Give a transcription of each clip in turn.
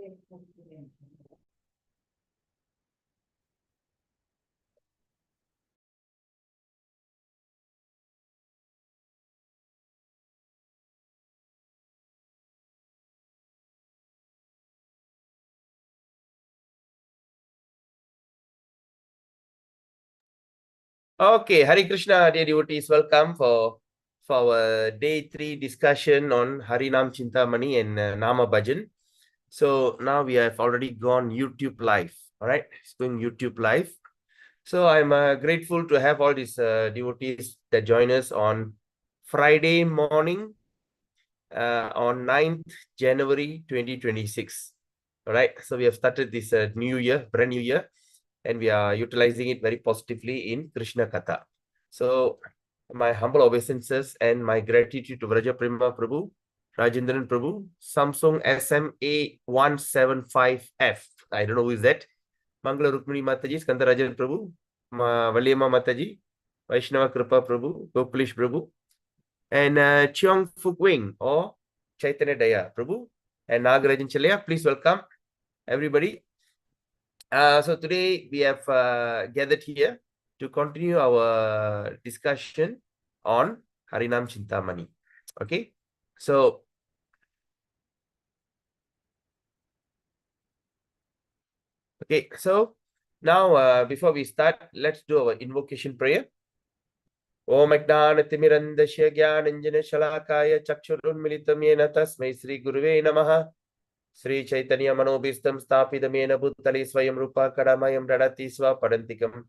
Okay, Hare Krishna, dear devotees, welcome for our day 3 discussion on Harinam Chintamani and Nama Bhajan. So now we have already gone YouTube live. All right, it's going YouTube live. So I'm grateful to have all these devotees that join us on Friday morning on 9th January 2026. All right, so we have started this new year, brand new year, and we are utilizing it very positively in Krishna Katha. So my humble obeisances and my gratitude to Vraja Prima Prabhu, Rajendran Prabhu, Samsung SMA175F. I don't know who is that. Mangala Rukmini Mataji, Skandarajan Prabhu, Valiyama Mataji, Vaishnava Kripa Prabhu, Gopalish Prabhu, and Cheong Fuk Wing or Chaitanya Daya Prabhu, and Nagarajan Chalaya. Please welcome everybody. So today we have gathered here to continue our discussion on Harinam Chintamani. Okay, so now before we start, let's do our invocation prayer. Om Ajnanatimirandasya Jnananjana Shalakaya Chakshurunmilitam Yena Tasmai Sri Guruve Namaha. Sri Chaitanya Manobhistam Stapidamena Bhuttale Swayam Rupa Kadamayam Dadati Swa Padantikam.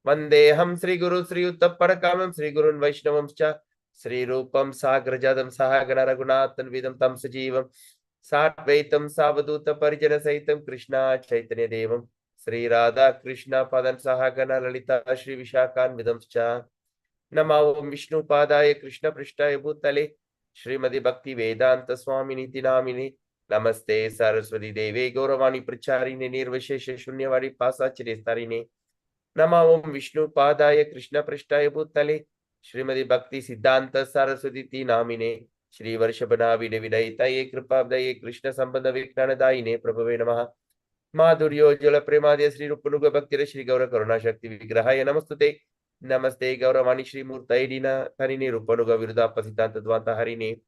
Vandeham Sri Guru Sri Uttaparakamam Sri Gurun Vaishnavamscha Sri Rupam Sagrajadam Sahagana Raghunathan Vidam Tam Sajivam Satvaitam Savaduta Parijana Saitam Krishna Chaitanya Devam Sri Radha Krishna Padan Sahagana Lalita Sri Vishakan Vidamscha Namavam Vishnu Padaya Krishna Prishtaya Bhutale Srimadi Bhakti Vedanta Swamini Tinamini Namaste Saraswati Deve Gauravani Pracharine Nirvashesha Shunyavadi Pasachire Starine Namavam Vishnu Padaya Krishna Prishtaya Bhutale Srimadi Bhakti Siddhanta Saraswati Namine Shri Varshabhanavide Vidayitaye Kripabdaye Krishna Sambandha Viknanadaine Prabhave Namaha Madhuryo Jala Premadya Sri Rupanuga Bhaktira Shri Gaura Karuna Shakti Vigrahaya Namastute Namaste Gauravani Shri Murtaye Dina Harini Rupanuga Viruddha Pasiddhanta Dvanta Harine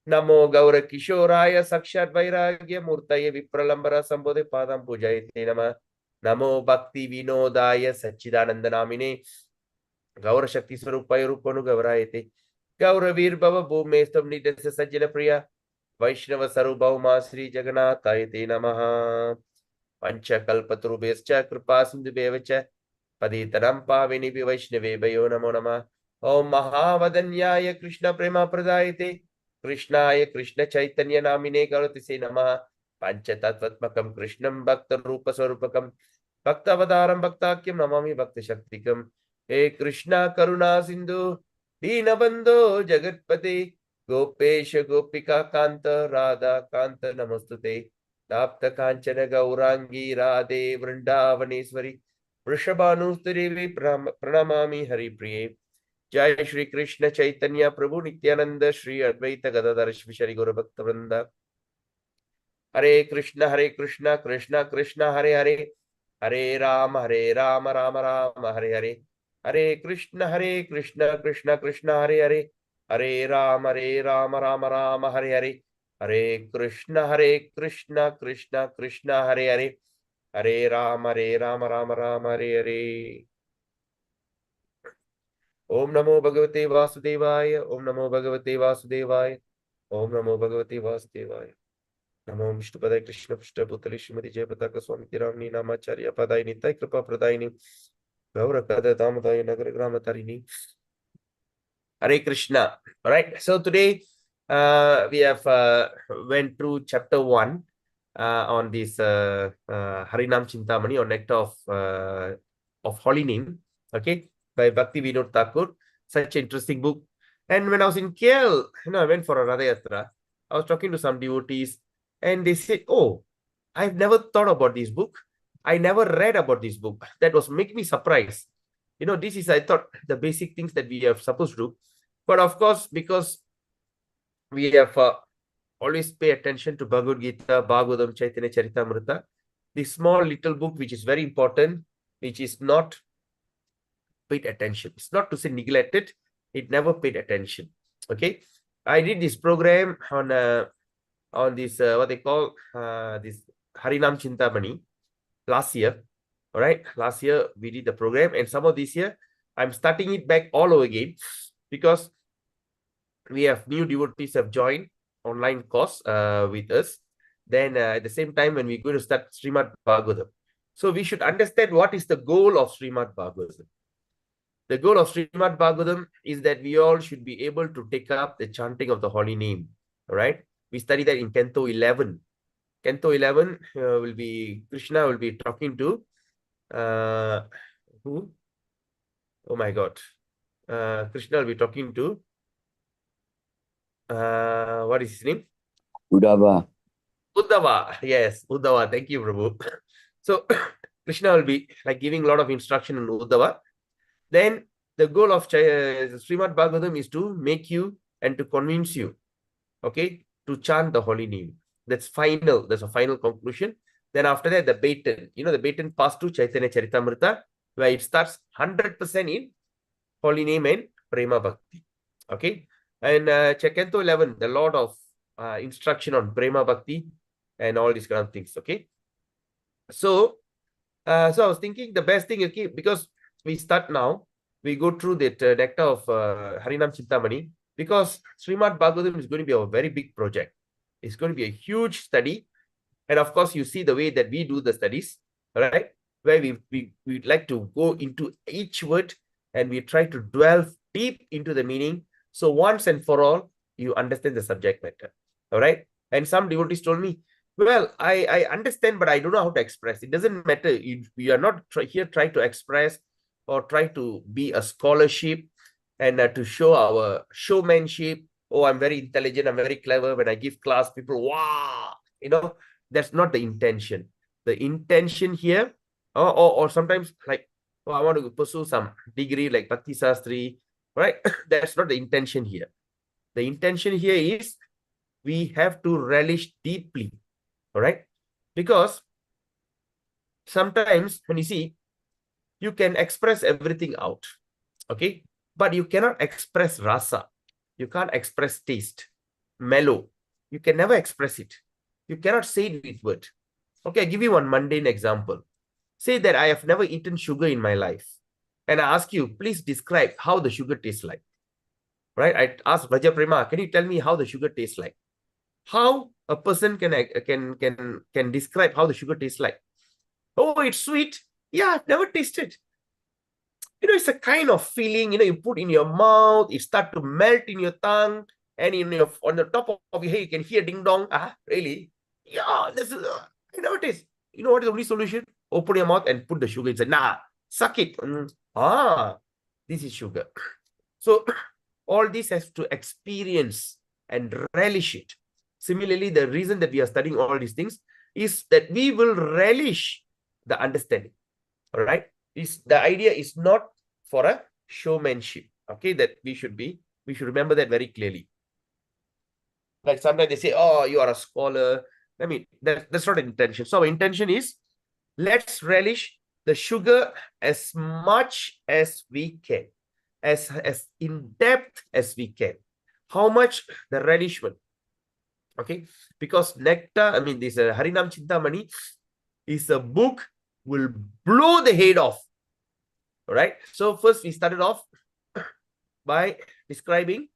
Namo Gaura Kishoraya Sakshat Vairagya Murtaye Vipralambara Sambodhe Padam Pujayate Nama Namo Bhaktivinodaya Sachidananda Namine Gaura Shakti Swarupaya Rupanu Gavrayate Gaura Vir Bhava Bhumestam Nidasa Sajjana Priya Vaishnava Sarubhauma Sri Jagannatayate Namaha Pancha Kalpatarubhescha Kripa Sindhubevacha Paditaram Pavini Vaishnave Bhayo Namo Nama Om Mahavadanyaya Krishna Prema Pradayate Krishnaya Krishna Chaitanya Namine Karati Se Namaha Pancha Tattvatmakam Krishnam Bhakta Rupa Swarupakam Bhaktavadaram Bhaktakyam Namami Bhakta Shaktikam He Krishna Karuna Sindhu Dinabandho Jagatpate Gopesha Gopika Kanta Radha Kanta Namostute Tapta Kanchana Gaurangi Radhe Vrindavaneshwari Vrishabhanustadevi Pranamami Hari Priye Jai Shri Krishna Chaitanya Prabhu Nityananda Shri Advaita Gadadhar Shri Gaura Bhakta Vrinda Hare Krishna Krishna Krishna Hare Hare Hare Rama Rama Rama Hare Hare Hare Krishna Krishna Krishna Hare Hare Hare Rama Rama Rama Hare Hare Hare Krishna Krishna Krishna Hare Hare Hare Rama Rama Hare Hare Om Namo Bhagavate Vasudevaya Om Namo Bhagavate Vasudevaya Om Namo Bhagavate Vasudevaya Namo Vishnu Padaya Krishna Prishta Bhutale Srimati Jayapataka Swami Tiramni Namacharya Padayini Tai Kripa Pradayini Gaura Kada Damadaya Nagara Grama Tarini Hare Krishna. All right. So today we have went through chapter 1 on this Harinam Chintamani or Nectar of Holy Name. Okay, by Bhaktivinod Thakur. Such an interesting book. And when I was in KL, I went for a Radha Yatra. I was talking to some devotees, and they said, "Oh, I've never thought about this book. I never read about this book." That was making me surprised. This is, I thought, the basic things that we are supposed to do. But of course, because we have always pay attention to Bhagavad Gita, Bhagavatam, Chaitanya Charitamrita. This small little book, which is very important, which is not paid attention. It's not to say neglected, it never paid attention. Okay. I did this program on this, what they call this Harinam Chintamani last year. All right. Last year, we did the program, and some of this year, I'm starting it back all over again because we have new devotees have joined online course with us. Then at the same time, when we're going to start Srimad Bhagavatam. So we should understand what is the goal of Srimad Bhagavatam. The goal of Srimad Bhagavatam is that we all should be able to take up the chanting of the holy name. All right. We study that in Canto 11. Canto 11 will be, Krishna will be talking to, who? Oh my God. Krishna will be talking to, what is his name? Uddhava. Uddhava. Yes, Uddhava. Thank you, Prabhu. So Krishna will be like giving a lot of instruction on Uddhava. Then the goal of Srimad Bhagavatam is to make you and to convince you, okay, to chant the holy name. That's final. That's a final conclusion. Then after that, the baton. You know, the baton passed to Chaitanya Charitamrita, where it starts 100% in holy name and Prema Bhakti. Okay. And Canto 11, the lot of instruction on Prema Bhakti and all these kind of things. Okay. So, I was thinking the best thing, okay, because we start now, we go through that Nectar of Harinam Chintamani, because Srimad Bhagavatam is going to be a very big project. It's going to be a huge study. And of course, you see the way that we do the studies, right? Where we like to go into each word and we try to delve deep into the meaning. So once and for all, you understand the subject matter. All right. And some devotees told me, well, I understand, but I don't know how to express. It doesn't matter. We are not here trying to express or try to be a scholarship and to show our showmanship. Oh, I'm very intelligent. I'm very clever. When I give class, people, wow, you know, that's not the intention. The intention here, or sometimes like, oh, I want to pursue some degree like Bhakti Sastri, right? That's not the intention here. The intention here is we have to relish deeply, all right? Because sometimes when you see, you can express everything out, okay? But you cannot express rasa. You can't express taste, mellow. You can never express it. You cannot say it with word. Okay, I'll give you one mundane example. Say that I have never eaten sugar in my life. And I ask you, please describe how the sugar tastes like. Right? I ask Raja Prema, can you tell me how the sugar tastes like? How a person can describe how the sugar tastes like? Oh, it's sweet. Yeah, I've never tasted. You know, it's a kind of feeling, you know, you put in your mouth, it starts to melt in your tongue, and in your, on the top of your head, you can hear ding dong. Ah, really? Yeah, this is, you know what it is. You know what is the only solution? Open your mouth and put the sugar inside. Nah, suck it. This is sugar. So all this has to experience and relish it. Similarly, the reason that we are studying all these things is that we will relish the understanding. All right. The idea is not for a showmanship. Okay, that we should remember that very clearly. Like sometimes they say, oh, you are a scholar. I mean, that's not an intention. So our intention is, let's relish the sugar as much as we can, as in depth as we can. How much? The relishment. Okay, because Nectar, I mean, this Harinam Chintamani is a book will blow the head off. All right. So first we started off by describing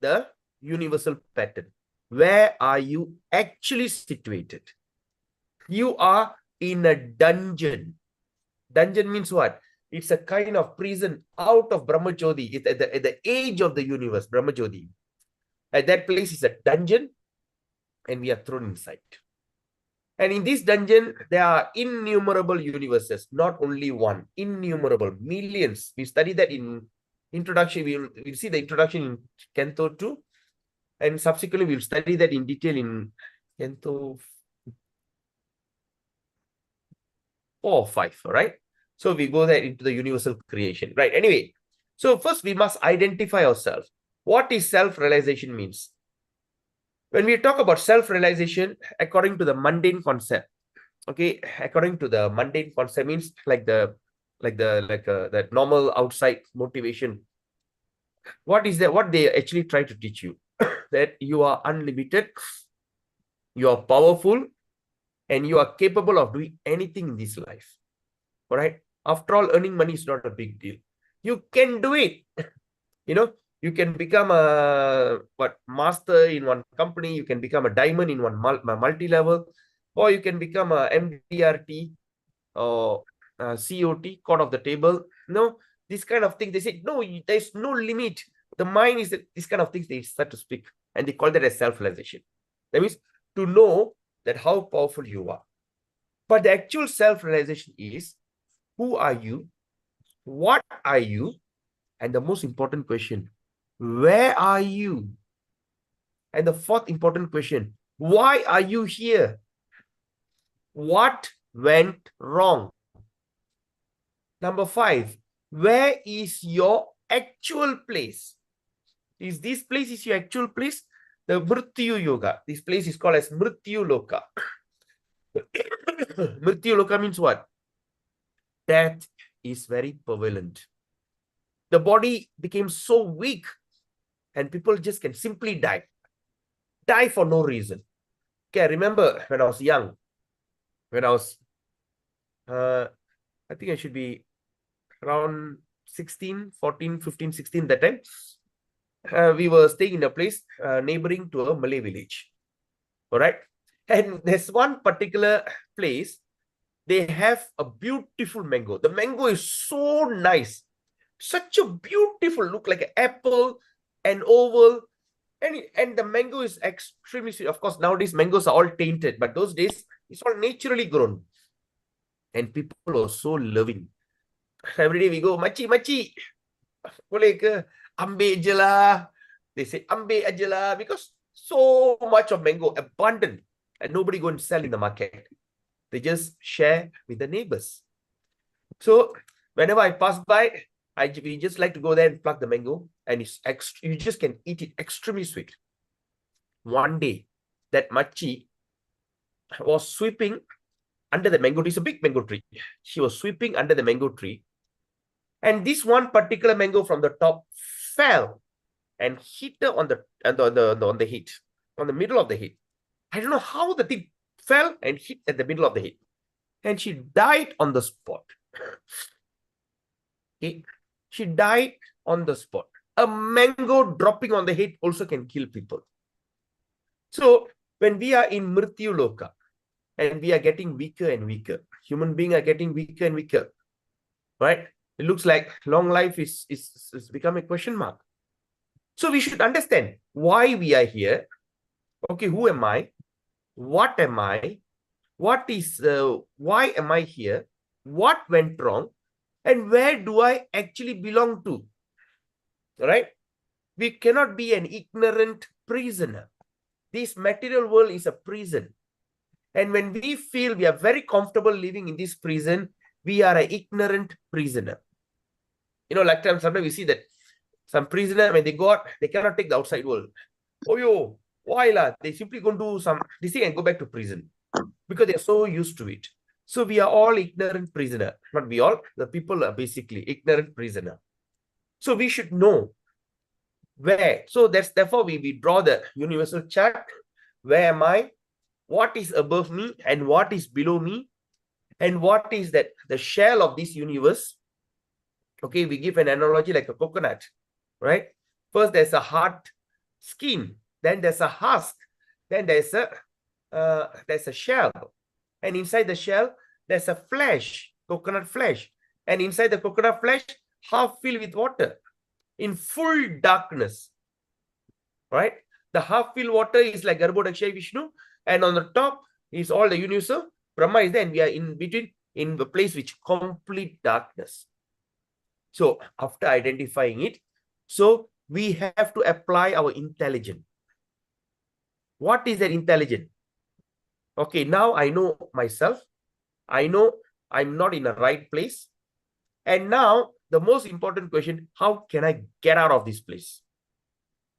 the universal pattern. Where are you actually situated? You are in a dungeon. Dungeon means what? It's a kind of prison out of Brahmajyoti. It's at the edge of the universe, Brahmajyoti. At that place is a dungeon, and we are thrown inside. And in this dungeon, there are innumerable universes, not only one, innumerable, millions. We study that in introduction. We'll see the introduction in Canto 2. And subsequently, we'll study that in detail in Canto 4 or 5, all right? So we go there into the universal creation, right? Anyway, so first we must identify ourselves. What is self-realization means? When we talk about self-realization, according to the mundane concept, okay, according to the mundane concept means like that normal outside motivation. What is that? What they actually try to teach you? That you are unlimited, you are powerful, and you are capable of doing anything in this life. All right. After all, earning money is not a big deal. You can do it. You can become a master in one company. You can become a diamond in one multi-level, or you can become a MDRT or COT, code of the table. No, this kind of thing. They say no. There's no limit. The mind is this kind of things they start to speak, and they call that as self-realization. That means to know that how powerful you are. But the actual self-realization is, who are you? What are you? And the most important question, where are you? And the fourth important question, why are you here? What went wrong? Number 5, where is your actual place? Is this place is your actual place? The Mrityu Yoga. This place is called as Mrityu Loka. Mrityu Loka means what? Death is very prevalent. The body became so weak and people just can simply die. Die for no reason. Okay, I remember when I was young, when I was, I think I should be around 16, 14, 15, 16 that time. We were staying in a place neighboring to a Malay village. All right. And there's one particular place, they have a beautiful mango. The mango is so nice. Such a beautiful look, like an apple and oval. And the mango is extremely sweet. Of course, nowadays mangoes are all tainted, but those days it's all naturally grown. And people are so loving. Every day we go, maci, boleh ke? Ambil je lah. They say, ambil aja lah. Because so much of mango, abundant. And nobody go and sell in the market. They just share with the neighbors. So whenever I pass by, we just like to go there and pluck the mango. And you just can eat it extremely sweet. One day, that machi was sweeping under the mango tree. It's a big mango tree. She was sweeping under the mango tree. And this one particular mango from the top fell and hit her on the head, on the middle of the head. I don't know how the thing fell and hit at the middle of the head. And she died on the spot. Okay. She died on the spot. A mango dropping on the head also can kill people. So when we are in Mrityu Loka and we are getting weaker and weaker, human beings are getting weaker and weaker, right? It looks like long life is become a question mark. So we should understand why we are here. Okay, who am I? What am I? What is, why am I here? What went wrong? And where do I actually belong to? All right? We cannot be an ignorant prisoner. This material world is a prison. And when we feel we are very comfortable living in this prison, we are an ignorant prisoner. You know, like sometimes we see that some prisoner, when they go out, they cannot take the outside world. Oh, yo, why lah? They simply go and do some this thing and go back to prison because they are so used to it. So we are all ignorant prisoner. Not we all, the people are basically ignorant prisoner. So we should know where. So therefore we draw the universal chart. Where am I? What is above me and what is below me? And what is that the shell of this universe? Okay, we give an analogy like a coconut, right? First, there's a hard skin, then there's a husk, then there's a shell, and inside the shell there's a flesh, coconut flesh, and inside the coconut flesh, half filled with water, in full darkness, right? The half filled water is like Garbhodakshaya Vishnu, and on the top is all the universal. Brahma is there, and we are in between, in the place which complete darkness. So after identifying it, so we have to apply our intelligence. What is that intelligence? Okay, now I know myself. I know I'm not in the right place. And now the most important question, how can I get out of this place?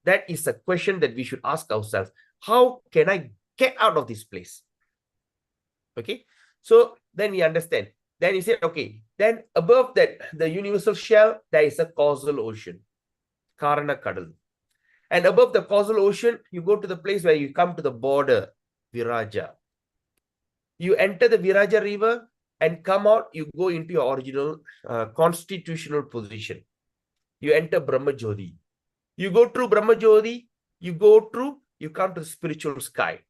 That is a question that we should ask ourselves. How can I get out of this place? Okay. So then we understand. Then he said, okay, then above that, the universal shell, there is a causal ocean. Karana Kadal. And above the causal ocean, you go to the place where you come to the border, Viraja. You enter the Viraja river and come out, you go into your original constitutional position. You enter Brahmajodi. You go through Brahmajodi, you come to the spiritual sky,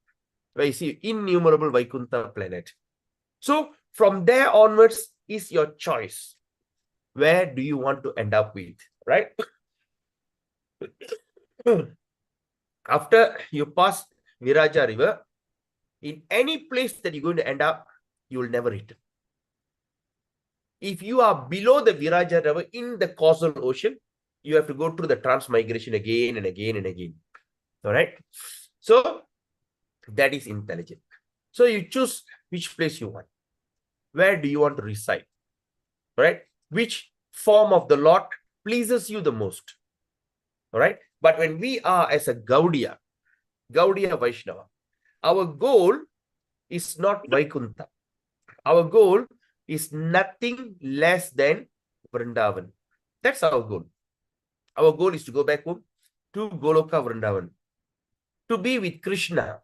where you see innumerable Vaikuntha planet. So from there onwards is your choice. Where do you want to end up with, right? After you pass Viraja river, in any place that you're going to end up, you will never return. If you are below the Viraja river in the causal ocean, you have to go through the transmigration again and again and again. All right. So that is intelligent. So you choose which place you want. Where do you want to reside? All right. Which form of the Lord pleases you the most? All right. But when we are as a Gaudiya Vaishnava, our goal is not Vaikuntha. Our goal is nothing less than Vrindavan. That's our goal. Our goal is to go back home to Goloka Vrindavan, to be with Krishna.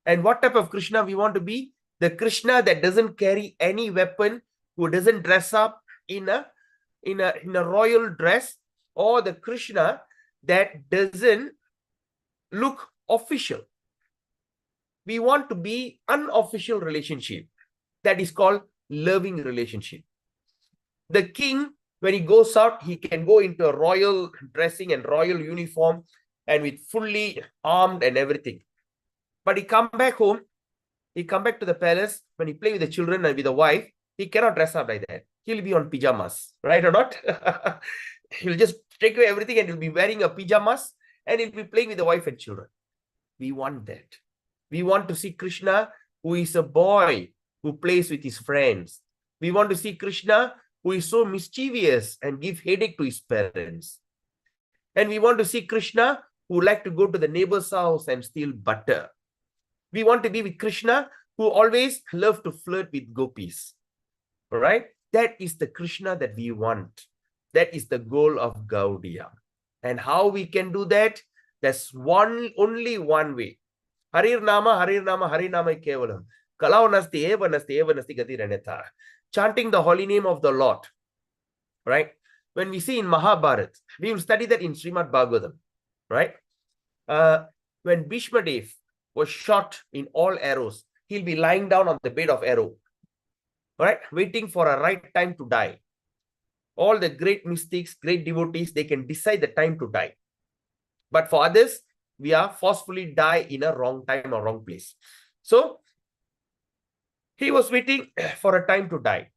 And what type of Krishna we want to be? The Krishna that doesn't carry any weapon, who doesn't dress up in a royal dress, or the Krishna that doesn't look official. We want to be unofficial relationship. That is called loving relationship. The king, when he goes out, he can go into a royal dressing and royal uniform and with fully armed and everything. But he come back home, he come back to the palace, when he play with the children and with the wife, he cannot dress up like that. He'll be on pyjamas, right or not? He'll just take away everything and he'll be wearing a pyjamas and he'll be playing with the wife and children. We want that. We want to see Krishna, who is a boy who plays with his friends. We want to see Krishna, who is so mischievous and give headache to his parents. And we want to see Krishna, who like to go to the neighbor's house and steal butter. We want to be with Krishna, who always love to flirt with gopis. All right? That is the Krishna that we want. That is the goal of Gaudiya. And how we can do that? There's only one way. Harir Nama kevalam. Kalau nasti eva nasti gati reneta. Chanting the holy name of the Lord. Right? When we see in Mahabharata, we will study that in Srimad Bhagavatam. Right? When Bhishma Dev was shot in all arrows, he'll be lying down on the bed of arrow. Right? Waiting for a right time to die. All the great mystics, great devotees, they can decide the time to die. But for others, we are forcefully die in a wrong time or wrong place. So, he was waiting for a time to die.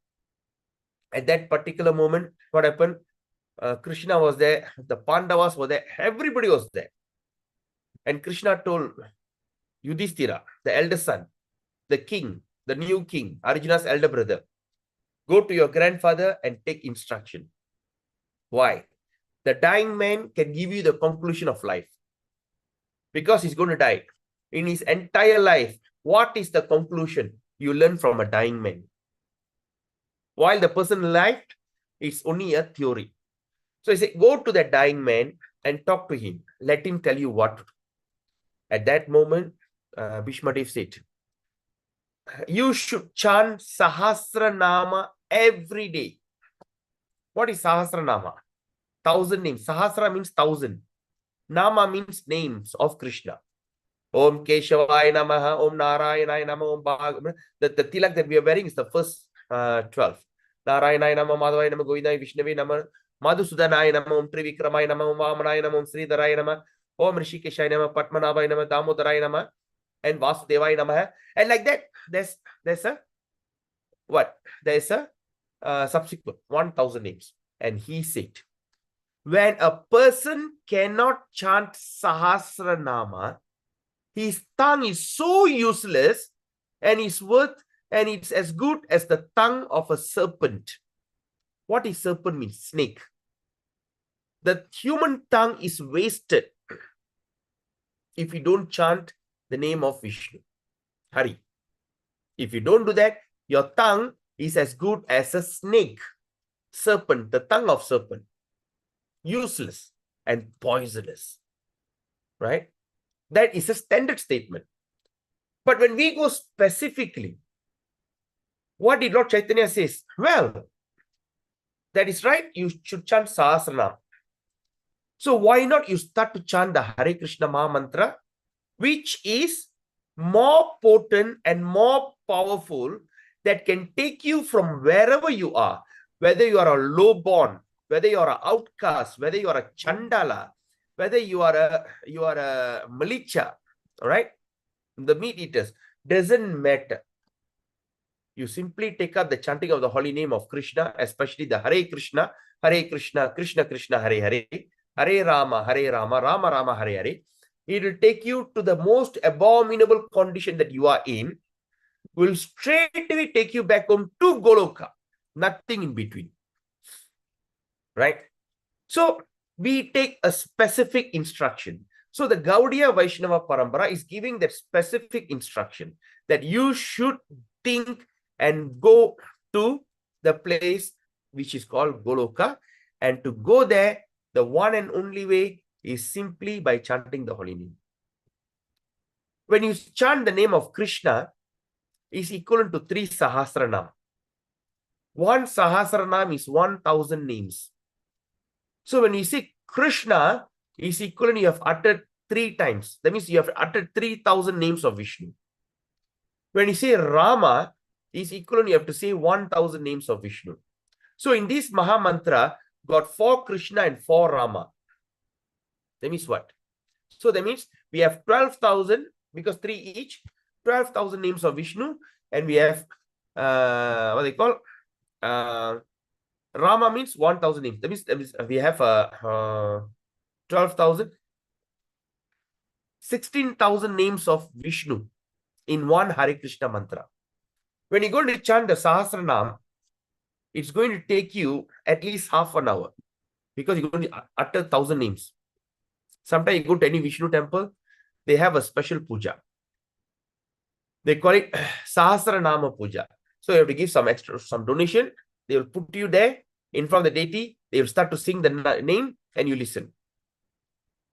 At that particular moment, what happened? Krishna was there, the Pandavas were there, everybody was there. And Krishna told Yudhishthira, the elder son, the king, the new king, Arjuna's elder brother, go to your grandfather and take instruction. Why? The dying man can give you the conclusion of life. Because he's going to die. In his entire life, what is the conclusion you learn from a dying man? While the person alive, it's only a theory. So he said, go to that dying man and talk to him. Let him tell you what to do. At that moment, Bhishma Dev said, you should chant Sahasranama every day. What is Sahasranama? 1,000 names. Sahasra means 1,000. Nama means names of Krishna. Om Keshavaya Namaha, Om Narayanaya Namaha, Om Bhag. The tilak that we are wearing is the first 12. Narayanaya Namaha, Madhavaya Namaha, Govindaya Vishnave Namaha, Madhusudanaya Namaha, Om Trivikramaya Namaha, Om Vamanaya Namaha, Om Sridharaya Namaha, Om Rishikeshaya Namaha, Patmanabhaya Namaha, Damodaraya Namaha, and Vasudevaya Namaha. And like that, there's a what? There's a subsequent 1,000 names. And he said, when a person cannot chant Sahasranama, his tongue is so useless and it's as good as the tongue of a serpent. What is serpent means? Snake. The human tongue is wasted if you don't chant the name of Vishnu, Hari. If you don't do that, your tongue is as good as a snake, serpent, the tongue of serpent, useless and poisonous, right? That is a standard statement. But when we go specifically, what did Lord Chaitanya says? Well, that is right, you should chant Sahasranam. So why not you start to chant the Hare Krishna Maha Mantra, which is more potent and more powerful, that can take you from wherever you are, whether you are a low-born, whether you are an outcast, whether you are a Chandala, whether you are a Malicha, all right? The meat eaters, doesn't matter. You simply take up the chanting of the holy name of Krishna, especially the Hare Krishna, Krishna Krishna, Hare Hare, Hare Rama, Rama Rama, Hare Hare. It will take you to the most abominable condition that you are in, will straightaway take you back home to Goloka. Nothing in between. Right? So, we take a specific instruction. So, the Gaudiya Vaishnava Parampara is giving that specific instruction that you should think and go to the place which is called Goloka. And to go there, the one and only way is simply by chanting the holy name. When you chant the name of Krishna, is equivalent to 3 Sahasranam. 1 Sahasranam is 1,000 names. So when you say Krishna is equivalent, you have uttered 3 times. That means you have uttered 3,000 names of Vishnu. When you say Rama is equivalent, you have to say 1,000 names of Vishnu. So in this Maha Mantra, got 4 Krishna and 4 Rama. That means what? So that means we have 12,000, because 3 each, 12,000 names of Vishnu, and we have what they call Rama means 1,000 names. That means we have 12,000, 16,000 names of Vishnu in one Hare Krishna mantra. When you're going to chant the Sahasranam, it's going to take you at least half an hour, because you're going to utter 1,000 names. Sometimes you go to any Vishnu temple, they have a special puja. They call it Sahasranama Puja. So you have to give some donation. They will put you there in front of the deity. They will start to sing the name and you listen.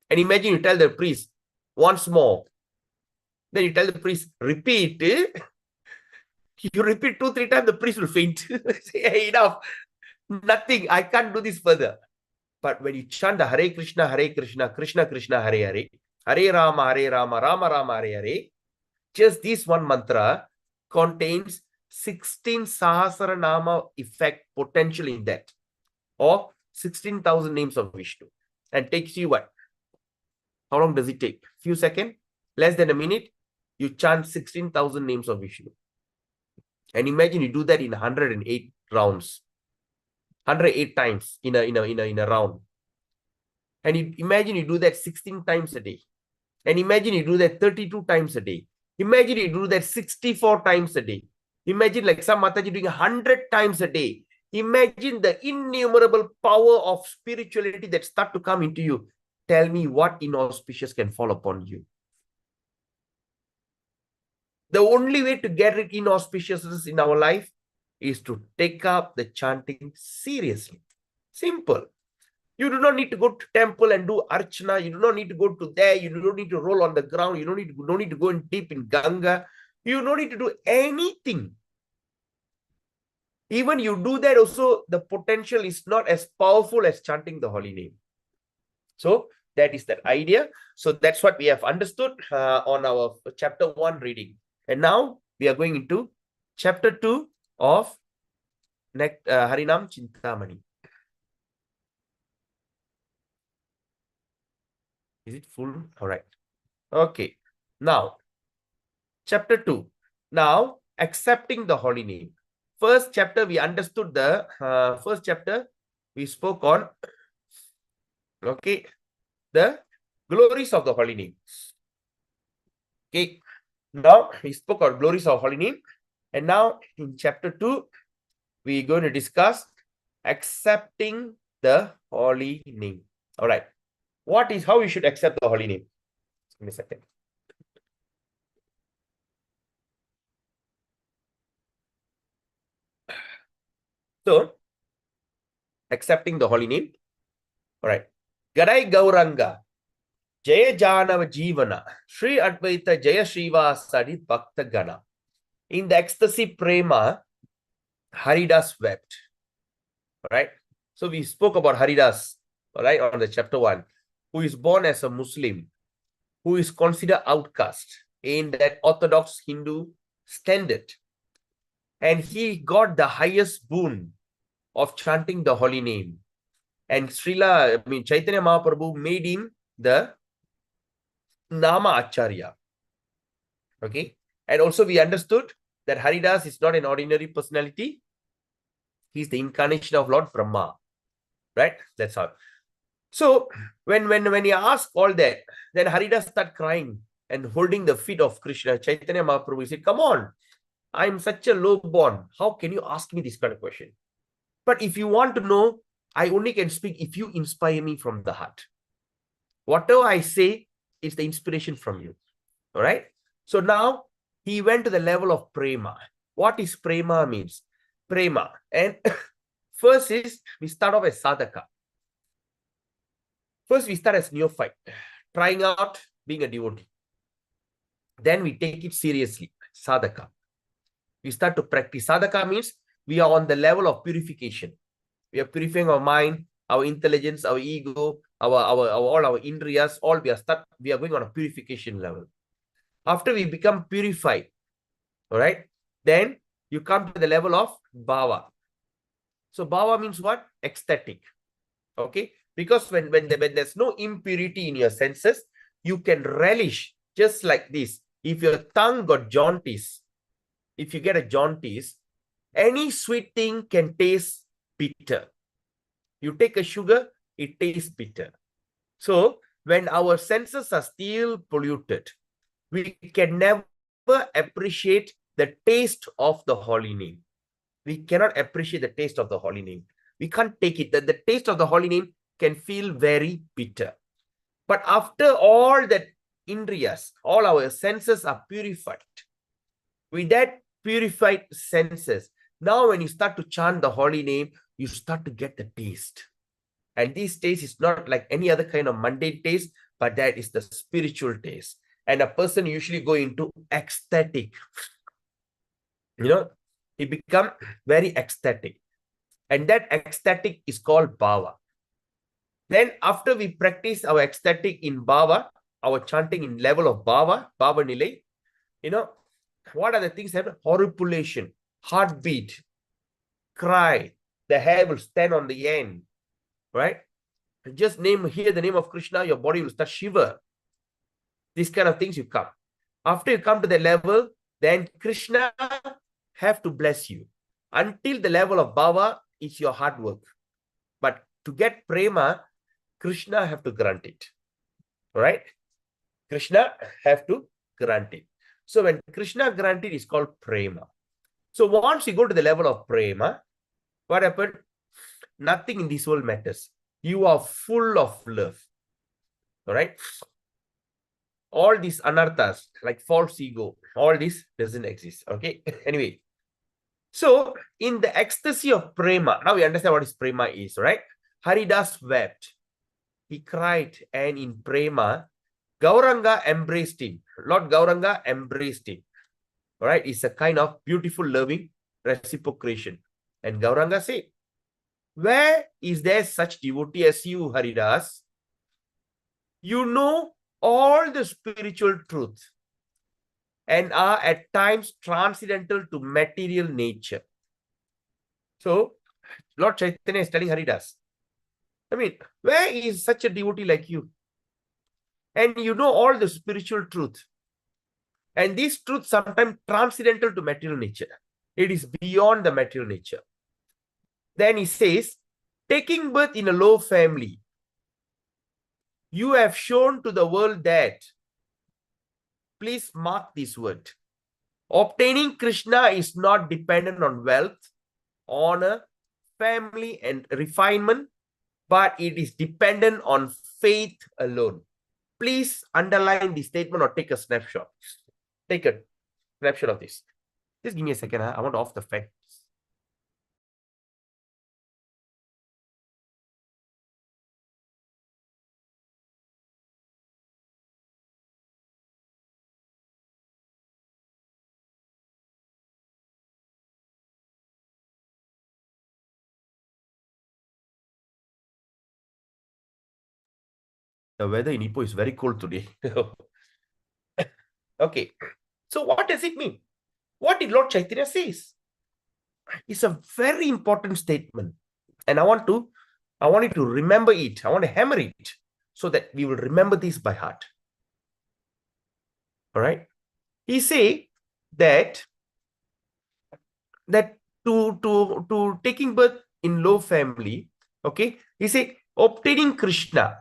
And imagine you tell the priest once more. Then you tell the priest, repeat. You repeat 2-3 times, the priest will faint. Say, hey, enough. Nothing. I can't do this further. But when you chant the Hare Krishna, Krishna Krishna, Hare Hare, Hare Rama, Rama Rama, Hare Hare, just this one mantra contains 16 Sahasranama effect potential in that, or 16,000 names of Vishnu, and takes you what? How long does it take? Few seconds? Less than a minute? You chant 16,000 names of Vishnu. And imagine you do that in 108 rounds. 108 times in a round. And you imagine you do that 16 times a day. And imagine you do that 32 times a day. Imagine you do that 64 times a day. Imagine like some Mataji doing 100 times a day. Imagine the innumerable power of spirituality that start to come into you. Tell me what inauspicious can fall upon you. The only way to get rid of inauspiciousness in our life is to take up the chanting seriously. Simple. You do not need to go to temple and do archana. You do not need to go to there. You do not need to roll on the ground. You don't need to go in deep in Ganga. You don't need to do anything. Even you do that also, the potential is not as powerful as chanting the holy name. So that is that idea. So that's what we have understood on our chapter 1 reading. And now we are going into chapter 2 of Harinam Chintamani. Is it full? All right. Okay. Now, chapter 2. Now, accepting the holy name. First chapter, we understood the first chapter, we spoke on, okay, the glories of the holy name. Okay. Now, we spoke on glories of holy name. And now, in chapter 2, we're going to discuss accepting the holy name. All right. How we should accept the holy name? Give me a second. So, accepting the holy name. All right. Garai Gauranga, Jaya Janava Jivana, Sri Advaita Jaya Srivasadi Bhakta Gana. In the ecstasy prema, Haridas wept. All right. So we spoke about Haridas, all right, on the chapter 1, who is born as a Muslim, who is considered outcast in that Orthodox Hindu standard. And he got the highest boon of chanting the holy name. And Chaitanya Mahaprabhu made him the Nama Acharya. Okay. And also we understood that Haridas is not an ordinary personality. He's the incarnation of Lord Brahma. Right? That's all. So when he asked all that, then Haridas started crying and holding the feet of Krishna. Chaitanya Mahaprabhu said, come on, I'm such a low born. How can you ask me this kind of question? But if you want to know, I only can speak if you inspire me from the heart. Whatever I say is the inspiration from you. All right. So now he went to the level of prema. What is prema means? Prema. And first is we start off as sadhaka. First we start as neophyte, trying out being a devotee. Then we take it seriously, sadhaka. We start to practice. Sadhaka means we are on the level of purification. We are purifying our mind, our intelligence, our ego, all our indriyas, all we are going on a purification level. After we become purified, all right, then you come to the level of bhava. So bhava means what? Ecstatic. Okay, because when there's no impurity in your senses, you can relish just like this. If your tongue got jaundice, if you get a jaundice, any sweet thing can taste bitter. You take a sugar, it tastes bitter. So when our senses are still polluted, we can never appreciate the taste of the holy name. We cannot appreciate the taste of the holy name. We can't take it. The taste of the holy name can feel very bitter. But after all that indriyas, all our senses are purified. With that purified senses, now when you start to chant the holy name, you start to get the taste. And this taste is not like any other kind of mundane taste, but that is the spiritual taste. And a person usually go into ecstatic. He become very ecstatic. And that ecstatic is called bhava. Then after we practice our ecstatic in bhava, our chanting in level of bhava nilai, what are the things that happen? Horripilation, heartbeat, cry, the hair will stand on the end, right? Just hear the name of Krishna, your body will start shiver. These kind of things you come. After you come to the level, then Krishna have to bless you. Until the level of bhava, it's your hard work. But to get prema, Krishna have to grant it. All right? Krishna have to grant it. So when Krishna granted, it's called prema. So once you go to the level of prema, what happened? Nothing in this world matters. You are full of love. All right? All these anarthas, like false ego, all this doesn't exist. Okay? Anyway. So in the ecstasy of prema, now we understand what is prema is, right? Haridas wept. He cried, and in prema, Gauranga embraced him. Lord Gauranga embraced him. All right? It's a kind of beautiful, loving reciprocation. And Gauranga said, where is there such devotee as you, Haridas? You know all the spiritual truth and are at times transcendental to material nature. So, Lord Chaitanya is telling Haridas, where is such a devotee like you? And you know all the spiritual truth. And this truth sometimes transcendental to material nature. It is beyond the material nature. Then he says, taking birth in a low family, you have shown to the world that, please mark this word, obtaining Krishna is not dependent on wealth, honor, family, and refinement, but it is dependent on faith alone. please underline the statement or take a snapshot. Take a snapshot of this. Just give me a second. I want to off the fan. The weather in Ipoh is very cold today. Okay. So what does it mean? What did Lord Chaitanya say? It's a very important statement. And I want you to remember it. I want to hammer it so that we will remember this by heart. All right. He say that to taking birth in low family, okay, he say obtaining Krishna,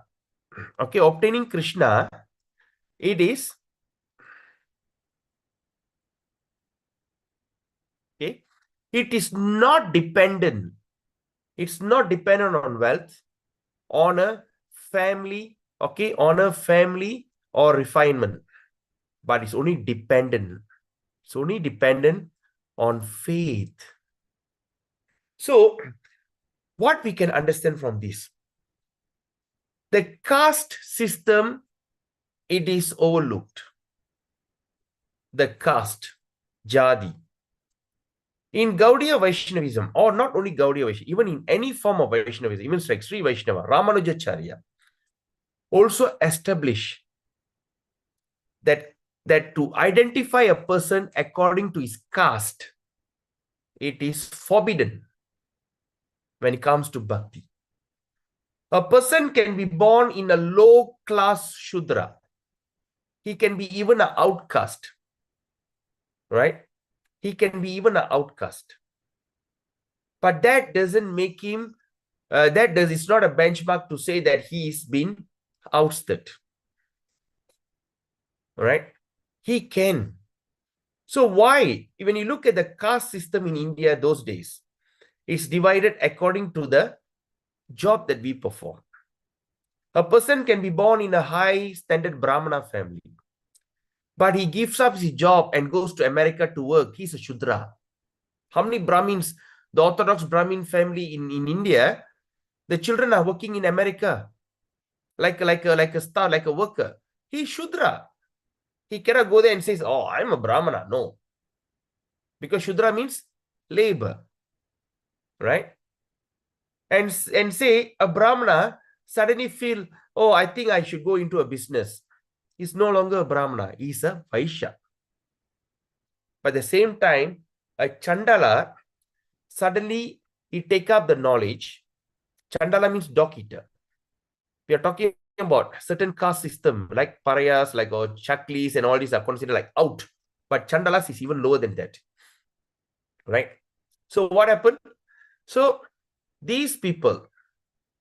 okay, obtaining Krishna, it is, okay, it is not dependent, it's not dependent on wealth, on a family, okay, on a family or refinement, but it's only dependent on faith. So what we can understand from this, the caste system, it is overlooked. The caste, jadi. In Gaudiya Vaishnavism, or not only Gaudiya Vaishnavism, even in any form of Vaishnavism, even like Sri Vaishnava, Ramanujacharya, also establish that to identify a person according to his caste, it is forbidden when it comes to bhakti. A person can be born in a low class Shudra. He can be even an outcast, right? He can be even an outcast. But that doesn't make him, it's not a benchmark to say that he's been ousted. All right? He can. So why? When you look at the caste system in India those days, it's divided according to the job that we perform. A person can be born in a high standard Brahmana family, but he gives up his job and goes to America to work. He's a Shudra. How many Brahmins, the Orthodox Brahmin family in India, the children are working in America like a star, like a worker. He's Shudra. He cannot go there and says, oh, I'm a Brahmana. No. Because Shudra means labor. Right? And say a Brahmana suddenly feel, oh, I think I should go into a business. He's no longer a Brahmana. He's a Vaishya. But at the same time, a Chandala, suddenly he take up the knowledge. Chandala means dog eater. We are talking about certain caste system like Parayas, like Chaklis and all these are considered like out. But Chandalas is even lower than that. Right? So what happened? So these people,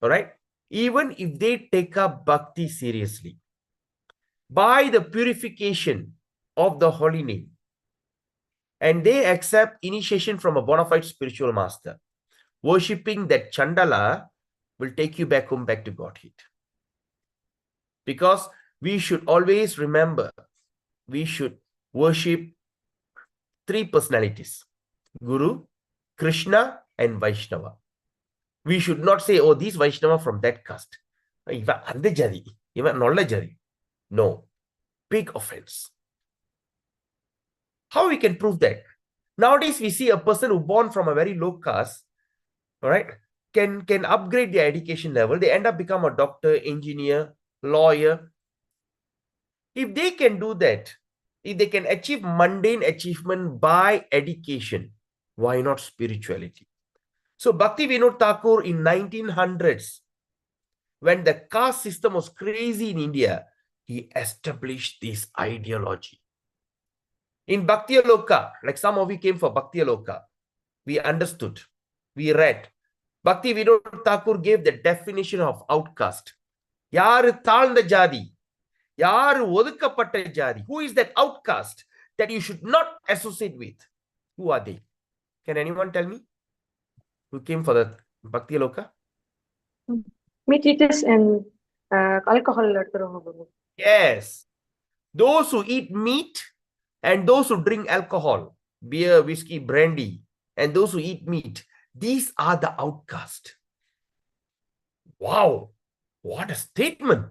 all right, even if they take up bhakti seriously, by the purification of the holy name, and they accept initiation from a bona fide spiritual master, worshipping that Chandala will take you back home, back to Godhead. Because we should always remember, we should worship three personalities, Guru, Krishna, and Vaishnava. We should not say, oh, these Vaishnava from that caste. Even knowledge. No. Big offense. How we can prove that? Nowadays, we see a person who born from a very low caste, all right, can upgrade their education level. They end up become a doctor, engineer, lawyer. If they can do that, if they can achieve mundane achievement by education, why not spirituality? So Bhaktivinod Thakur in 1900s, when the caste system was crazy in India, he established this ideology. In Bhakti Aloka, like some of you came for Bhakti Aloka, we understood, we read. Bhaktivinod Thakur gave the definition of outcast. Yaru thalna jadi, yaru odukapatta jadi. Who is that outcast that you should not associate with? Who are they? Can anyone tell me? Who came for the Bhakti Aloka? Meat eaters and alcohol. Yes. Those who eat meat and those who drink alcohol, beer, whiskey, brandy, and those who eat meat, these are the outcast. Wow, what a statement.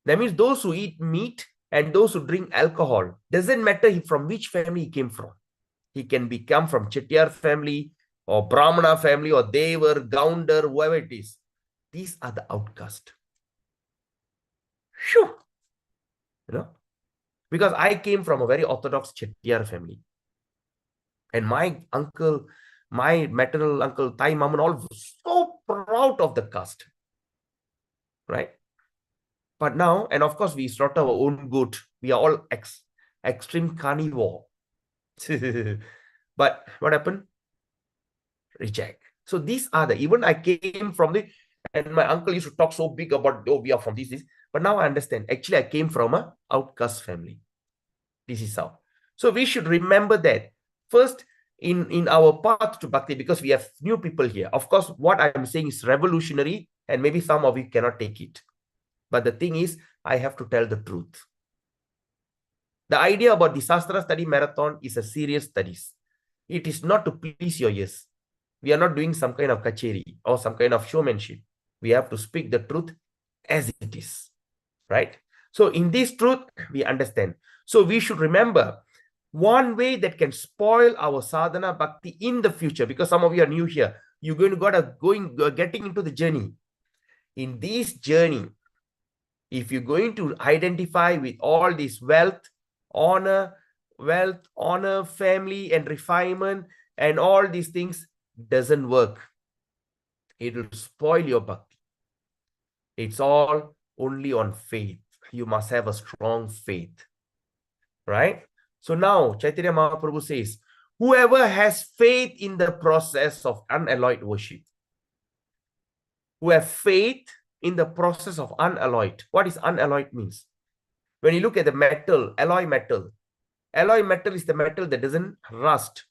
That means those who eat meat and those who drink alcohol, doesn't matter from which family he came from. He can become from Chettiar family or Brahmana family or Devar, Gounder, whoever it is. These are the outcast. Shoo. You know, because I came from a very orthodox Chettiar family. And my uncle, my maternal uncle, Thai mom, and all so proud of the caste. Right? But now, and of course, we slaughter our own goat. We are all extreme carnivore. But what happened? Reject. So these are the, even I came from the, and my uncle used to talk so big about, oh, we are from this. But now I understand. Actually, I came from a outcast family. This is how. So we should remember that. First, in our path to Bhakti, because we have new people here. Of course, what I'm saying is revolutionary, and maybe some of you cannot take it. But the thing is, I have to tell the truth. The idea about the Sastra Study Marathon is a serious studies. It is not to please your ears. We are not doing some kind of kacheri or some kind of showmanship. We have to speak the truth as it is. Right? So in this truth, we understand. So we should remember one way that can spoil our sadhana bhakti in the future, because some of you are new here. You're going to getting into the journey. In this journey, if you're going to identify with all this wealth, honor, family, and refinement, and all these things, doesn't work. It will spoil your bhakti. It's all only on faith. You must have a strong faith. Right? So now, Chaitanya Mahaprabhu says, whoever has faith in the process of unalloyed worship, who have faith in the process of unalloyed. What is unalloyed means? When you look at the metal, alloy metal is the metal that doesn't rust.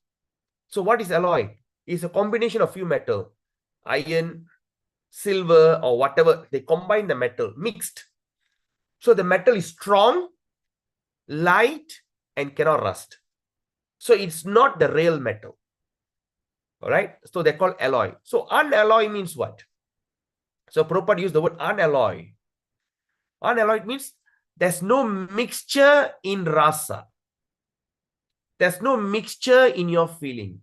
So what is alloy? It's a combination of few metal, iron, silver, or whatever. They combine the metal, mixed. So the metal is strong, light, and cannot rust. So it's not the real metal. All right. So they're called alloy. So unalloy means what? So Prabhupada used the word unalloy. Unalloyed means there's no mixture in rasa. There's no mixture in your feeling.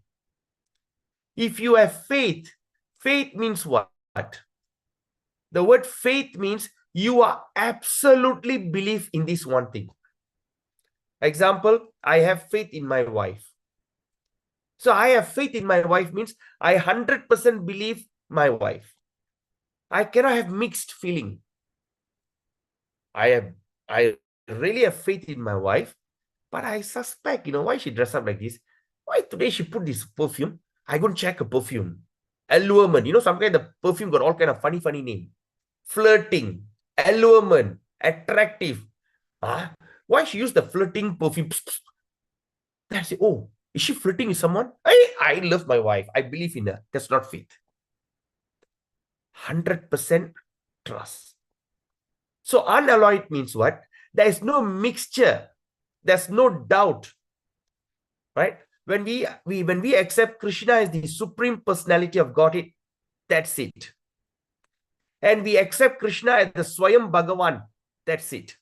If you have faith, faith means what? The word faith means you are absolutely believe in this one thing. Example, I have faith in my wife. So I have faith in my wife means I 100% believe my wife. I cannot have mixed feeling. I really have faith in my wife, but I suspect, why she dressed up like this? Why today she put this perfume? I go and check a perfume. Allurement, some kind of perfume got all kind of funny name. Flirting, allurement, attractive. Why she use the flirting perfume? Then I say, oh, is she flirting with someone? I love my wife. I believe in her. That's not faith. 100% trust. So unalloyed means what? There is no mixture. There's no doubt. Right? When we accept Krishna as the supreme personality of Godhead, that's it. And we accept Krishna as the Swayam Bhagavan, that's it.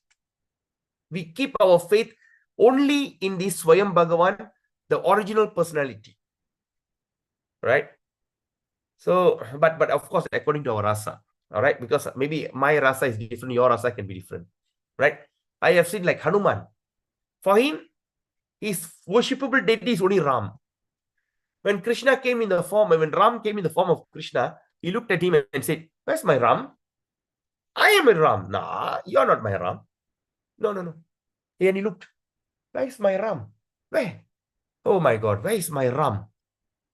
We keep our faith only in this Swayam Bhagavan, the original personality. Right? So, but of course, according to our rasa. All right, because maybe my rasa is different, your rasa can be different, right? I have seen like Hanuman. For him, his worshipable deity is only Ram. When Krishna came in the form, when Ram came in the form of Krishna, he looked at him and said, where's my Ram? I am a Ram. Nah, you're not my Ram. No. And he looked, where's my Ram? Where? Oh my God, where is my Ram?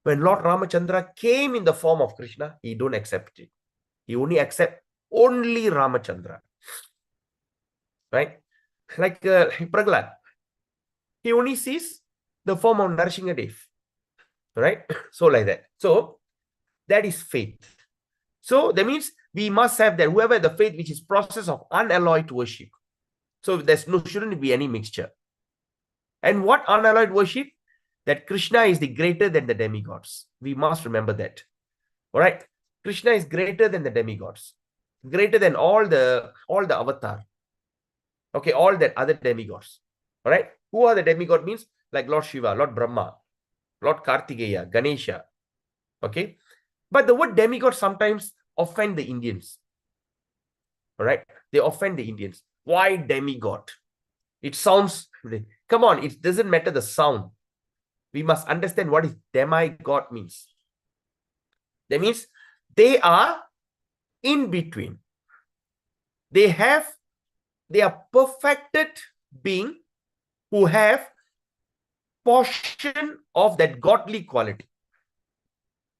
When Lord Ramachandra came in the form of Krishna, he don't accept it. He only accept only Ramachandra. Right? Like Prahlad. He only sees the form of Narasimhadev. Right? So like that. So that is faith. So that means we must have that. Whoever the faith which is process of unalloyed worship. So shouldn't be any mixture. And what unalloyed worship? That Krishna is the greater than the demigods. We must remember that. All right. Krishna is greater than the demigods, greater than all the avatar. Okay, all that other demigods. All right. Who are the demigod means? Like Lord Shiva, Lord Brahma, Lord Kartikeya, Ganesha. Okay. But the word demigod sometimes offend the Indians. All right. They offend the Indians. Why demigod? It sounds, come on, it doesn't matter the sound. We must understand what is demigod means. That means they are in between. They are perfected being who have portion of that godly quality.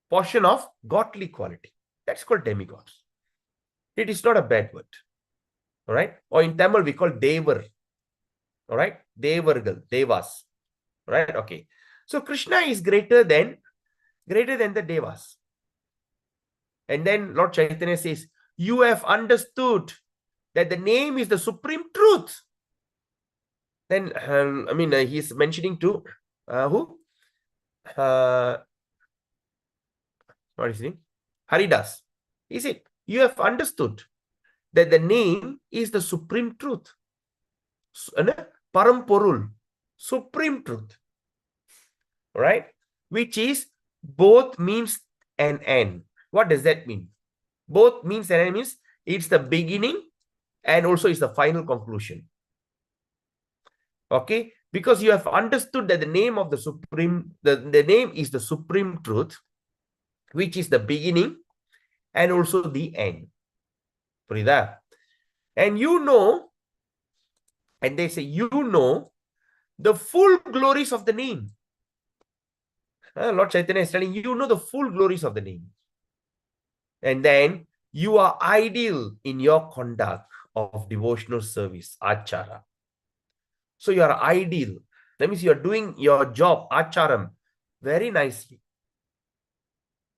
Portion of godly quality. That's called demigods. It is not a bad word. All right. Or in Tamil, we call Devar. All right. Devargal, Devas. All right. Okay. So Krishna is greater than the Devas. And then Lord Chaitanya says, you have understood that the name is the supreme truth. Then, he's mentioning to who? What is his name? Haridas. He said, you have understood that the name is the supreme truth. Paramporul, supreme truth. Right? Which is both means and end. What does that mean? Both means and end means it's the beginning and also it's the final conclusion. Okay? Because you have understood that the name of the supreme, the name is the supreme truth, which is the beginning and also the end. Purida? And you know, and they say, you know the full glories of the name. Lord Chaitanya is telling you know the full glories of the name. And then you are ideal in your conduct of devotional service, achara. So you are ideal. That means you are doing your job, acharam, very nicely.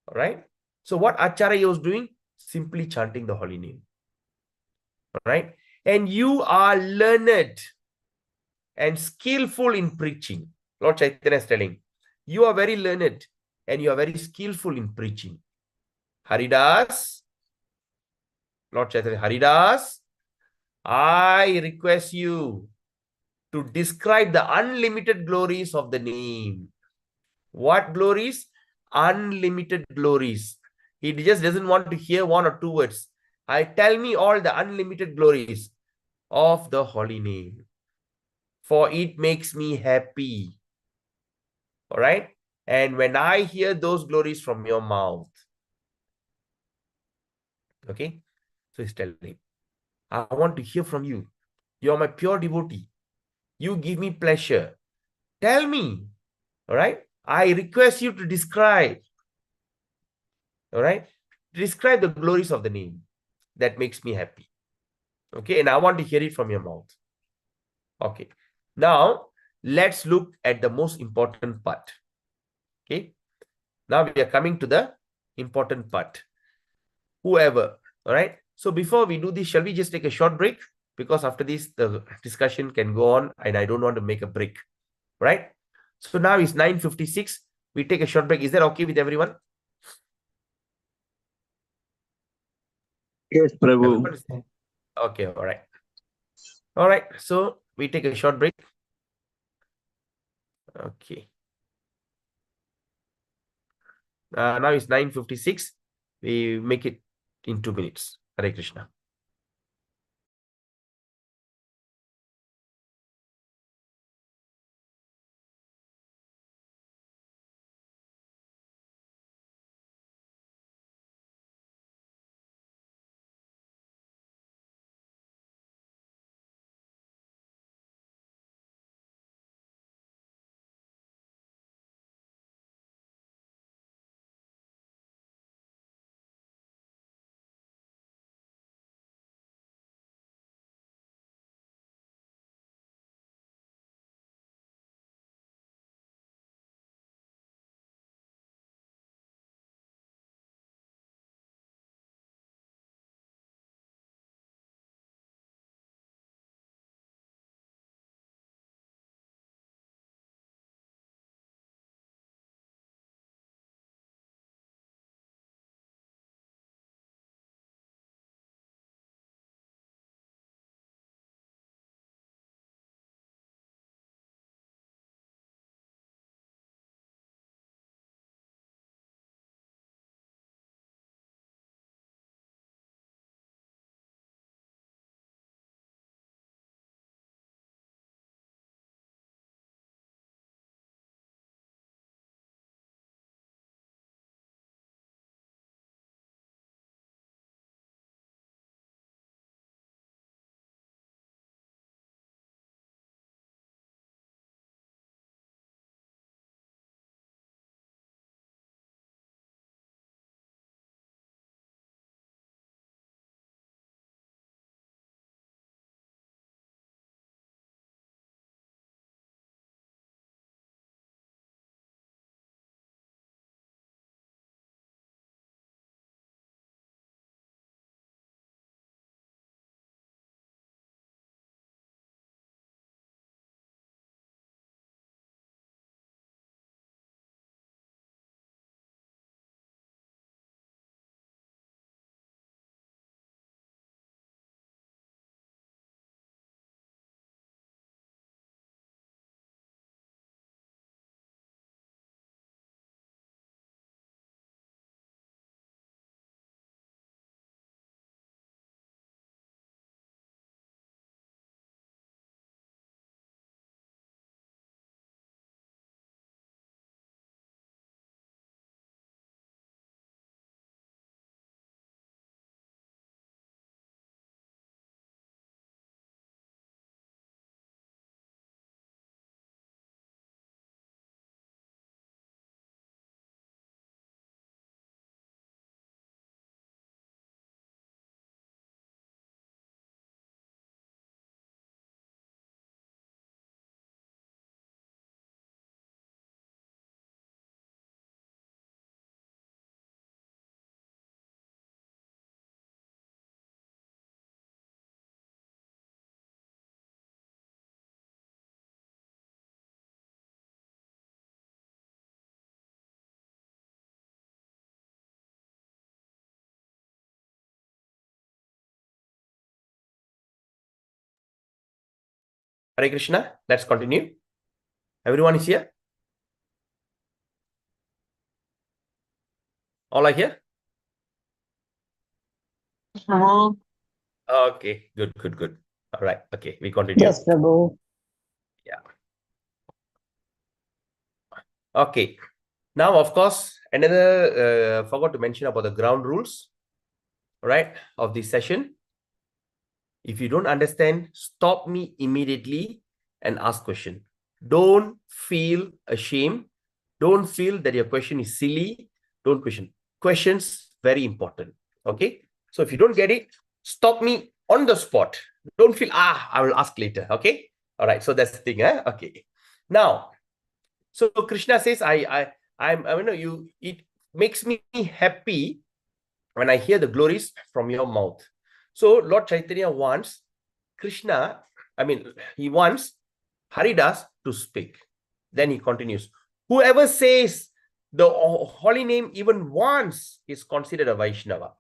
All right. So what achara was doing? Simply chanting the holy name. All right. And you are learned and skillful in preaching. Lord Chaitanya is telling, you are very learned and you are very skillful in preaching. Haridas, Lord Chaitanya, Haridas, I request you to describe the unlimited glories of the name. What glories? Unlimited glories. He just doesn't want to hear one or two words. Tell me all the unlimited glories of the holy name. For it makes me happy. All right? And when I hear those glories from your mouth, okay? So he's telling, I want to hear from you. You are my pure devotee. You give me pleasure. Tell me. All right? I request you to describe. All right? Describe the glories of the name. That makes me happy. Okay? And I want to hear it from your mouth. Okay. Now, let's look at the most important part. Okay? Now we are coming to the important part. Whoever. All right? So before we do this, shall we just take a short break? Because after this, the discussion can go on and I don't want to make a break. Right? So now it's 9:56. We take a short break. Is that okay with everyone? Yes, Prabhu. Okay, all right. All right, so we take a short break. Okay. Now it's 9:56. We make it in 2 minutes. Hare Krishna. Hare Krishna. Let's continue. Everyone is here? All are here? Okay, good. All right. Okay, we continue. Yes, Prabhu. Yeah. Okay. Now, of course, another forgot to mention about the ground rules, right, of this session. If you don't understand, stop me immediately and ask question. Don't feel ashamed. Don't feel that your question is silly. Don't question. Questions very important. Okay. So if you don't get it, stop me on the spot. Don't feel I will ask later. Okay. All right. So that's the thing. Okay. Now, so Krishna says, I know you. It makes me happy when I hear the glories from your mouth. So Lord Chaitanya wants Krishna, he wants Haridas to speak. Then he continues, whoever says the holy name even once is considered a Vaishnava.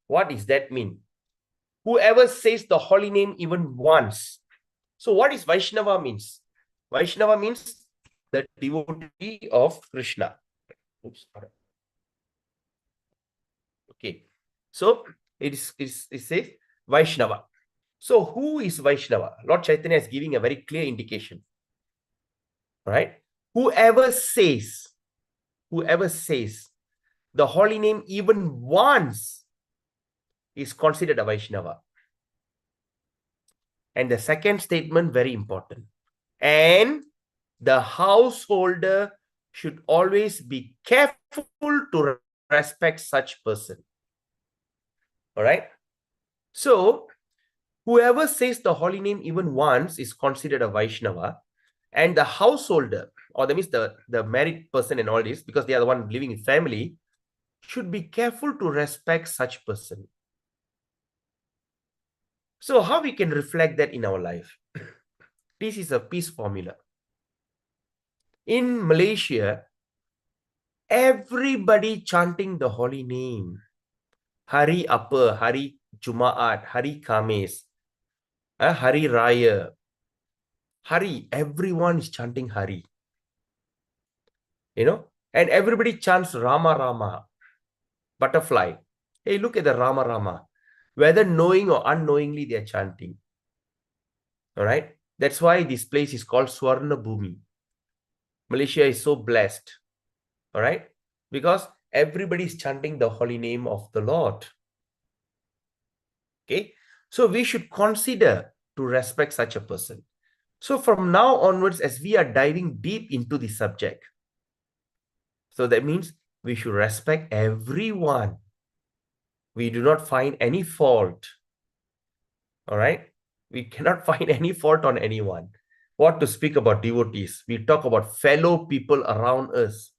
What does that mean? Whoever says the holy name even once. So what is Vaishnava means? Vaishnava means the devotee of Krishna. Oops, sorry. Okay. So it says Vaishnava. So who is Vaishnava? Lord Chaitanya is giving a very clear indication. Right? Whoever says the holy name even once is considered a Vaishnava. And the second statement, very important. And the householder should always be careful to respect such person. All right? So, whoever says the holy name even once is considered a Vaishnava, and the householder, or that means the married person and all this, because they are the one living in family, should be careful to respect such person. So how we can reflect that in our life? This is a peace formula. In Malaysia, everybody chanting the holy name. Hari apa, Hari Jumaat, Hari Khamis, Hari Raya. Hari, everyone is chanting Hari. And everybody chants Rama Rama, butterfly. Hey, look at the Rama Rama. Whether knowing or unknowingly, they are chanting. All right. That's why this place is called Swarna Bhumi. Malaysia is so blessed. All right. Because everybody is chanting the holy name of the Lord. Okay. So we should consider to respect such a person. So from now onwards, as we are diving deep into the subject, so that means we should respect everyone. We do not find any fault. All right. We cannot find any fault on anyone. What to speak about devotees? We talk about fellow people around us.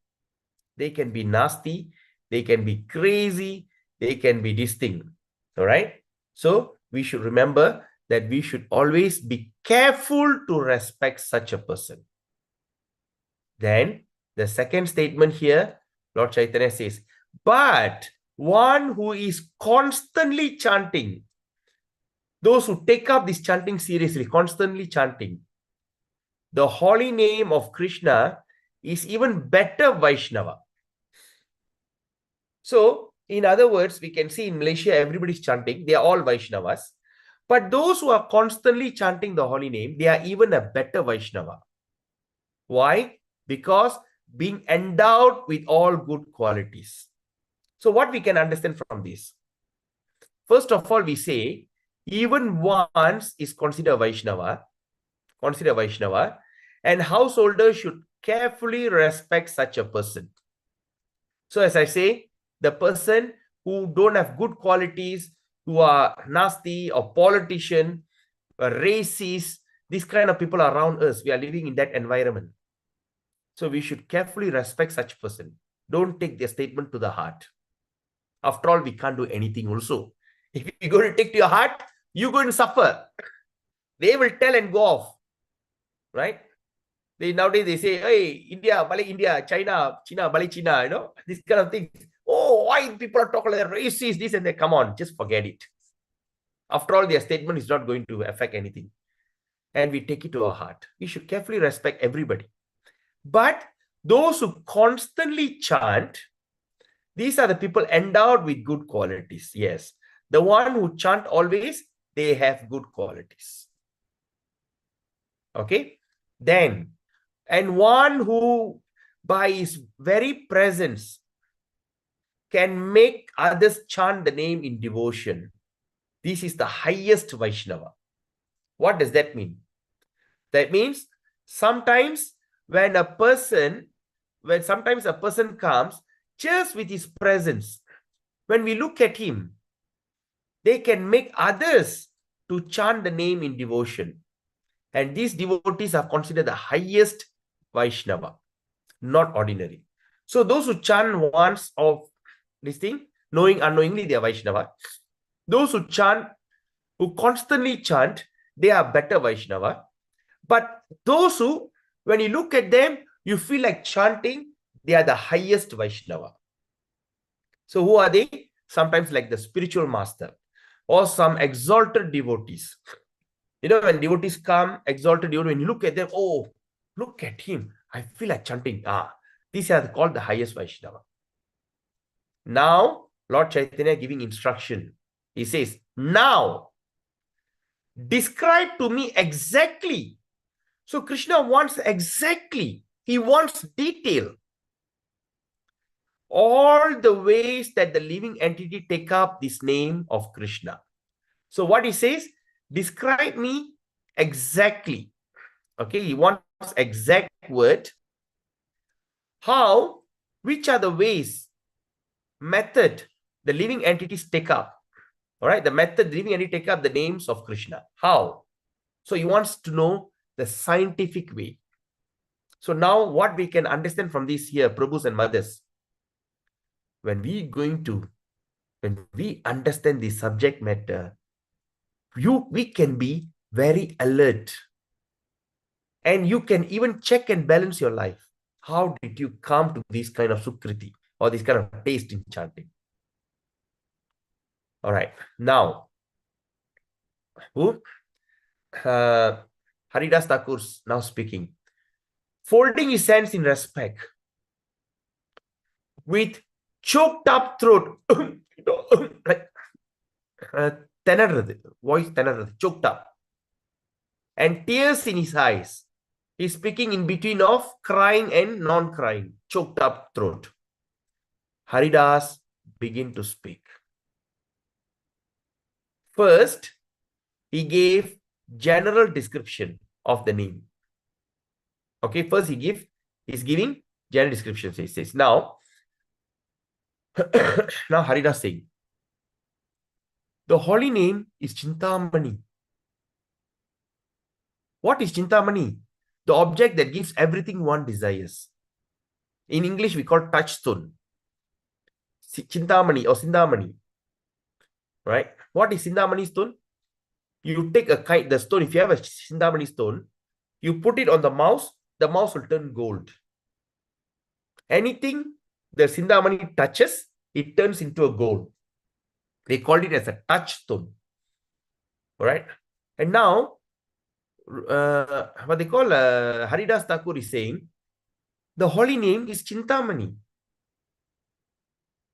They can be nasty. They can be crazy. They can be distinct. All right. So we should remember that we should always be careful to respect such a person. Then the second statement here, Lord Chaitanya says, but one who is constantly chanting, those who take up this chanting seriously, constantly chanting, the holy name of Krishna is even better Vaishnava. So, in other words, we can see in Malaysia, everybody's chanting. They are all Vaishnavas. But those who are constantly chanting the holy name, they are even a better Vaishnava. Why? Because being endowed with all good qualities. So what we can understand from this? First of all, we say, even once is considered Vaishnava, and householders should carefully respect such a person. So as I say, the person who don't have good qualities, who are nasty or politician, or racist, these kind of people around us, we are living in that environment. So we should carefully respect such person. Don't take their statement to the heart. After all, we can't do anything also. If you're going to take to your heart, you're going to suffer. They will tell and go off. Right? Nowadays they say, hey, India, Malay India, China, Malay China, this kind of things. Oh, why people are talking like racist, this and that? Come on, just forget it. After all, their statement is not going to affect anything. and we take it to our heart. We should carefully respect everybody. But those who constantly chant, these are the people endowed with good qualities. Yes. The one who chant always, they have good qualities. Okay. Then, and one who by his very presence can make others chant the name in devotion. This is the highest Vaishnava. What does that mean? That means sometimes sometimes a person comes just with his presence, when we look at him, they can make others to chant the name in devotion. And these devotees are considered the highest Vaishnava, not ordinary. So those who chant once of this thing, knowing unknowingly, they are Vaishnava. Those who chant, who constantly chant, they are better Vaishnava. But those who, when you look at them, you feel like chanting, they are the highest Vaishnava. So who are they? Sometimes like the spiritual master or some exalted devotees. You know, when devotees come, exalted devotee, when you look at them, oh, look at him, I feel like chanting. These are called the highest Vaishnava. Now, Lord Chaitanya giving instruction. He says, now, describe to me exactly. So Krishna wants exactly. He wants detail. All the ways that the living entity take up this name of Krishna. So what he says, describe me exactly. Okay, he wants exact word. How, which are the ways, method the living entities take up. All right, the method the living entity take up the names of Krishna. How? So he wants to know the scientific way. So now what we can understand from this here, Prabhus and mothers, when we understand the subject matter, we can be very alert. And you can even check and balance your life. How did you come to this kind of sukriti or this kind of taste in chanting? All right. Now, Haridas Thakur's now speaking. Folding his hands in respect, with choked up throat, like voice choked up, and tears in his eyes. He's speaking in between of crying and non-crying, choked up throat. Haridas begin to speak. First, he gave general description of the name. Okay, first he's giving general description. So he says, now Haridas saying, the holy name is Chintamani. What is Chintamani? The object that gives everything one desires. In English, we call touchstone. Chintamani or Sindhamani. Right? What is Sindhamani stone? You take the stone, if you have a Chintamani stone, you put it on the mouse will turn gold. Anything the Sindhamani touches, it turns into a gold. They called it as a touchstone. Right? And now, what they call Haridas Thakur is saying, the holy name is Chintamani.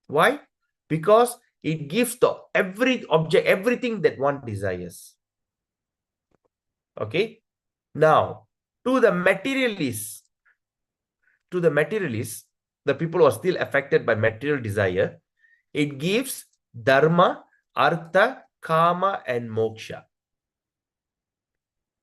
Why? Because it gives every object, everything that one desires. Okay. Now, to the materialists, the people who are still affected by material desire, it gives dharma, artha, kama, and moksha.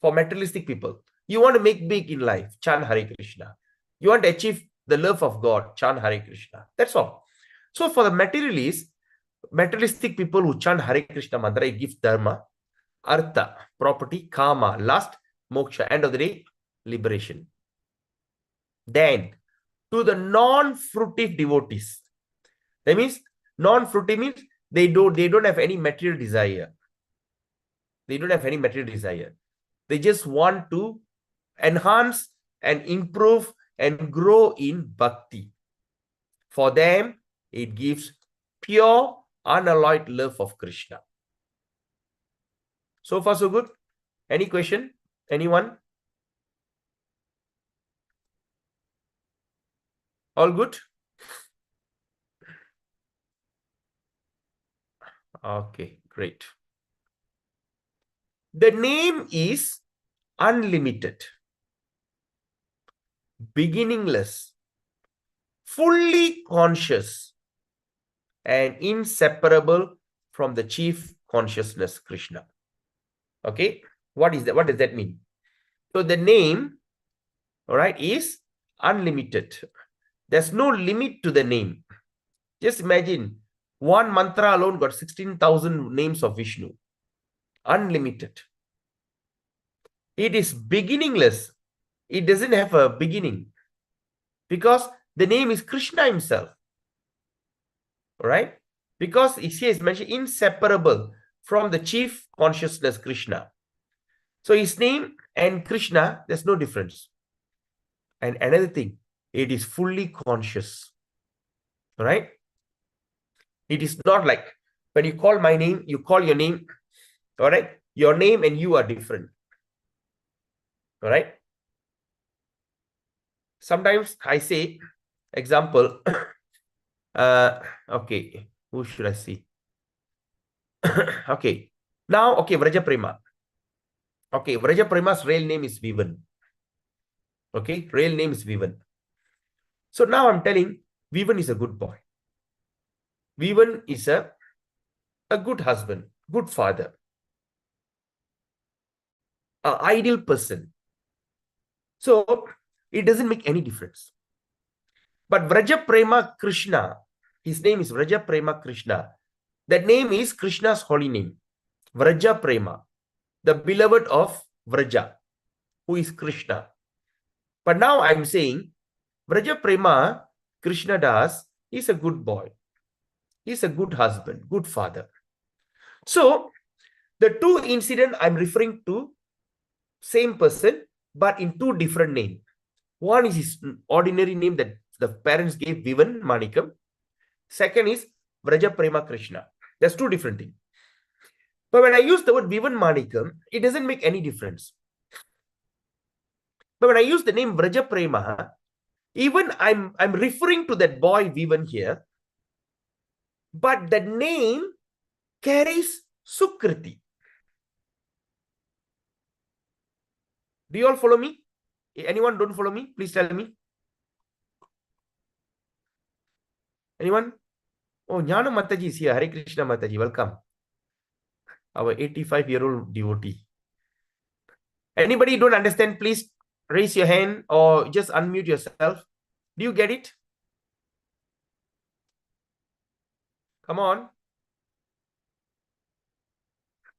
For materialistic people, you want to make big in life, chant Hare Krishna. You want to achieve the love of God, chant Hare Krishna. That's all. So for the materialistic people who chant Hare Krishna mantra, it gives dharma, artha, property, kama, lust, moksha, end of the day, liberation. Then, to the non-fruitive devotees, that means non-fruitive means they don't have any material desire. They don't have any material desire. They just want to enhance and improve and grow in bhakti. For them, it gives pure, unalloyed love of Krishna. So far, so good. Any question? Anyone? All good? Okay, great. The name is unlimited, beginningless, fully conscious, and inseparable from the chief consciousness, Krishna. Okay, what is that? What does that mean? So the name, all right, is unlimited. There's no limit to the name. Just imagine one mantra alone got 16,000 names of Vishnu. Unlimited. It is beginningless. It doesn't have a beginning because the name is Krishna himself. All right? Because here is mentioned inseparable from the chief consciousness, Krishna. So his name and Krishna, there's no difference. And another thing, it is fully conscious. All right? It is not like when you call my name, you call your name. All right? Your name and you are different. All right? Sometimes I say, example, okay, who should I see? Okay, now, okay, Vraja Prema. Okay, Vraja Prema's real name is Vivan. Okay, real name is Vivan. So now I'm telling Vivan is a good boy. Vivan is a good husband, good father, an ideal person. So it doesn't make any difference. But Vraja Prema Krishna, his name is Vraja Prema Krishna. That name is Krishna's holy name, Vraja Prema, the beloved of Vraja, who is Krishna. But now I'm saying Vraja Prema Krishna Das is a good boy. He's a good husband, good father. So the two incidents I'm referring to, same person, but in two different names. One is his ordinary name that the parents gave, Vivan Manikam. Second is Vraja Prema Krishna. There's two different things. But when I use the word Vivan Manikam, it doesn't make any difference. But when I use the name Vraja Prema, even I'm referring to that boy Vivan here, but the name carries Sukriti. Do you all follow me? Anyone don't follow me? Please tell me. Anyone? Oh, Jnana Mataji is here. Hare Krishna Mataji, welcome. Our 85-year-old devotee. Anybody don't understand, please raise your hand or just unmute yourself. Do you get it? Come on.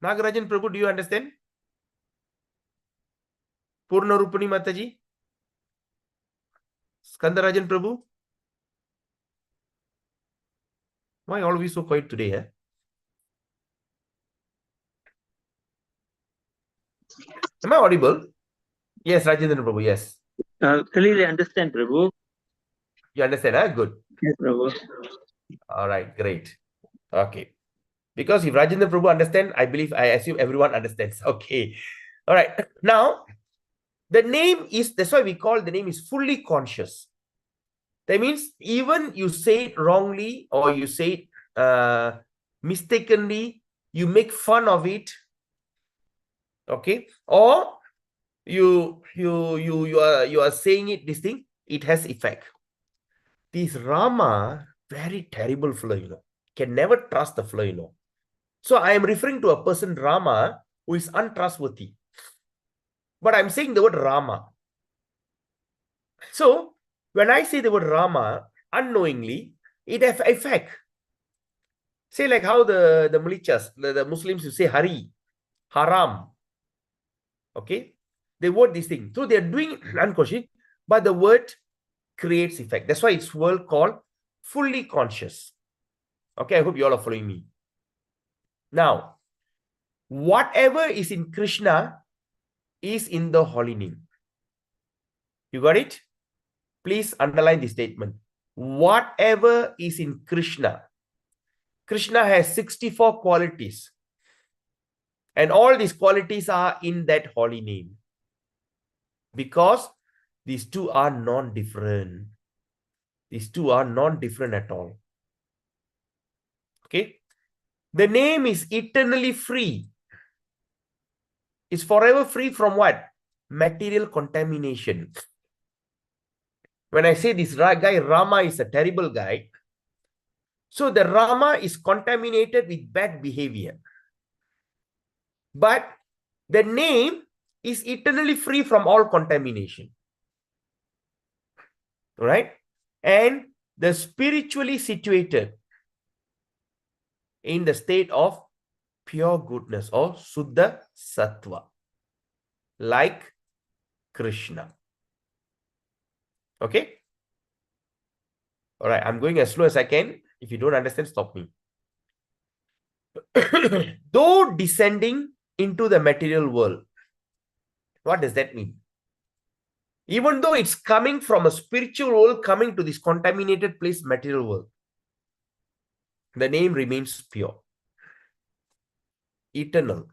Nagarajan Prabhu, do you understand? Purna Rupani Mataji? Skandarajan Prabhu? Why are we so quiet today? Eh? Am I audible? Yes, Rajendra Prabhu, yes. Clearly understand, Prabhu. You understand, huh? Good. Yes, Prabhu. All right, great. Okay. Because if Rajendra Prabhu understand, I assume everyone understands. Okay. All right. Now, the name is, that's why we call the name is fully conscious. That means even you say it wrongly or you say it mistakenly, you make fun of it, okay, or you are saying it, this thing, it has effect. This Rama, very terrible fellow, you know, can never trust the fellow, you know. So I am referring to a person, Rama, who is untrustworthy. But I'm saying the word Rama. So when I say the word Rama, unknowingly, it has effect. Say like how the Malichas, the Muslims, you say Hari, Haram. Okay? They word this thing. So they're doing unconscious, but the word creates effect. That's why it's word called fully conscious. Okay, I hope you all are following me. Now, whatever is in Krishna is in the holy name. You got it? Please underline this statement. Whatever is in Krishna, Krishna has 64 qualities. And all these qualities are in that holy name. because these two are non-different. These two are non-different at all. Okay. The name is eternally free. It's forever free from what? Material contamination. When I say this guy Rama is a terrible guy, so the Rama is contaminated with bad behavior. But the name is eternally free from all contamination. Right? And the spiritually situated in the state of pure goodness or Suddha Sattva, like Krishna. Okay? All right, I'm going as slow as I can. If you don't understand, stop me. Though descending into the material world, what does that mean? Even though it's coming from a spiritual world, coming to this contaminated place, material world, the name remains pure, eternal,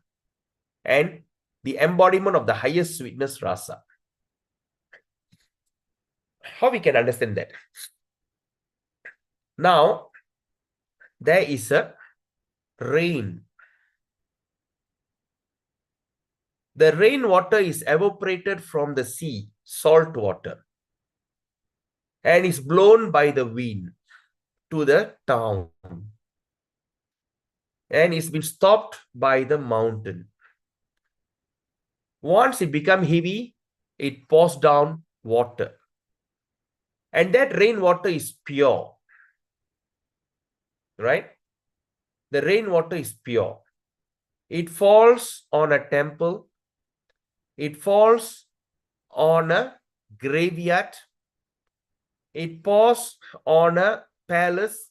and the embodiment of the highest sweetness rasa. How we can understand that? Now, there is a rain. The rainwater is evaporated from the sea, salt water, and is blown by the wind to the town, and it's been stopped by the mountain. Once it becomes heavy, it pours down water, and that rainwater is pure, right? The rainwater is pure. It falls on a temple, it falls on a graveyard, it pours on a palace,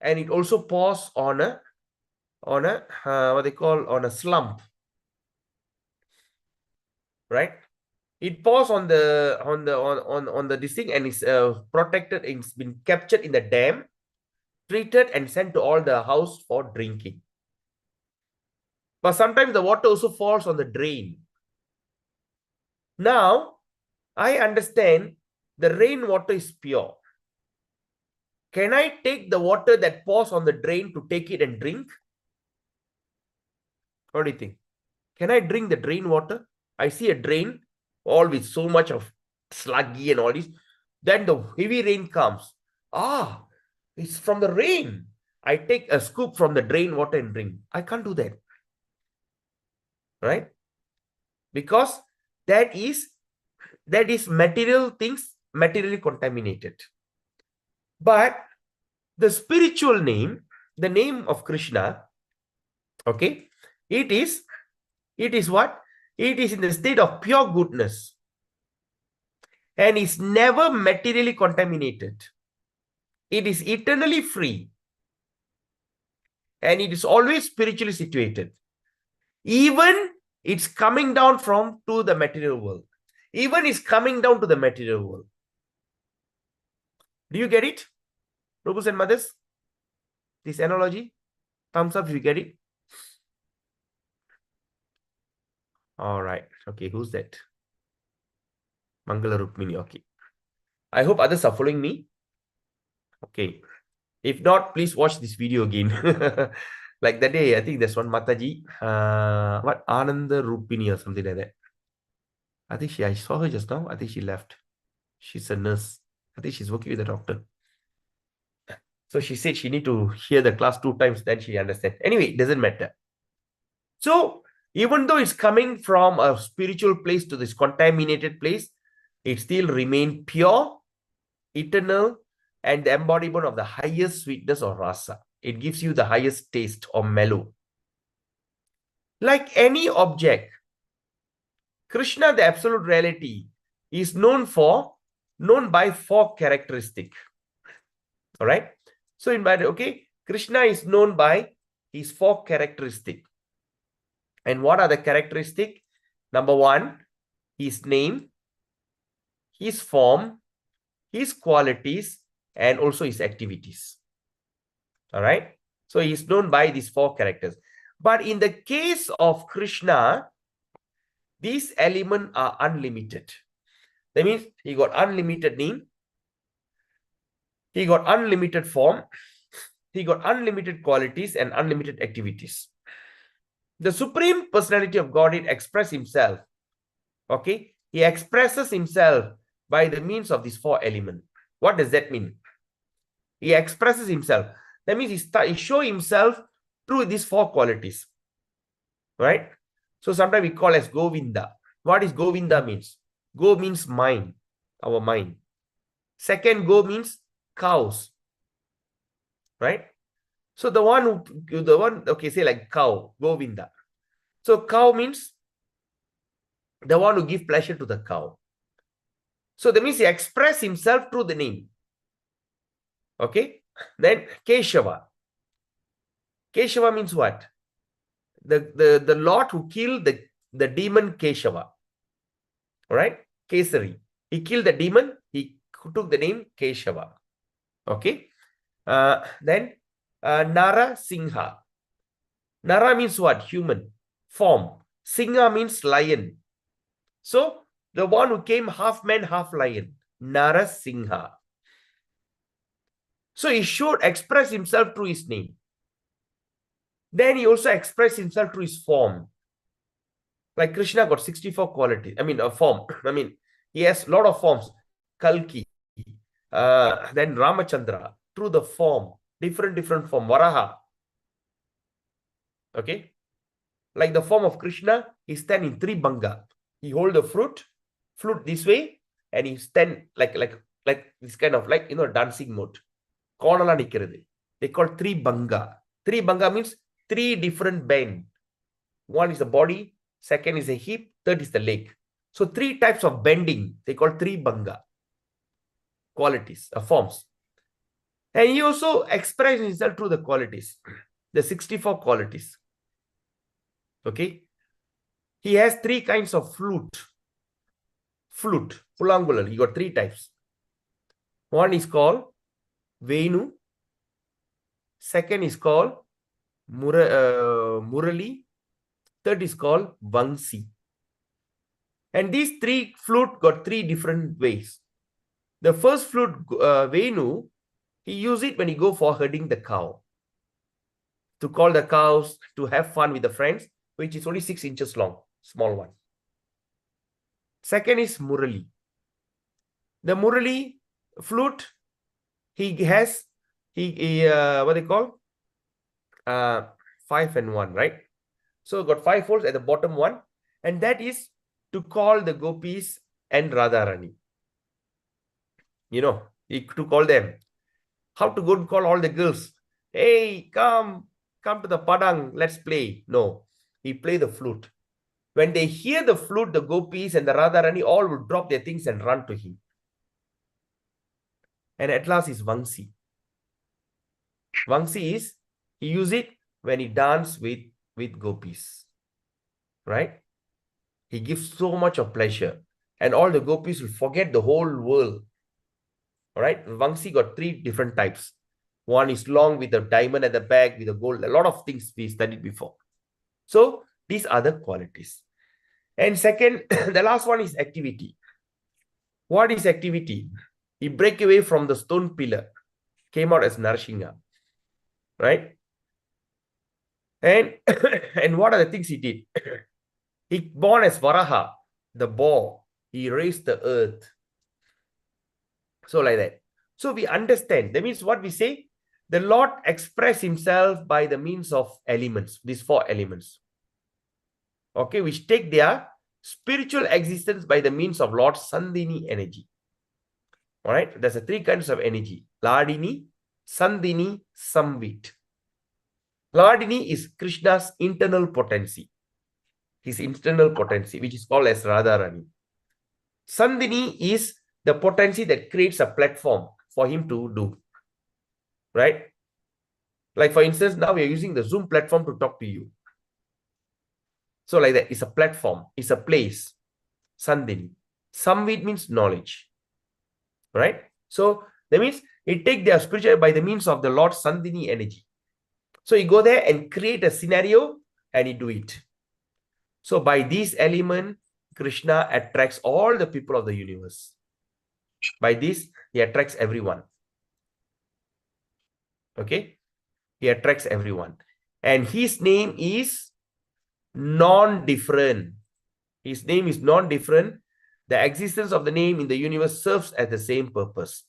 and it also pours on a what they call on a slump, right? It pours on the this thing, and it's protected. It's been captured in the dam, treated, and sent to all the house for drinking. But sometimes the water also falls on the drain. Now, I understand the rainwater is pure. Can I take the water that pours on the drain to take it and drink? What do you think? Can I drink the drain water? I see a drain, all with so much of sluggy and all this. Then the heavy rain comes. Ah, it's from the rain. I take a scoop from the drain water and drink. I can't do that. Right? Because that is material things, materially contaminated. But the spiritual name, the name of Krishna, okay, it is what? It is in the state of pure goodness, and is never materially contaminated. It is eternally free, and it is always spiritually situated. Even it's coming down to the material world. Even it's coming down to the material world. Do you get it, Prabhus and mothers? This analogy? Thumbs up if you get it. All right. Okay, who's that? Mangala Rukmini. Okay. I hope others are following me. Okay. If not, please watch this video again. Like that day, I think there's one Mataji. What? Ananda Rupini or something like that. I think I saw her just now. I think she left. She's a nurse. I think she's working with a doctor. So she said she need to hear the class 2 times, then she understands. Anyway, it doesn't matter. So even though it's coming from a spiritual place to this contaminated place, it still remains pure, eternal, and the embodiment of the highest sweetness or rasa. It gives you the highest taste or mellow. Like any object, Krishna, the absolute reality, is known by 4 characteristics. All right. So Krishna is known by his 4 characteristics. And what are the characteristics? Number 1, his name, his form, his qualities, and also his activities. All right. So he's known by these 4 characters. But in the case of Krishna, These elements are unlimited. That means he got unlimited name, he got unlimited form, he got unlimited qualities and unlimited activities. The Supreme Personality of Godhead expressed himself. Okay, he expresses himself by the means of these four elements. What does that mean? He expresses himself. That means he shows himself through these four qualities. Right? So sometimes we call as Govinda. What is Govinda means? Go means mind, our mind. Second, go means cows. Right? So okay, say like cow, Govinda. So cow means the one who gives pleasure to the cow. So that means he expresses himself through the name. Okay. Then Keshava. Keshava means what? The Lord who killed the demon Keshava. All right. Kesari. He killed the demon. He took the name Keshava. Okay. Then Nara Singha. Nara means what? Human. Form. Singha means lion. So the one who came half man, half lion. Nara Singha. So he should express himself through his name. Then he also expressed himself through his form. Like Krishna got 64 qualities. I mean, a form. I mean, he has a lot of forms. Kalki. Then Ramachandra. Through the form. Different form. Varaha. Okay. Like the form of Krishna, he stand in three banga. He hold the flute this way, and he stand like this kind of dancing mode. They call three banga. Three banga means three different bend. One is the body, second is the hip, third is the leg. So three types of bending. They call three banga. Qualities, forms. And he also expressed himself through the qualities. The 64 qualities. Okay. He has three kinds of flute. Pulangular. He got three types. One is called Venu. Second is called Murali. Third is called Vangsi. And these three flute got three different ways. The first flute, Venu, he use it when he go for herding the cow. To call the cows, to have fun with the friends, which is only 6 inches long. Small one. Second is Murali. The Murali flute, he has, what they call? 5 and 1, right? So got 5 folds at the bottom one. And that is to call the gopis and Radharani. You know, to call them. How to go and call all the girls? Hey, come to the padang, let's play. No, he play the flute. When they hear the flute, the gopis and the Radharani all will drop their things and run to him. And at last is Vangsi. Vangsi is, he use it when he dance with gopis. Right? He gives so much of pleasure. And all the gopis will forget the whole world. All right? Vangsi got 3 different types. One is long with a diamond at the back, with a gold. A lot of things we studied before. So, these are the qualities. And second, the last one is activity. What is activity? He break away from the stone pillar. Came out as Narasingha. Right? And, and what are the things he did? He born as Varaha, the boar. He raised the earth. So like that. So we understand. That means what we say? The Lord expressed himself by the means of elements. These 4 elements. Okay, which take their spiritual existence by the means of Lord Sandhini energy. All right, there's 3 kinds of energy. Ladini, Sandhini, Samvit. Ladini is Krishna's internal potency. His internal potency, which is called as Radharani. Sandhini is the potency that creates a platform for him to do. Right? Like for instance, now we are using the Zoom platform to talk to you. So like that, it's a platform, it's a place. Sandhini. Samvit means knowledge. Right? So that means it take their spiritual by the means of the Lord Sandhini energy. So you go there and create a scenario and you do it. So by this element, Krishna attracts all the people of the universe. By this, he attracts everyone. Okay? He attracts everyone. And his name is non-different. His name is non-different. The existence of the name in the universe serves as the same purpose.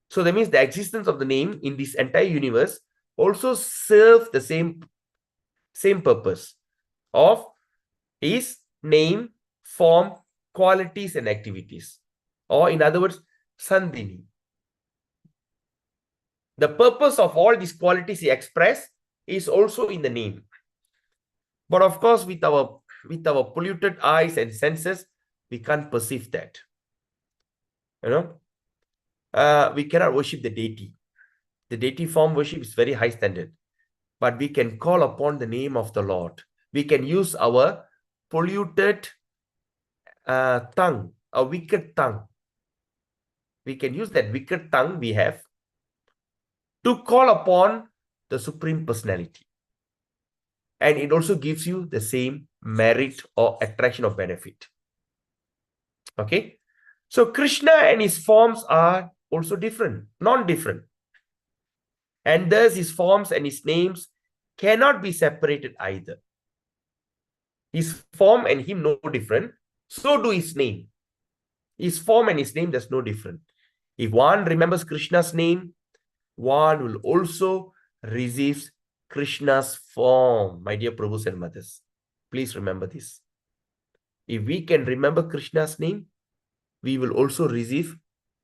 So that means the existence of the name in this entire universe also serves the same purpose of his name, form, qualities, and activities. Or in other words, Sandhini. The purpose of all these qualities he expressed is also in the name. But of course, with our polluted eyes and senses, we can't perceive that. You know, we cannot worship the deity. The deity form worship is very high standard. But we can call upon the name of the Lord. We can use our polluted tongue, a wicked tongue. We can use that wicked tongue we have to call upon the Supreme Personality. And it also gives you the same merit or attraction of benefit. Okay? So Krishna and his forms are also different, non-different. And thus his forms and his names cannot be separated either. His form and him no different, so do his name. His form and his name, there's no different. If one remembers Krishna's name, one will also receive Krishna's form, my dear Prabhus and mothers. Please remember this. If we can remember Krishna's name, we will also receive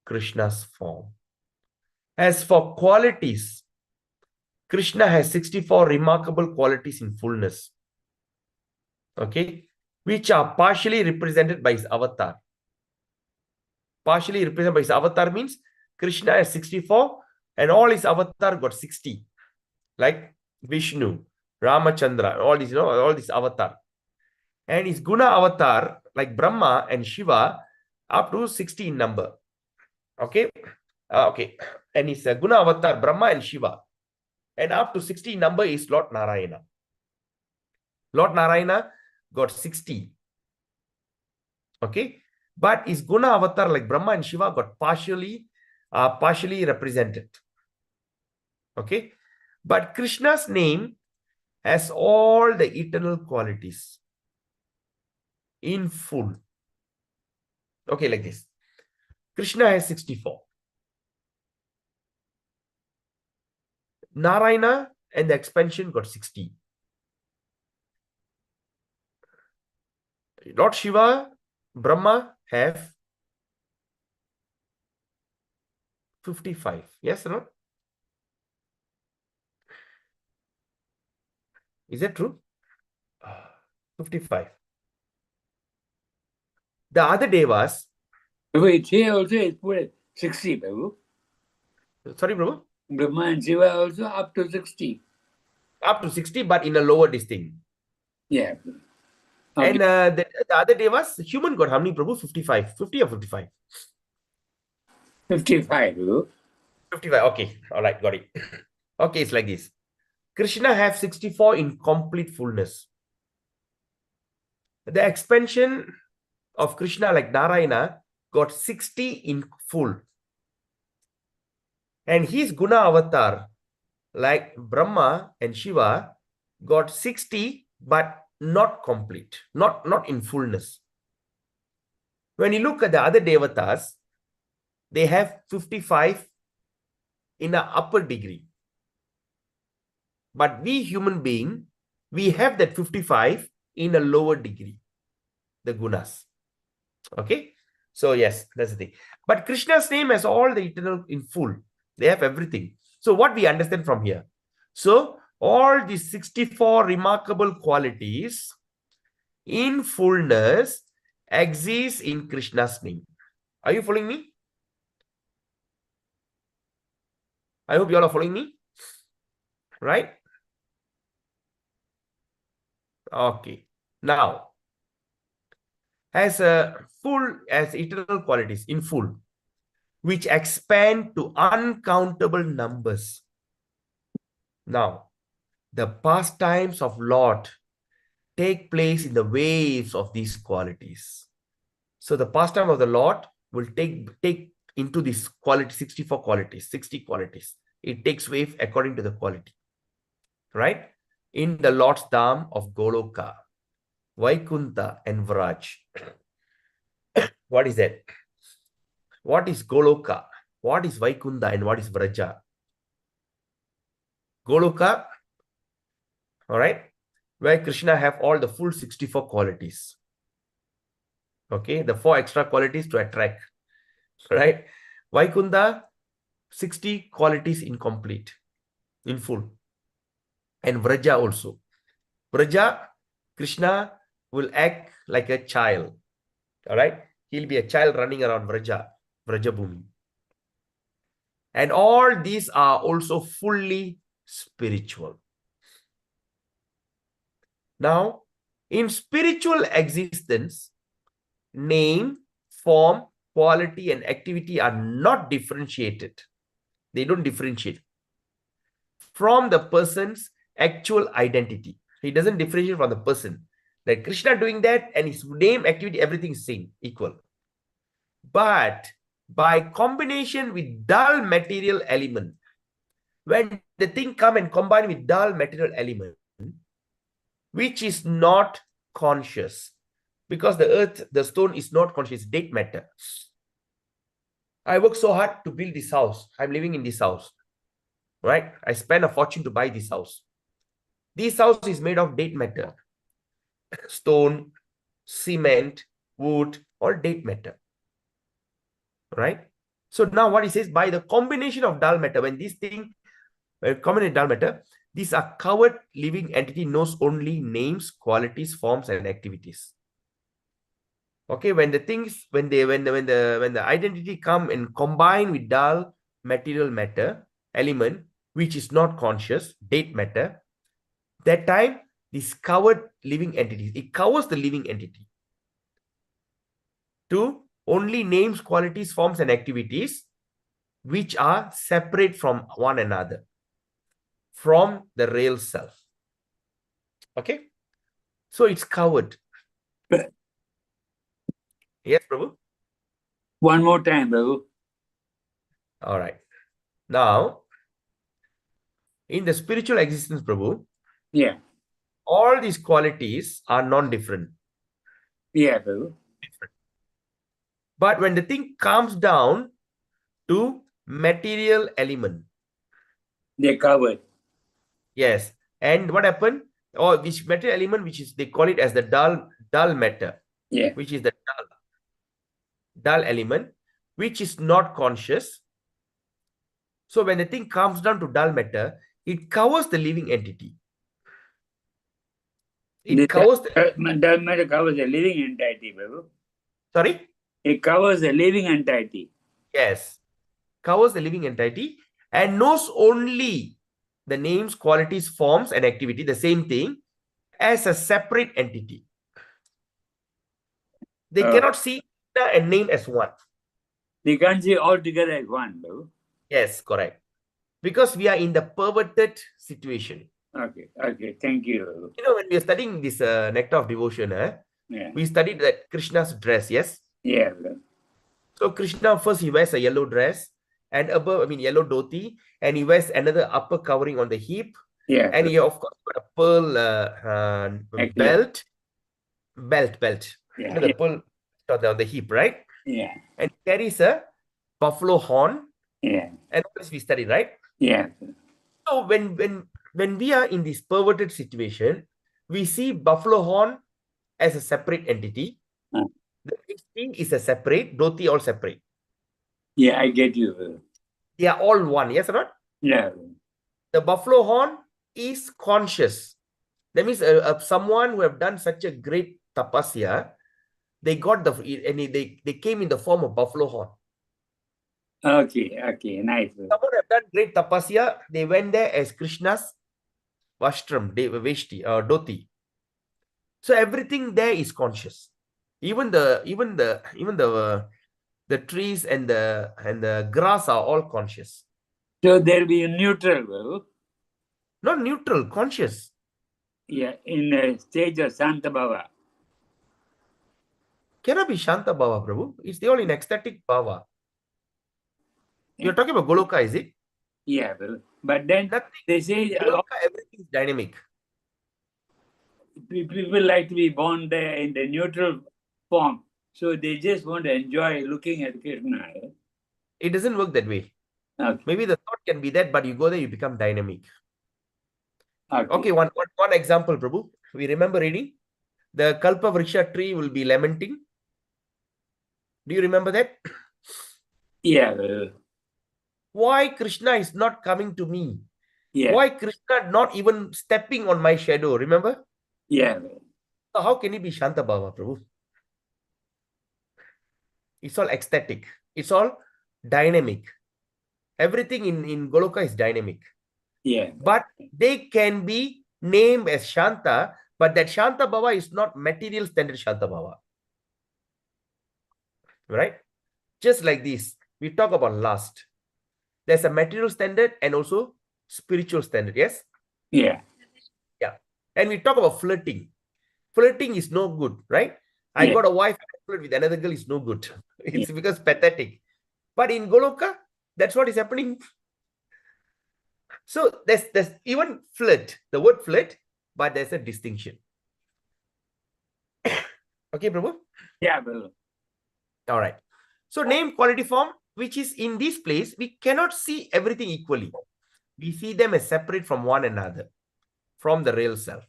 Krishna's form. As for qualities, Krishna has 64 remarkable qualities in fullness. Okay, which are partially represented by his avatar. Partially represented by his avatar means Krishna has 64 and all his avatar got 60. Like Vishnu, Ramachandra, all these, all these avatar. And his Guna avatar, like Brahma and Shiva, up to 60 in number. Okay. Okay. And his Guna avatar, Brahma and Shiva. And up to 60 in number is Lord Narayana. Lord Narayana got 60. Okay. But his Guna avatar, like Brahma and Shiva, got partially represented. Okay. But Krishna's name has all the eternal qualities in full. Okay, like this. Krishna has 64. Narayana and the expansion got 60. Lord Shiva, Brahma have 55. Yes or no? Is that true? 55. The other devas. Wait, here also is put at 60, Prabhu. Sorry, Prabhu? Brahma and Shiva also up to 60. Up to 60, but in a lower distinct. Yeah. Okay. And the other devas, human got how many, Prabhu? 55. 50 or 55? 55, Prabhu. 55. Okay. All right. Got it. Okay. It's like this. Krishna have 64 in complete fullness. The expansion of Krishna, like Narayana, got 60 in full. And his Guna avatar, like Brahma and Shiva, got 60, but not complete, not in fullness. When you look at the other devatas, they have 55 in an upper degree. But we human being, we have that 55 in a lower degree, the gunas. Okay. So yes, that's the thing. But Krishna's name has all the eternal in full. They have everything. So what we understand from here? So all these 64 remarkable qualities in fullness exist in Krishna's name. Are you following me? I hope you all are following me. Right? Okay. Now, as eternal qualities in full, which expand to uncountable numbers. Now, the pastimes of Lord take place in the waves of these qualities. So the pastime of the Lord will take into this quality, 64 qualities, 60 qualities. It takes wave according to the quality, right? In the Lord's Dham of Goloka, Vaikuntha and Vraj. What is that? What is Goloka? What is Vaikuntha and what is Vraja? Goloka, all right, where Krishna have all the full 64 qualities. Okay, the 4 extra qualities to attract, right? Vaikuntha, 60 qualities incomplete, in full. And Vraja also. Vraja, Krishna will act like a child. All right, he'll be a child running around Vraja Bhumi. And all these are also fully spiritual. Now, in spiritual existence, name, form, quality, and activity are not differentiated. They don't differentiate from the person's actual identity. He doesn't differentiate from the person. Like Krishna doing that and his name, activity, everything is same, equal. But by combination with dull material element, when the thing come and combine with dull material element, which is not conscious, because the earth, the stone is not conscious, dead matter. I work so hard to build this house. I'm living in this house, right? I spend a fortune to buy this house. This house is made of dead matter. Stone, cement, wood, all dead matter, right? So now what he says, by the combination of dull matter, when this thing, combined dull matter, these are covered living entity knows only names, qualities, forms, and activities. Okay, when the things, when the identity come and combine with dull material matter element, which is not conscious, dead matter, that time this covered living entities, it covers the living entity to only names, qualities, forms, and activities which are separate from one another, from the real self. Okay, so it's covered. Yes, Prabhu. One more time, Prabhu. All right. Now, in the spiritual existence, Prabhu, Yeah. all these qualities are non-different. Yeah, Prabhu. But when the thing comes down to material element, They covered. yes, and what happened? Or which material element, which is they call it as the dull matter, Yeah. which is the dull element, which is not conscious. So when the thing comes down to dull matter, it covers the living entity. It covers the, Dull matter covers the living entity, Prabhu. sorry? It covers the living entity. Yes, covers the living entity and knows only the names, qualities, forms, and activity, the same thing, as a separate entity. They cannot see a name as one. They can't see all together as one, Prabhu. Yes, correct. Because we are in the perverted situation. Okay, okay, thank you, Prabhu. You know, when we are studying this Nectar of Devotion, Yeah. we studied that Krishna's dress, yes? Yeah, Prabhu. So Krishna first, he wears a yellow dress and above, yellow dhoti, and he wears another upper covering on the hip. Yeah. And he, of course, got a pearl Necklace. belt. Yeah. You know, the pearl on the hip, right? Yeah. And he carries a buffalo horn. Yeah. And all this we studied, right? Yeah. So when we are in this perverted situation, we see buffalo horn as a separate entity. The next thing is a separate, dhoti all separate. Yeah, I get you, Prabhu. They are all one, yes or not? Yeah. The buffalo horn is conscious. That means someone who have done such a great tapasya, they got they came in the form of buffalo horn. Okay, okay, nice. Someone have done great tapasya, they went there as Krishna's vastram, veshti, dhoti. So everything there is conscious. Even the trees and the grass are all conscious. So there'll be a neutral, Prabhu. Not neutral, conscious. Yeah, in the stage of Santa Bhava. cannot be Shanta Bhava, Prabhu. It's the only ecstatic Bhava. You're talking about Goloka, is it? Yeah, Prabhu. But then Nothing. they say a lot Goloka, everything is dynamic. of people like to be born there in the neutral form. So they just want to enjoy looking at Krishna. It doesn't work that way. Okay. Maybe the thought can be that, but you go there, you become dynamic. Okay. Okay, one example, Prabhu. We remember reading? The Kalpa Vriksha tree will be lamenting. Do you remember that? Yeah. Prabhu. Why Krishna is not coming to me? Yeah. Why Krishna not even stepping on my shadow? Remember? Yeah. Prabhu. So how can it be Shanta Bhava, Prabhu? It's all ecstatic. It's all dynamic. Everything in Goloka is dynamic. Yeah. But they can be named as Shanta, but that Shanta Bhava is not material standard Shanta Bhava. Right? Just like this, we talk about lust. There's a material standard and also spiritual standard. Yes? Yeah. Yeah. And we talk about flirting. Flirting is no good, right? I Yeah. got a wife, I flirt with another girl is no good. It's because pathetic. But in Goloka, that's what is happening. So there's even flirt, the word flirt, but there's a distinction. Okay, Prabhu? Yeah. Prabhu. All right. So name, quality, form, which is in this place, we cannot see everything equally. We see them as separate from one another, from the real self.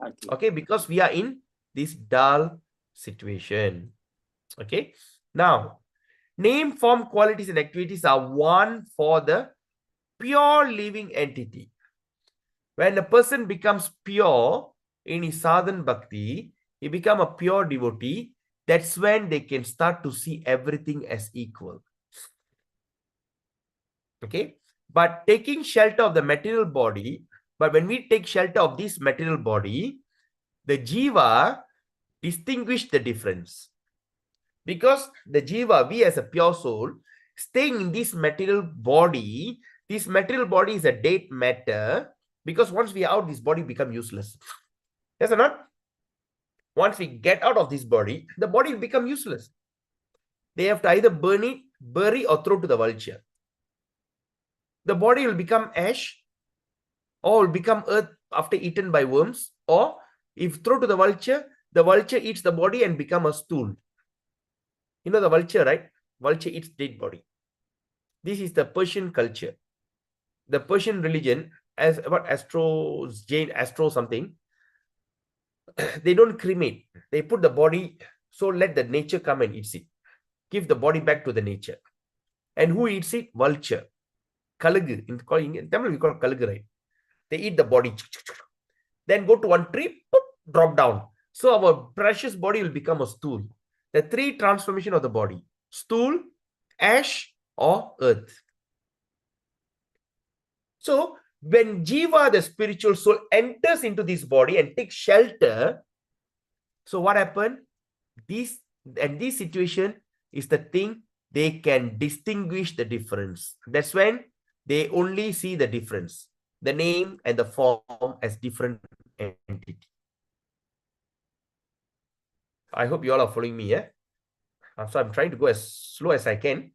Okay. Okay, because we are in this dull situation. Okay. Now, name, form, qualities, and activities are one for the pure living entity. When a person becomes pure in his sadhana bhakti, he becomes a pure devotee. That's when they can start to see everything as equal. Okay. But taking shelter of the material body, but when we take shelter of this material body, the jiva distinguish the difference. Because the jiva, we as a pure soul, staying in this material body is a dead matter, because once we are out, this body become useless. Yes or not? Once we get out of this body, the body will become useless. They have to either burn it, bury, or throw to the vulture. The body will become ash, or will become earth after eaten by worms, or if throw to the vulture eats the body and become a stool. You know the vulture, right? Vulture eats dead body. This is the Persian culture. The Persian religion, as about Jain Astro something, they don't cremate. They put the body, so let the nature come and eats it. Give the body back to the nature. And who eats it? Vulture. Kalagu. In Tamil, we call it Kalagu, right? They eat the body. Then go to one tree, drop down. So our precious body will become a stool. The three transformation of the body: stool, ash, or earth. So when jiva, the spiritual soul, enters into this body and takes shelter, so what happened? This situation is the thing they can distinguish the difference. That's when they only see the difference, the name and the form as different entity. I hope you all are following me, yeah? So I'm trying to go as slow as I can.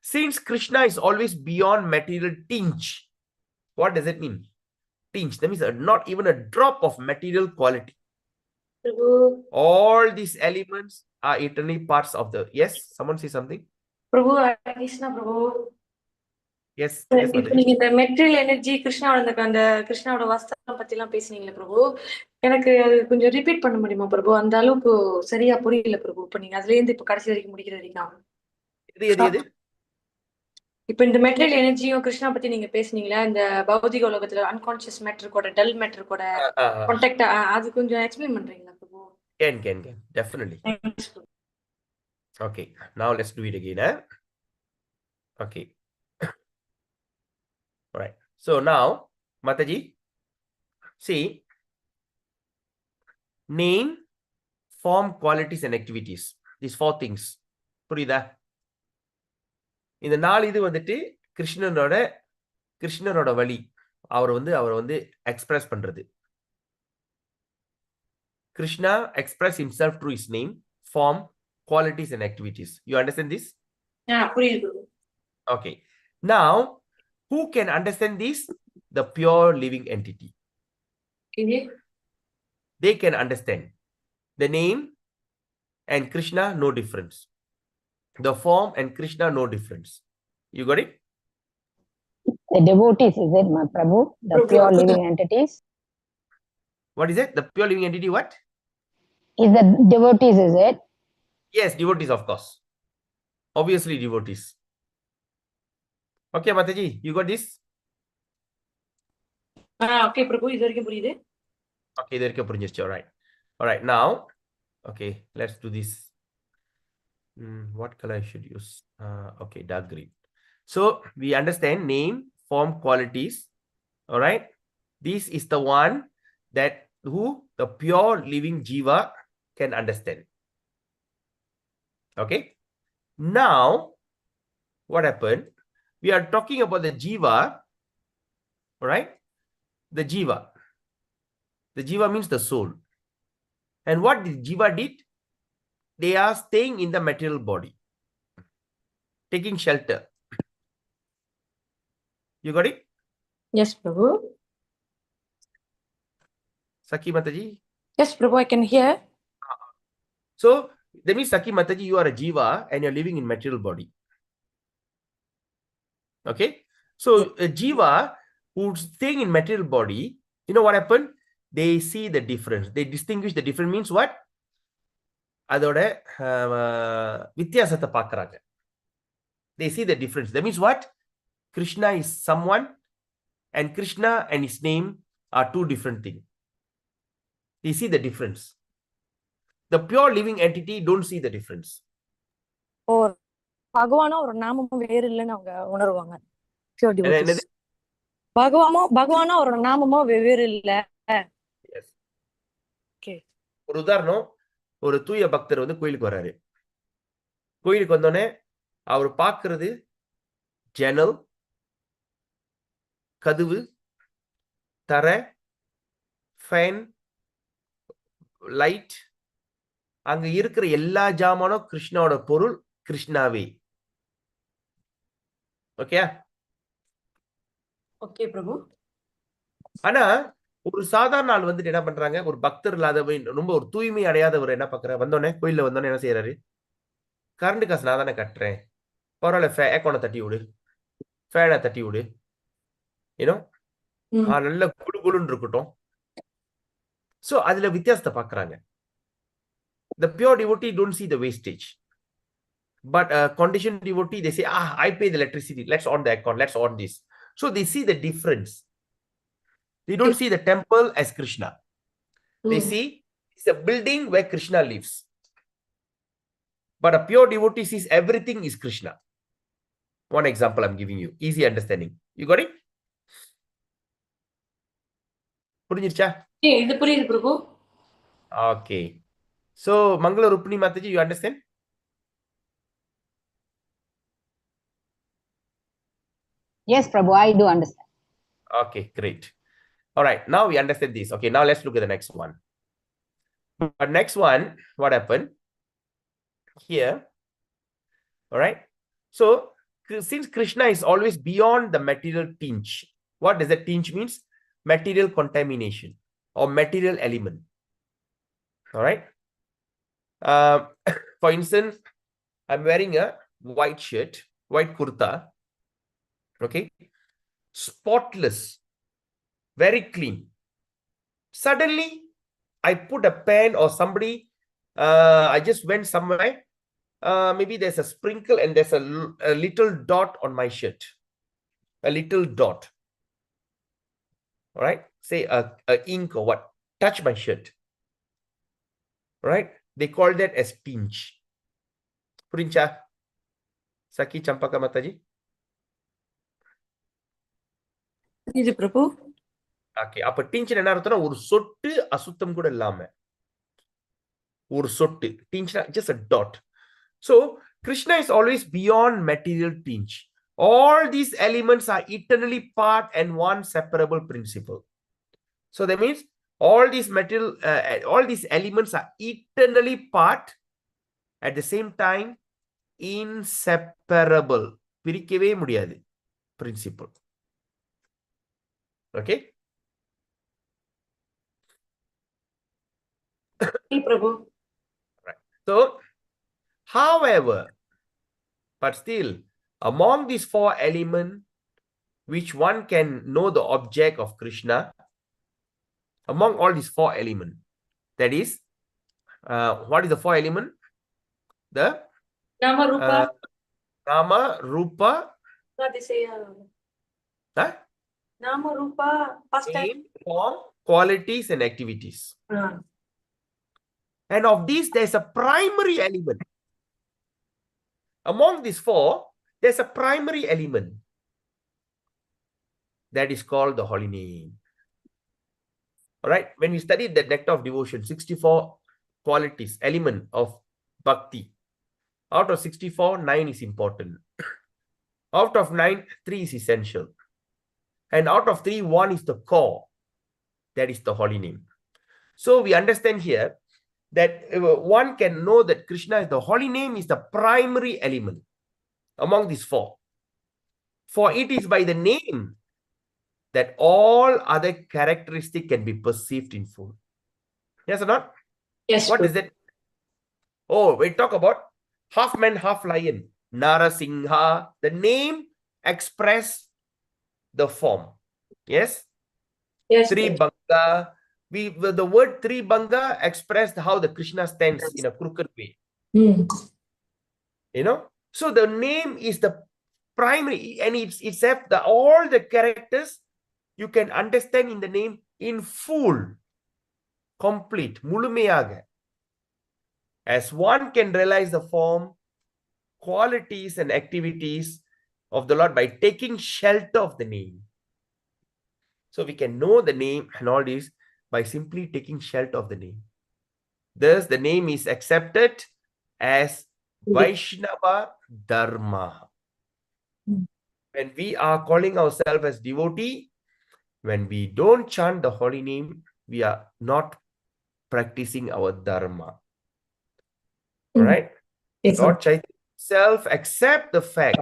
Since Krishna is always beyond material tinge, what does it mean? Tinge, that means not even a drop of material quality. Prabhu, All these elements are eternally parts of the... Yes, someone say something? Prabhu, Krishna, Prabhu. Yes, yes, இப்போ Mataji. நீங்க இந்த material energy அந்த கிருஷ்ணாவோட வஸ்திரம் பத்தி எல்லாம் பேசுனீங்களே பிரபு, எனக்கு அது கொஞ்சம் ரிப்பீட் பண்ண முடியுமா பிரபு? அந்த அளவுக்கு சரியா புரியல பிரபு. இப்ப நீங்க அதுல இருந்து இப்ப கடைசி வரைக்கும் முடிக்கிற வரைக்கும் எது இப்ப இந்த மெட்டீரியல் எனர்ஜியும் கிருஷ்ணா பத்தி நீங்க பேசுனீங்களா, இந்த பௌதிக உலகத்துல அன்கான்சியஸ் மேட்டர் கூட டல் மேட்டர் கூட கான்டாக்ட், அது கொஞ்சம் எக்ஸ்பிளைன் பண்றீங்களா பிரபு? Can definitely. Okay, now let's do it again. Okay. All right. So now, Mataji, see, name, form, qualities, and activities. These four things. புரியுதா? இந்த 4 இது வந்துட்டு கிருஷ்ணனோட வழி. அவர் வந்து எக்ஸ்பிரஸ் பண்றது. Krishna express himself through his name, form, qualities, and activities. You understand this? புரியுது பிரபு. Okay. Now, who can understand this? The pure living entity. Okay. They can understand. The name and Krishna, no difference. The form and Krishna, no difference. You got it? The devotees, is it, my Prabhu? The Prabhu, pure Prabhu. living entities? What is it? The pure living entity, what? Is the devotees, is it? Yes, devotees, of course. Obviously, devotees. Okay, Mataji, you got this? Okay, பிரபு இது வரைக்கும் புரியுது. Okay, there you go. All right. All right, now, okay, let's do this. What color I should use? Okay, dark green. So, we understand name, form, qualities. All right. This is the one that who the pure living jiva can understand. Okay. Now, what happened? We are talking about the jiva. All right. The jiva. The jiva means the soul. And what the jiva did? They are staying in the material body, taking shelter. You got it? Yes, Prabhu. Saki Mataji? Yes, Prabhu, I can hear. So, that means Saki Mataji, you are a jiva and you're living in material body. Okay? So, a jiva who's staying in material body, you know what happened? They see the difference. They distinguish the difference means what? அதோட வித்தியாசத்தை பார்க்கறாங்க. They see the difference. That means what? Krishna is someone and Krishna and his name are two different things. They see the difference. The pure living entity don't see the difference. ஓ பகவானோ ஒரு நாமமும் வேறு இல்லைன்னு அவங்க உணர்வாங்க. Pure devotees. பகவானோ ஒரு நாமமோ வேறு இல்ல. Yes. Okay. ஒரு உதாரணம், ஒரு தூய பக்தர் வந்து கோயிலுக்கு வராரு. கோயிலுக்கு வந்தோடனே அவர் பார்க்கிறது ஜன்னல், கதவு, தரை, ஃபேன், லைட், அங்க இருக்கிற எல்லா ஜாமானும் கிருஷ்ணாவோட பொருள், கிருஷ்ணாவே. ஓகே? ஓகே பிரபு. ஆனா ஒரு சாதாரண ஆள் வந்துட்டு என்ன பண்றாங்க, ஒரு பக்தர் இல்லாதவ, ரொம்ப ஒரு தூய்மை அடையாதவர் என்ன பாக்குற, வந்தோடனே கோயில்ல வந்தோடனே என்ன செய்யறாரு, கரண்ட் காசு நான் தானே கட்டுறேன், பரவாயில்ல ஏக்கோனை தட்டி விடு, ஃபேனை தட்டி விடு, ஏனோ நல்ல குழு குழுன்னு இருக்கட்டும். சோ அதுல வித்தியாசத்தை பாக்குறாங்க. The pure devotee don't see the wastage, but conditioned devotee, they say, I pay the electricity, let's on the aircon, let's on this. So they see the difference. They don't see the temple as Krishna. They see it's a building where Krishna lives. But a pure devotee sees everything is Krishna. One example I'm giving you. Easy understanding. You got it? புரிஞ்சிருச்சா? இது புரியுது பிரபு. Okay. So, Mangala Rupini Mataji, you understand? Yes, Prabhu, I do understand. Okay, great. All right, now we understand this. Okay, now let's look at the next one. But next one, what happened here? All right. So, since Krishna is always beyond the material tinge, what does that tinge means? Material contamination or material element. All right. For instance, I'm wearing a white shirt, white kurta. Okay. Spotless. Very clean. Suddenly, I put a pen or somebody, I just went somewhere, maybe there's a sprinkle and there's a little dot on my shirt. A little dot. All right. Say a ink or what. Touch my shirt. All right. They call that as tinge. Purincha. Saki Champaka Mataji. இது பிரபு. Okay, அப்ப டீஞ்ச் என்ன அர்த்தம்னா ஒரு சொட்டு அசுத்தம் கூட இல்லாம ஒரு சொட்டு டீஞ்ச்னா just a dot. So Krishna is always beyond material tinge. All these elements are eternally part and one separable principle. So that means all these material all these elements are eternally part At the same time, inseparable. பிரிக்கவே முடியாது. Principle. Okay? Hey, Prabhu. Right. So, however, but still, among these four elements, which one can know the object of Krishna, among all these four elements, that is, what is the four elements? The Nama Rupa. Nama, Rupa, huh? Nama Rupa. Past time. Name, form, qualities, and activities. And of these, there's a primary element. Among these four, there's a primary element that is called the holy name. All right. When we studied the Nectar of Devotion, 64 qualities, element of bhakti. Out of 64, 9 is important. Out of 9, 3 is essential. And out of 3, 1 is the core. That is the holy name. So we understand here that one can know that Krishna, the holy name, is the primary element among these four. For it is by the name that all other characteristics can be perceived in full. Yes or not? Yes. What is it? Oh, we talk about half man, half lion. Narasingha. The name express the form. Yes? Yes. Tribanga. The word Tribanga expressed how the Krishna stands in a crooked way. Mm. You know? So the name is the primary, and it's all the characters you can understand in the name in full, complete, mulumeyaga. As one can realize the form, qualities, and activities of the Lord by taking shelter of the name. So we can know the name and all this by simply taking shelter of the name. Thus, the name is accepted as Vaishnava Dharma. When we are calling ourselves as devotee, when we don't chant the holy name, we are not practicing our Dharma. All right? Yes, Lord Chaitanya himself accept the fact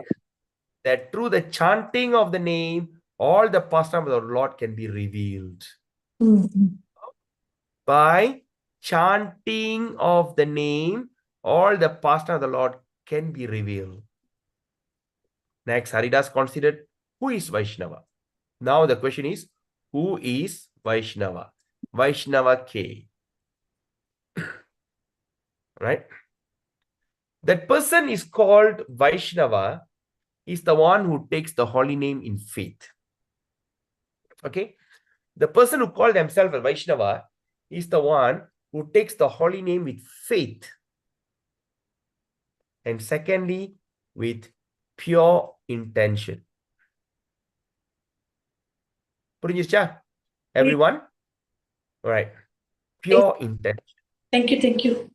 that through the chanting of the name, all the pastime of the Lord can be revealed. By chanting of the name, all the pastime of the Lord can be revealed. Next, Haridas considered who is Vaishnava. Now the question is, who is Vaishnava? Vaishnava K. Right? That person is called Vaishnava is the one who takes the holy name in faith. Okay? The person who calls themselves a Vaishnava is the one who takes the holy name with faith. And secondly, with pure intention. Purinjircha? Everyone? All right. Pure intention. Thank you.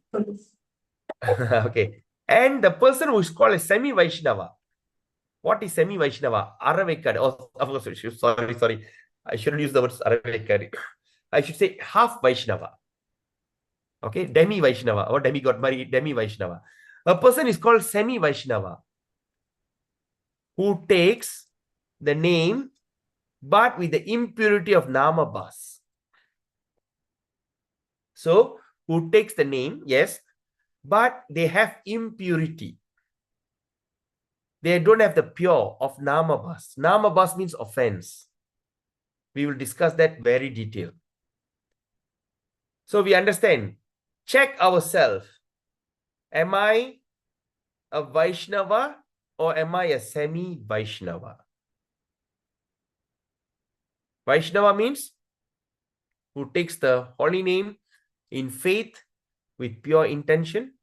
Okay. And the person who is called a semi-Vaishnava. What is semi-Vaishnava? Aravekari. Oh, of course, sorry. I shouldn't use the words Aravekari. I should say half Vaishnava. Okay. Demi-Vaishnava or demi-god married, demi-Vaishnava. A person is called semi-Vaishnava who takes the name but with the impurity of Namabhas. So, who takes the name, yes, but they have impurity. They don't have the pure of Namabhas. Namabhas means offense. We will discuss that very detailed. So we understand. Check ourselves. Am I a Vaishnava or am I a semi-Vaishnava? Vaishnava means who takes the holy name in faith with pure intention.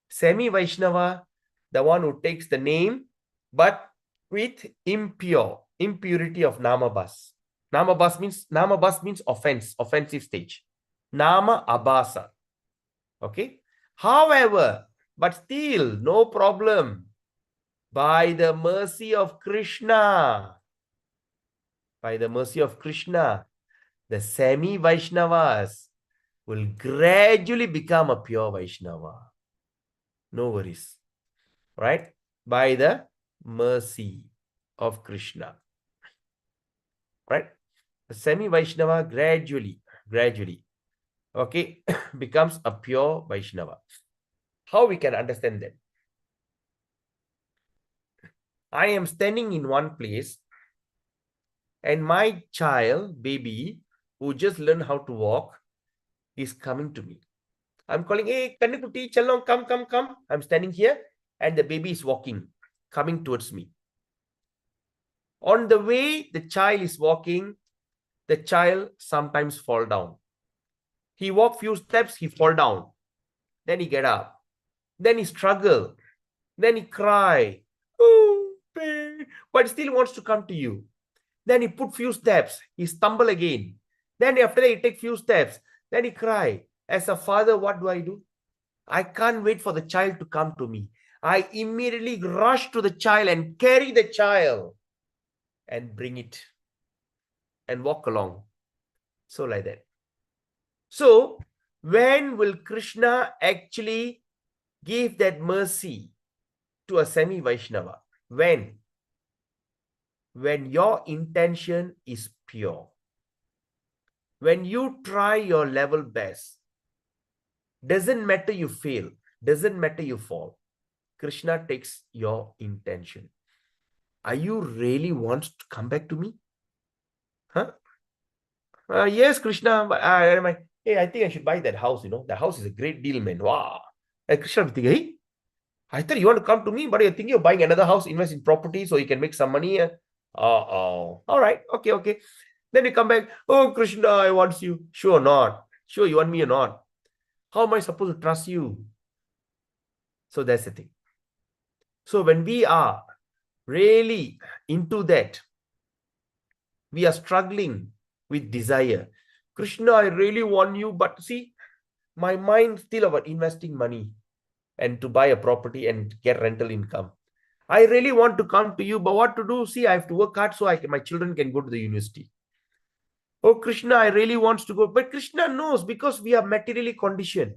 Semi-Vaishnava, the one who takes the name but with impurity of Namabhas. Namabhas means offense, offensive stage. Nama abhasa. Okay. However, but still no problem. By the mercy of Krishna, the semi-Vaishnavas will gradually become a pure Vaishnava. No worries. Right? By the mercy of Krishna. Right? The semi-Vaishnava gradually, okay, becomes a pure Vaishnava. How we can understand that? I am standing in one place and my child, baby, who just learned how to walk, is coming to me. I'm calling, hey, Kanikuti, Chalong, come. I'm standing here and the baby is walking, coming towards me. On the way, the child is walking, the child sometimes fall down. He walk few steps, he fall down. Then he get up. Then he struggle. Then he cry. Oh, pain. But still wants to come to you. Then he put few steps. He stumble again. Then after that, he take few steps. Then he cry. As a father, what do? I can't wait for the child to come to me. I immediately rush to the child and carry the child and bring it and walk along. So like that. So when will Krishna actually give that mercy to a semi-Vaishnava? When your intention is pure. When you try your level best. Doesn't matter you fail. Doesn't matter you fall. Krishna takes your intention. Are you really wants to come back to me? Huh? Yes, Krishna. Hey, I think I should buy that house, The house is a great deal, man. Wow. And Krishna will think, hey, I thought you want to come to me, but you're thinking of buying another house, invest in property so you can make some money. All right. Okay. Then you come back. Oh, Krishna, I want you. Sure or not? Sure, you want me or not? How am I supposed to trust you? So that's the thing. So when we are really into that, we are struggling with desire. Krishna, I really want you, but see, my mind still about investing money and to buy a property and get rental income. I really want to come to you, but what to do? See, I have to work hard so my children can go to the university. Oh, Krishna, I really want to go. But Krishna knows because we are materially conditioned.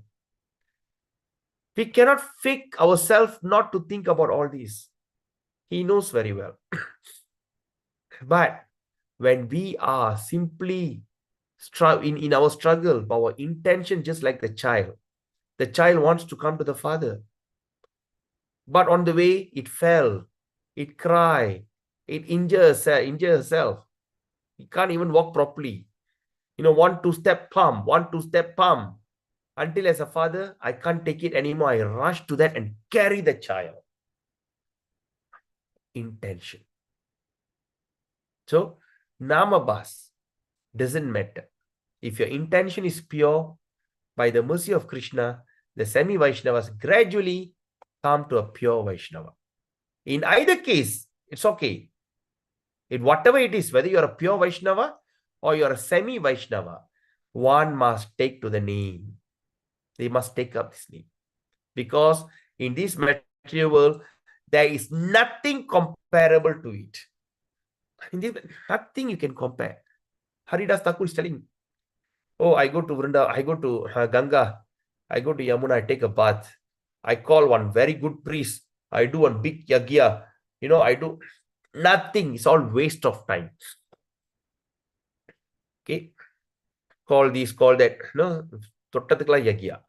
We cannot fake ourselves not to think about all these. He knows very well. But when we are simply in our struggle, our intention just like the child wants to come to the father. But on the way, it fell, it cried, it injured herself. It can't even walk properly. 1 2 step palm, 1 2 step palm. Until as a father, I can't take it anymore. I rush to that and carry the child. Intention. So, Namabas doesn't matter. If your intention is pure, by the mercy of Krishna, the semi-Vaishnavas gradually come to a pure Vaishnava. In either case, it's okay. In whatever it is, whether you're a pure Vaishnava or you're a semi-Vaishnava, one must take to the name. They must take up this name. Because in this material world, there is nothing comparable to it. Nothing you can compare. Haridas Thakur is telling, oh, I go to Vrindavan, I go to Ganga, I go to Yamuna, I take a bath. I call one very good priest. I do one big yagya. I do nothing. It's all waste of time. Okay. Call that. No, Tottathikla yagya.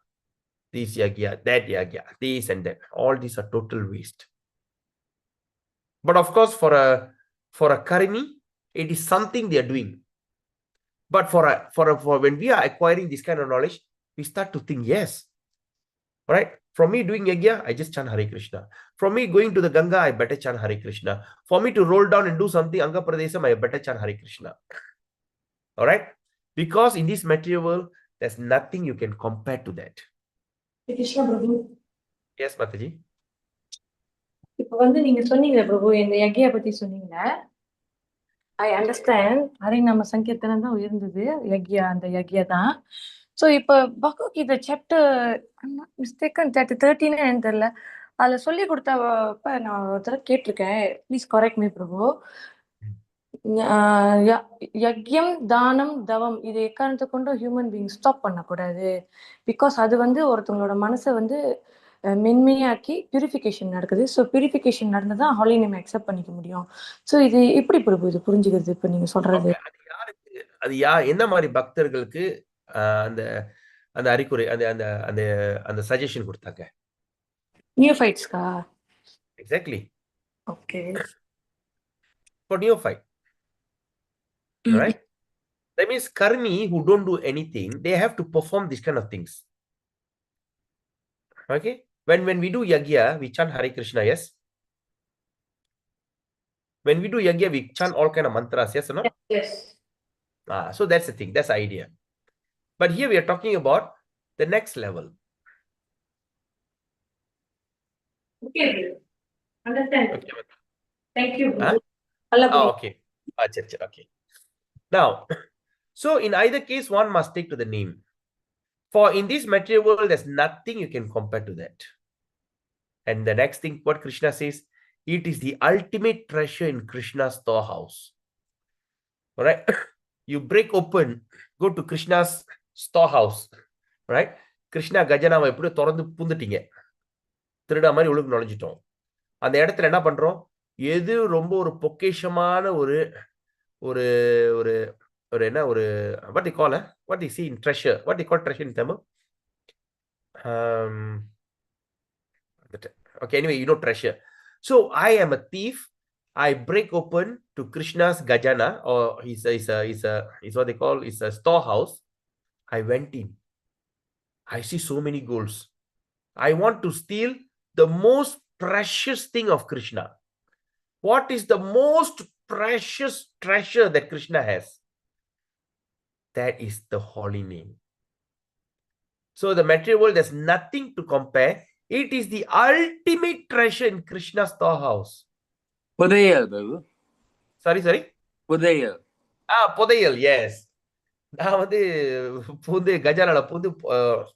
This yagya, that yagya, this and that. All these are total waste. But of course, for a Karimi, it is something they are doing. But for when we are acquiring this kind of knowledge, we start to think, yes. Right? From me doing yagya, I just chant Hare Krishna. From me going to the Ganga, I better chant Hare Krishna. For me to roll down and do something, Anga Pradesam, I better chant Hare Krishna. All right? Because in this material world, there's nothing you can compare to that. Krishna Prabhu. Yes, Mataji. இப்போ நீங்க சொன்னீங்க பிரபு இந்த யக்யா பத்தி சொன்னீங்க. I understand. Hari நாம சங்கீர்த்தனம் தான் உயர்ந்தது. யக்யா அந்த யக்யா தான். So இப்போ பகவத்கீதை சாப்டர் மிஸ்டேக்கன் சாப்டர் 13 எனக்கு தெரியல. அதுல சொல்லி கொடுத்தப்ப நான் ஒரு தடவை கேட்டிருக்கேன். ப்ளீஸ் கரெக்ட் மீ பிரபு. யக்யம் தானம் தவம் இது எக்காரணத்தை கொண்டு ஹியூமன் பீயிங் ஸ்டாப் பண்ணக்கூடாது. பிகாஸ் அது ஒருத்தவங்களோட மனசை மென்மையாக்கி பியூரிஃபிகேஷன் நடக்குது. ஸோ பியூரிஃபிகேஷன் நடந்தால் ஹாலி நேம் அக்செப்ட் பண்ணிக்க முடியும். ஸோ இது எப்படி பிரபு இது புரிஞ்சுக்கிறது இப்போ நீங்கள் சொல்றது? அது யாருக்கு, அது என்ன மாதிரி பக்தர்களுக்கு அந்த அந்த அறிகுறி அந்த அந்த அந்த அந்த சஜஷன் கொடுத்தாங்க? நியோஃபைட்ஸ்க்கா? Exactly, okay. for neophyte, right? That means karmi who don't do anything, they have to perform this kind of things. Okay, when we do yagya, we chant Hare Krishna, yes. When we do yagya, we chant all kind of mantras, yes or no? Yes. So that's the thing, that's the idea. But here we are talking about the next level. Okay, understand. Okay. Thank you. Okay. Okay. Now, so in either case, one must stick to the name. For in this material world, there's nothing you can compare to that. And the next thing, what Krishna says, it is the ultimate treasure in Krishna's storehouse. All right? You break open, go to Krishna's storehouse, right? Krishna Gajanaவை எப்படி திறந்து பூந்துட்டீங்க, திருடா மாதிரி உள்ள நுழைஞ்சிட்டோம். அந்த இடத்துல என்ன பண்றோம்? எது ரொம்ப ஒரு பொக்கிஷமான ஒரு ஒரு ஒரு ஒரு என்ன ஒரு what they call what they see in treasure, what they call treasure in Tamil? Okay, anyway, you know treasure. So I am a thief. I break open to Krishna's Gajana, or is what they call is a storehouse. I went in. I see so many golds. I want to steal the most precious thing of Krishna. What is the most precious treasure that Krishna has? That is the holy name. So the material world, there's nothing to compare. It is the ultimate treasure in Krishna's storehouse. Podayal, Babu. Sorry. Podayal. Podayal, yes. நான் பூந்து கஜானால பூந்து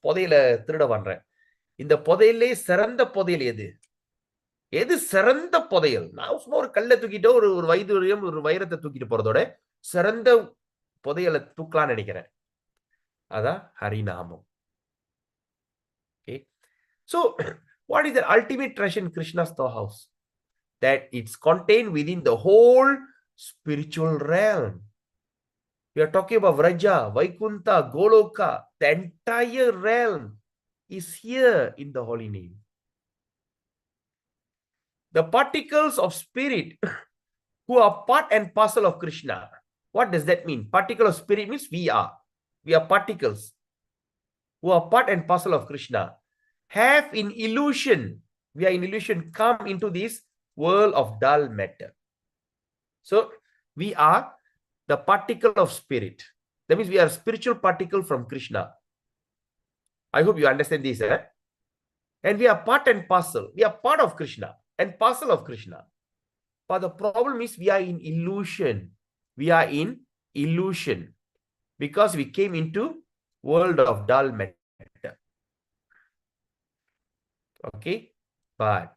புதையில திருட பண்றேன். இந்த புதையிலே சிறந்த புதையல் எது? எது சிறந்த புதையல்? நான் சும்மா ஒரு கல்லை தூக்கிட்டோ ஒரு வைதூரியம் ஒரு வைரத்தை தூக்கிட்டு போறதோட சிறந்த புதையலை தூக்கலாம்னு நினைக்கிறேன். அதான் ஹரிநாமம். Okay. So, what is the ultimate treasure in Krishna's storehouse? That it's contained within the whole spiritual realm. We are talking about Vraja, Vaikunta, Goloka. The entire realm is here in the holy name. The particles of spirit who are part and parcel of Krishna. What does that mean? Particle of spirit means we are. We are particles who are part and parcel of Krishna. Have in illusion, we are in illusion, come into this world of dull matter. So we are the particle of spirit. That means we are a spiritual particle from Krishna. I hope you understand this. And we are part and parcel. We are part of Krishna and parcel of Krishna. But the problem is we are in illusion. We are in illusion because we came into world of dull matter. Okay, but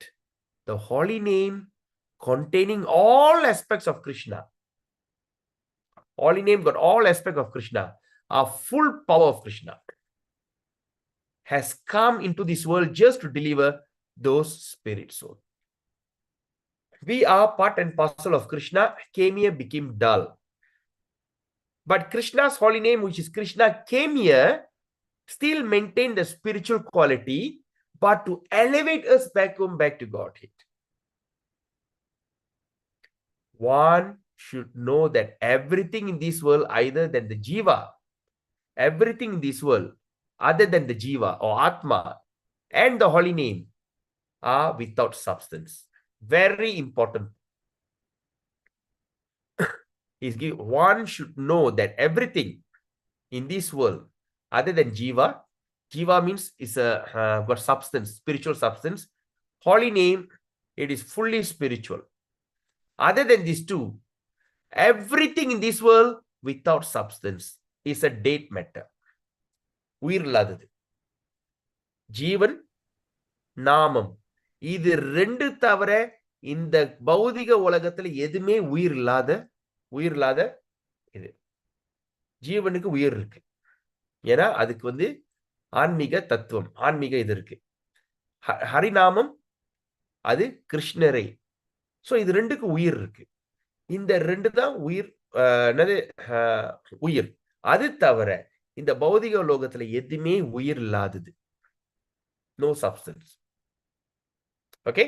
the holy name containing all aspects of Krishna, holy name got all aspects of Krishna, our full power of Krishna has come into this world just to deliver those spirit souls. We are part and parcel of Krishna, came here, became dull. But Krishna's holy name, which is Krishna, came here, still maintain the spiritual quality, but to elevate us back home, back to Godhead. One should know that everything in this world, either than the Jiva, everything in this world, other than the Jiva or Atma and the holy name, are without substance. Very important. One should know that everything in this world, other than Jiva, Jiva means is got substance, spiritual substance. Holy name, it is fully spiritual. Other than these two, everything in this world without substance is a dead matter. உயிர் இல்லாதது. ஜீவன், நாமம், இது ரெண்டு தவிர இந்த பௌதிக உலகத்துல எதுவுமே உயிர் இல்லாத இது. ஜீவனுக்கு உயிர் இருக்கு. ஏன்னா அதுக்கு ஆன்மீக தத்துவம், ஆன்மீக இது இருக்கு. ஹரிநாமம் அது கிருஷ்ணரே. ஸோ இது ரெண்டுக்கு உயிர் இருக்கு. இந்த ரெண்டு தான் உயிர், என்னது உயிர். அது தவிர இந்த பௌதிக லோகத்துல எதுவுமே உயிர் இல்லாதது. No substance. Okay,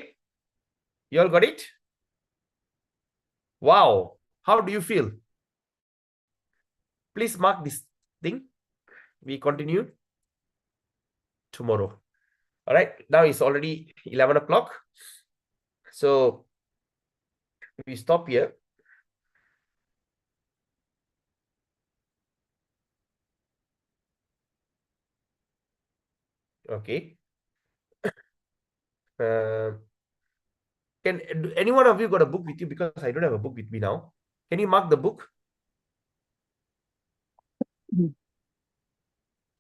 you all got it? Wow, how do you feel? Please mark this thing. We continue tomorrow. All right, now it's already 11 o'clock, so we stop here. Okay, can any one of you got a book with you? Because I don't have a book with me now. Can you mark the book?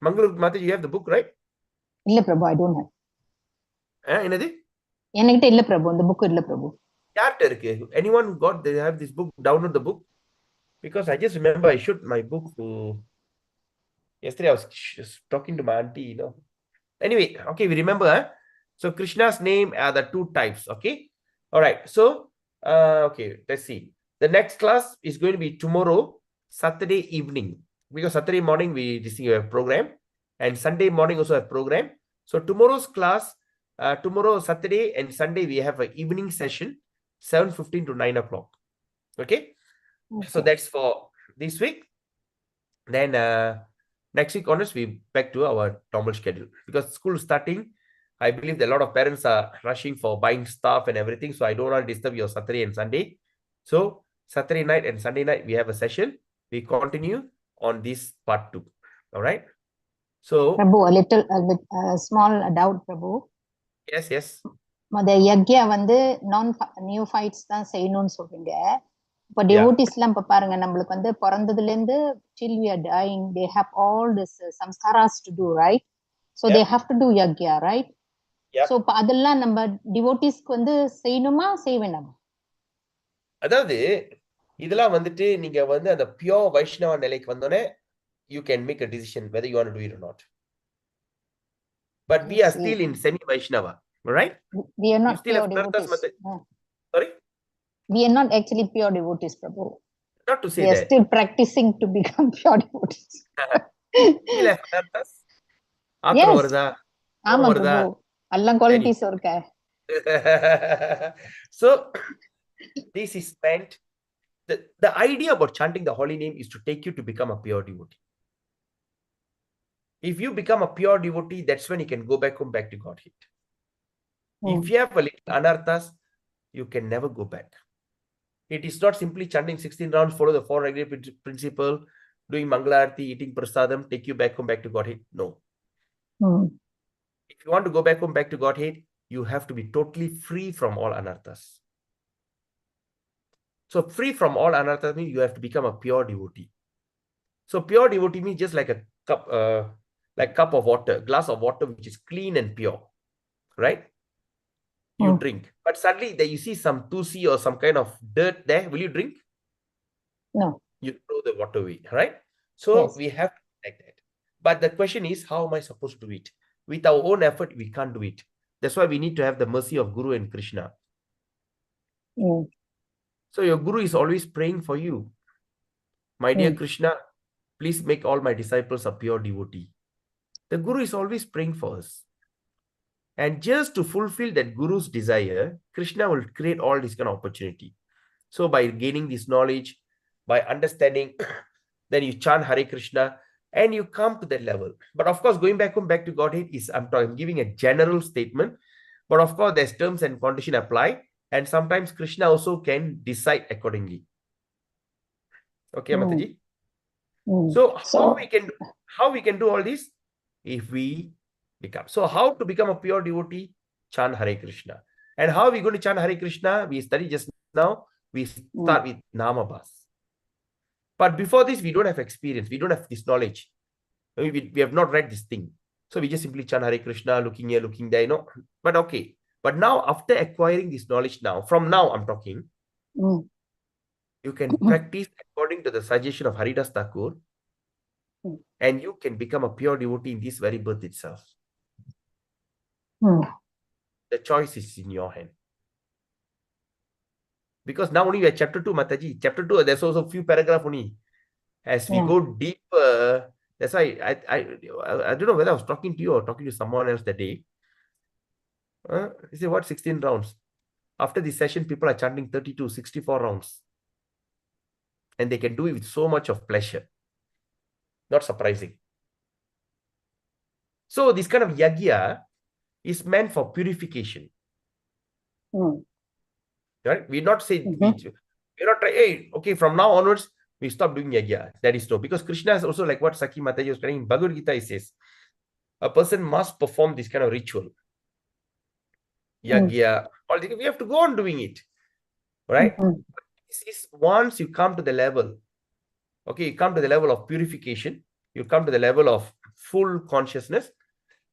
Mangalu Mataji, you have the book, right? இல்ல பிரபு, I don't have. என்னது? என்கிட்ட இல்ல பிரபு, அந்த book இல்ல பிரபு. யார்கிட்ட இருக்கு? Anyone got, they have this book? Download the book, because I just remember I showed my book to yesterday. I was talking to my auntie, you know. Anyway, okay, we remember. So Krishna's name are the two types. Okay, all right. So okay, let's see. The next class is going to be tomorrow, Saturday evening, because Saturday morning we receive a program, and Sunday morning also a program. So tomorrow's class, tomorrow Saturday and Sunday we have an evening session, 7:15 to 9 o'clock. Okay, so that's for this week. Then next week onwards we back to our normal schedule, because school is starting. I believe that a lot of parents are rushing for buying stuff and everything, so I don't want to disturb your Saturday and Sunday. So Saturday night and Sunday night we have a session. We continue on this part 2. All right, so Prabhu, a little small doubt Prabhu. yes, மொத யக்யா வந்து new fights தான் செய்யணும்னு சொல்றீங்க. இப்போ devotees எல்லாம் இப்ப பாருங்க, நம்மளுக்கு வந்து பிறந்ததுல இருந்து till we are dying, they have all this samskaras to do, right? So they have to do yagya, right? So அதெல்லாம் நம்ம டிவோட்டிஸ்க்கு வந்து செய்யணுமா, செய்ய வேண்டாமா? அதாவது இதெல்லாம் வந்துட்டு நீங்க வந்து அந்த பியூர் வைஷ்ணவ நிலைக்கு வந்தோடனே you can make a decision whether you want to do it or not. But we are still in semi Vaishnava, right? We are not pure devotees. Sorry? We are not actually pure devotees, Prabhu. Not to say we are that. still practicing to become pure devotees. Yes. ஆமா பிரபு, எல்லாம் qualities இருக்கா. So this is meant, the idea about chanting the holy name is to take you to become a pure devotee. If you become a pure devotee, that's when you can go back home, back to Godhead. If you have a little anarthas, you can never go back. It is not simply chanting 16 rounds, follow the 4 regular principle, doing Mangalarti, eating prasadam, take you back home, back to Godhead. No. If you want to go back home, back to Godhead, you have to be totally free from all anarthas. So free from all anarthas means you have to become a pure devotee. So pure devotee means just like a cup, like cup of water, glass of water which is clean and pure, right? You drink, but suddenly there you see some tusi or some kind of dirt there. Will you drink? No. You throw the water away, right? So we have to like that. But the question is, how am I supposed to do it? With our own effort, we can't do it. That's why we need to have the mercy of Guru and Krishna. So your Guru is always praying for you. My dear Krishna, please make all my disciples a pure devotee. The Guru is always praying for us. And just to fulfill that Guru's desire, Krishna will create all this kind of opportunity. So by gaining this knowledge, by understanding, then you chant Hare Krishna and you come to that level. But of course, going back home, back to Godhead is, I'm giving a general statement. But of course, there's terms and conditions apply. And sometimes Krishna also can decide accordingly. Okay, Mataji? So how we can do all this? If we become. So how to become a pure devotee? Chant Hare Krishna. And how are we going to chant Hare Krishna? We study just now. We start with Namabhas. But before this, we don't have experience. We don't have this knowledge. We have not read this thing. So we just simply chant Hare Krishna, looking here, looking there, you know. But okay. But now, after acquiring this knowledge now, from now I'm talking, you can practice according to the suggestion of Haridas Thakur, and you can become a pure devotee in this very birth itself. the choice is in your hand. Because now only we are chapter 2, Mataji. Chapter 2, there's also a few paragraphs only. As we go deeper, that's why I don't know whether I was talking to you or talking to someone else that day. You say, what, 16 rounds? After this session, people are chanting 32, 64 rounds. And they can do it with so much of pleasure. Not surprising. So this kind of yagya is meant for purification. Right? We're not saying, we're not trying, hey, okay, from now onwards, we stop doing yagya. That is no. Because Krishna is also like what Saki Mataji was saying in Bhagavad Gita, he says, a person must perform this kind of ritual. Yagya, we have to go on doing it. Right? This is once you come to the level, okay, you come to the level of purification, you come to the level of full consciousness.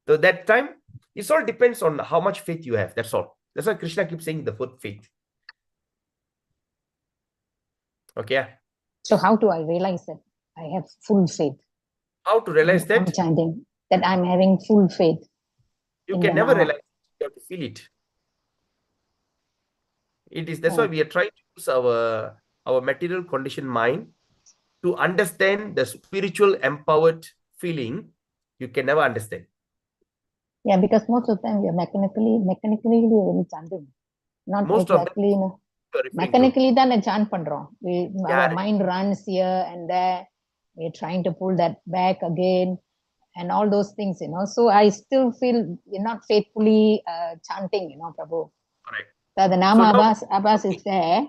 So that time, it all depends on how much faith you have. That's all. That's why Krishna keeps saying the word faith. Okay. So how do I realize that I have full faith? How to realize that? I'm chanting that I'm having full faith. You can never realize it. You have to feel it. It is, that's why we are trying to use our material conditioned mind to understand the spiritual empowered feeling. You can never understand. Yeah, because most of the time we are mechanically we are chanting. Not Most exactly, of them mechanically then chant pandrom. Our mind runs here and there. We're trying to pull that back again and all those things, So I still feel we're not faithfully chanting, Prabhu. Correct. So the Nama Abbas is there.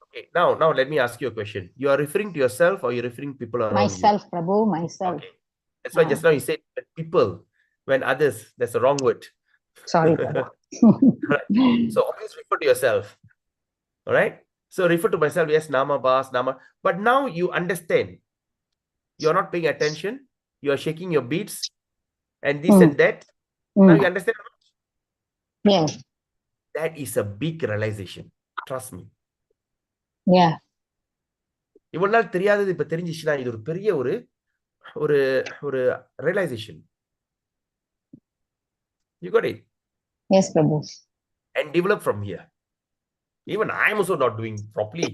Okay, now let me ask you a question. You are referring to yourself or you're referring to people around myself, you? Prabhu, myself. Okay. That's why just now you said people, when others, that's the wrong word. Sorry, Prabhu. Right. So always refer to yourself. All right. So refer to myself, yes, Nama, Bas, Nama. But now you understand. You're not paying attention. You are shaking your beats and this and that. Now you understand? Yes. That is a big realization. Trust me. Yeah. இவ்வளவு நாள் தெரியாதது இப்ப தெரிஞ்சிச்சுன்னா இது ஒரு பெரிய ஒரு realization. You got it? Yes, Prabhu. And develop from here. Even I'm also not doing properly.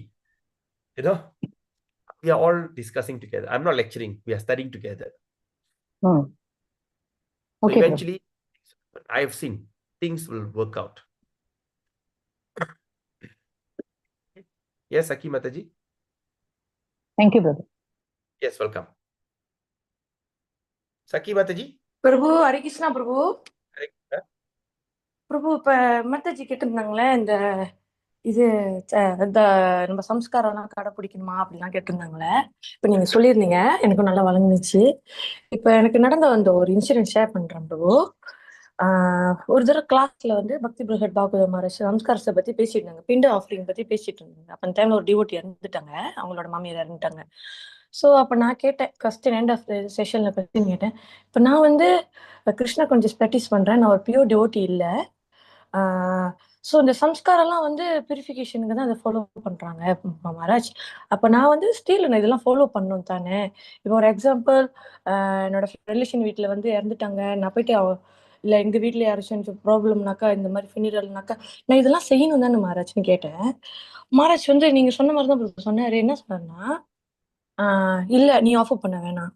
We are all discussing together. I'm not lecturing. We are studying together. Okay, so eventually, I have seen things will work out. Yes, Saki Mataji. Thank you, brother. Yes, welcome. Saki Mataji. Prabhu, Hare Krishna, Prabhu. Prabhu, இப்ப மத்தாஜி கேட்டிருந்தாங்களே இந்த இது இந்த நம்ம சம்ஸ்காரம்லாம் கடைப்பிடிக்கணுமா அப்படிலாம் கேட்டிருந்தாங்களே. இப்ப நீங்க சொல்லியிருந்தீங்க, எனக்கும் நல்லா வழங்குச்சு. இப்ப எனக்கு நடந்த அந்த ஒரு இன்சிடென்ட் ஷேர் பண்றேன் பிரபு. ஒரு தடவை கிளாஸ்ல வந்து பக்தி பிரகட் பாகவத மகராஜ் சம்ஸ்காரத்தை பத்தி பேசிட்டு இருந்தாங்க, பிண்ட ஆஃபரிங் பத்தி பேசிட்டு இருந்தாங்க. அப்ப அந்த டைம்ல ஒரு டிவோட்டி இறந்துட்டாங்க, அவங்களோட மாமியார் இறந்துட்டாங்க. ஸோ அப்ப நான் கேட்டேன், கொஸ்டின் எண்ட் ஆஃப் த செஷன்ல கொஸ்டின் கேட்டேன். இப்ப நான் வந்து கிருஷ்ணா கொஞ்சம் ப்ராக்டிஸ் பண்றேன், நான் ஒரு பியூர் டிவோட்டி இல்லை. ஸோ இந்த சம்ஸ்காரம்லாம் வந்து பியூரிஃபிகேஷனுக்கு தான் அதை ஃபாலோ பண்றாங்க மகாராஜ். அப்ப நான் வந்து ஸ்டில் நான் இதெல்லாம் ஃபாலோ பண்ணணும் தானே. இப்போ ஒரு எக்ஸாம்பிள், என்னோட ரிலேஷன் வீட்டுல வந்து இறந்துட்டாங்க, நான் போயிட்டு இல்லை எங்க வீட்டுல யாராச்சும் ப்ராப்ளம்னாக்கா, இந்த மாதிரி ஃபினிரல்னாக்கா நான் இதெல்லாம் செய்யணும் தானே மகாராஜ்னு கேட்டேன். மகாராஜ் வந்து நீங்க சொன்ன மாதிரி தான் சொன்னாரு. என்ன சொன்னாருன்னா, இல்ல நீ ஆஃபர் பண்ண வேணாம்,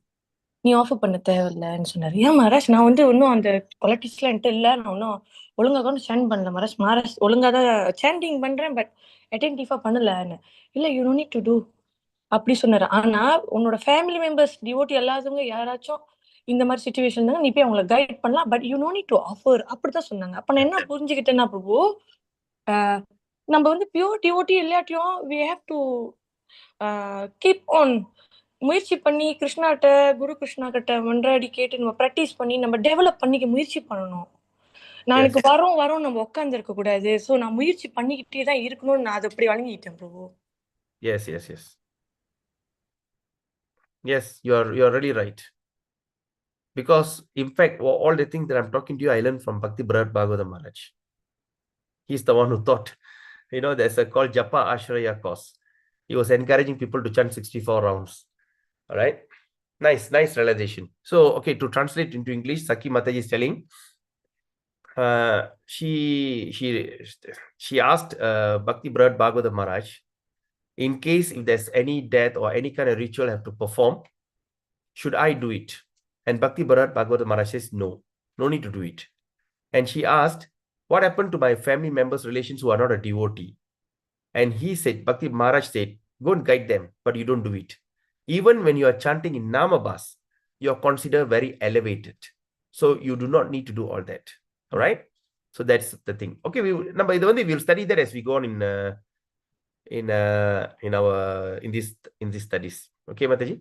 நீ ஆஃபர் பண்ண தேவையில்லைன்னு சொன்னாரு. ஏன் மகாராஜ், நான் வந்து இன்னும் அந்த குவாலிட்டிஸ்லாம் என்கிட்ட இல்லை, நான் இன்னும் ஒழுங்கா கூட சேண்ட் பண்ணல மகாராஜ். மகாராஜ் ஒழுங்கா தான் சேண்டிங் பண்றேன், பட் அட்டென்டிவா பண்ணலன்னு. இல்ல you know need to do அப்படி சொன்னாரு. ஆனா உன்னோட ஃபேமிலி மெம்பர்ஸ் டிவோட்டி எல்லாத்தவங்க யாராச்சும் இந்த மாதிரி சுச்சுவேஷன் தான், நீ போய் அவங்களை கைட் பண்ணலாம், but you know need to offer அப்படிதான் சொன்னாங்க. அப்ப நான் என்ன புரிஞ்சுக்கிட்டேன்னா பிரபு, நம்ம வந்து பியூர் டிவோட்டி இல்லாட்டியும் we have to keep on முயற்சி பண்ணி கிருஷ்ணாட்ட, குரு கிருஷ்ணா கிட்ட மன்றாடி கேட்டு நம்ம ப்ராக்டிஸ் பண்ணி நம்ம டெவலப் பண்ணிக்க முயற்சி பண்ணணும். நான் எனக்கு வரும் நம்ம உட்கார்ந்து இருக்க கூடாது. சோ நான் முயற்சி பண்ணிக்கிட்டே தான் இருக்கணும்னு நான் அதை அப்படி வழங்கிட்டேன் பிரபு. Yes, you are really right. Because in fact, all the things that I'm talking to you, I learned from Bhakti Bhagavad Maharaj. He's the one who taught. There's a called Japa Ashraya course. He was encouraging people to chant 64 rounds. All right. Nice realization. So, okay, to translate into English, Saki Mataji is telling, she asked Bhaktivinod Bhagavata Maharaj, in case if there's any death or any kind of ritual I have to perform, should I do it? And Bhaktivinod Bhagavata Maharaj says, no need to do it. And she asked, what happened to my family members, relations who are not a devotee? And he said, Bhakti Maharaj said, go and guide them, but you don't do it. Even when you are chanting in Namabas, you are considered very elevated. So you do not need to do all that. All right. So that's the thing. Okay, we'll study that as we go on in these studies. Okay, Mataji.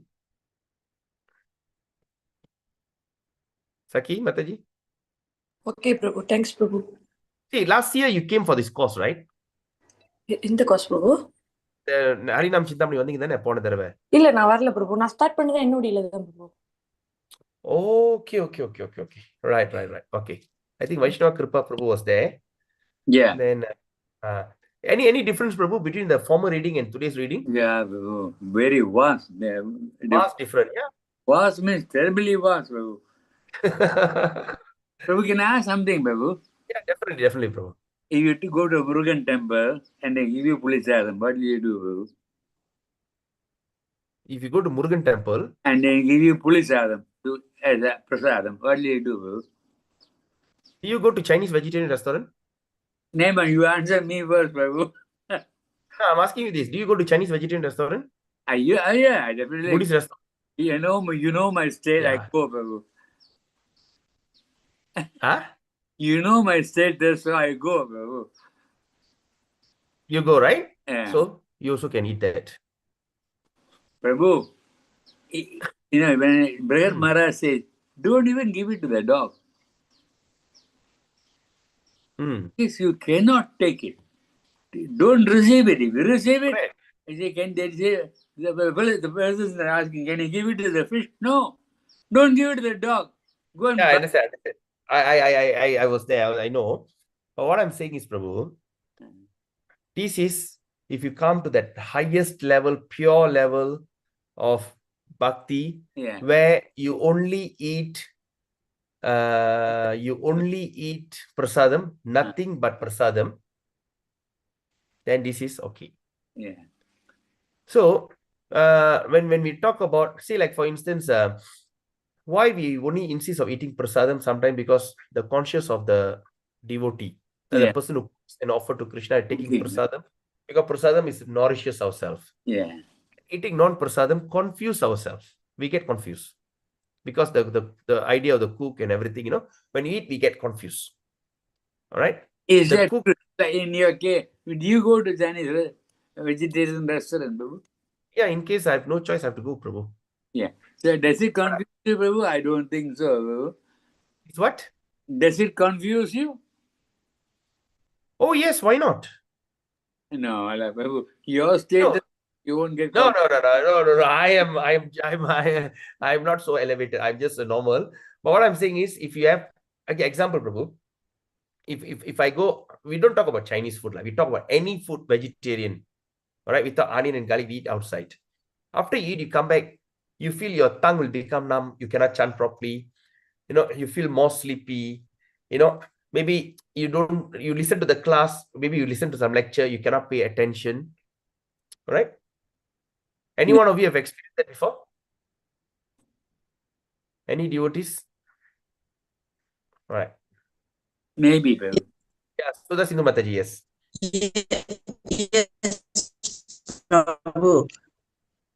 Saki, Mataji. Okay, Prabhu. Thanks, Prabhu. See, last year you came for this course, right? In the course, Prabhu? Harinam Chintamani vandinga thane pona tharava. இல்ல நான் வரல பிரபு நான் start பண்ணது என்னோட தான் பிரபு. Okay. Right. Okay. I think Vaishnava Kripa Prabhu was there. Yeah. Then any difference, Prabhu, between the former reading and today's reading? Yeah, Prabhu. Very vast. Vast different, yeah. Vast means terribly vast, Prabhu. Prabhu, can I ask something, Prabhu? Yeah, definitely, Prabhu. If you go to a Murugan temple and they give you pulisadam, what do you do, Prabhu? If you go to Murugan temple and they give you pulisadam as a prasadam, what do you do, Prabhu? Do you go to Chinese vegetarian restaurant? Neighbor, you answer me first, Prabhu. No, I'm asking you this. Do you go to Chinese vegetarian restaurant? Yeah, definitely. Buddhist restaurant? You know my state, Yeah. I go, Prabhu. Huh? You know my state, that's why I go, Prabhu. You go, right? Yeah. So you also can eat that. Prabhu, when Brother Maharaj says, don't even give it to the dog. If you cannot take it, don't receive it. If you receive it, the person is asking, can you give it to the fish? No, don't give it to the dog. Go and Yeah, I understand. I was there. I know. But what I'm saying is, Prabhu, this is if you come to that highest level, pure level of bhakti, Yeah. where you only eat prasadam, nothing but prasadam, then this is okay. Yeah. So when we talk about, say, like for instance, why we only insist of eating prasadam sometimes, because the conscious of the devotee, the person who an offer to Krishna taking prasadam, because prasadam is nourishes ourselves. Yeah. Eating non-prasadam confuse ourselves. We get confused because the idea of the cook and everything, when you eat, we get confused. All right. Is The that cook- in your case? Do you go to Chinese vegetarian restaurant, Prabhu? Yeah, in case I have no choice, I have to go, Prabhu. Yeah. So does it confuse you, Prabhu? I don't think so, Prabhu. It's what? Does it confuse you? Oh yes, why not? No, Prabhu. Your status, you won't get No. confused. I am not so elevated. I'm just a normal. But what I'm saying is, if you have, okay, example, Prabhu, if I go, we don't talk about Chinese food, like we talk about any food, vegetarian, all right, without onion and garlic, we eat outside. After you eat, you come back, you feel your tongue will become numb, you cannot chant properly, you feel more sleepy, maybe you listen to the class, maybe you listen to some lecture, you cannot pay attention. All right? Any one of you have experienced that before? Any devotees? All right. Maybe, Prabhu. Yeah, so that's Sindhu Mataji, yes. Yes, Prabhu.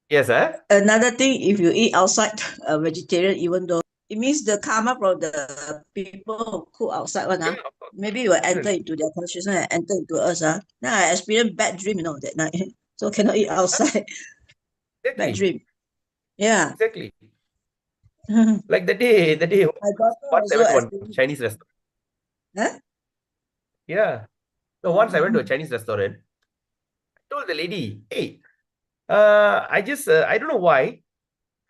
Yes, Another thing, if you eat outside vegetarian, even though it means the karma from the people who cook outside one, maybe you will enter into their consciousness and enter into us. Now I experienced bad dream, that night. So cannot eat outside. Bad Exactly. dream. Yeah. Exactly. My Like the day daughter once I also went to one experienced. Chinese restaurant. Huh? Yeah. So once I went to a Chinese restaurant, I told the lady, hey, I don't know why.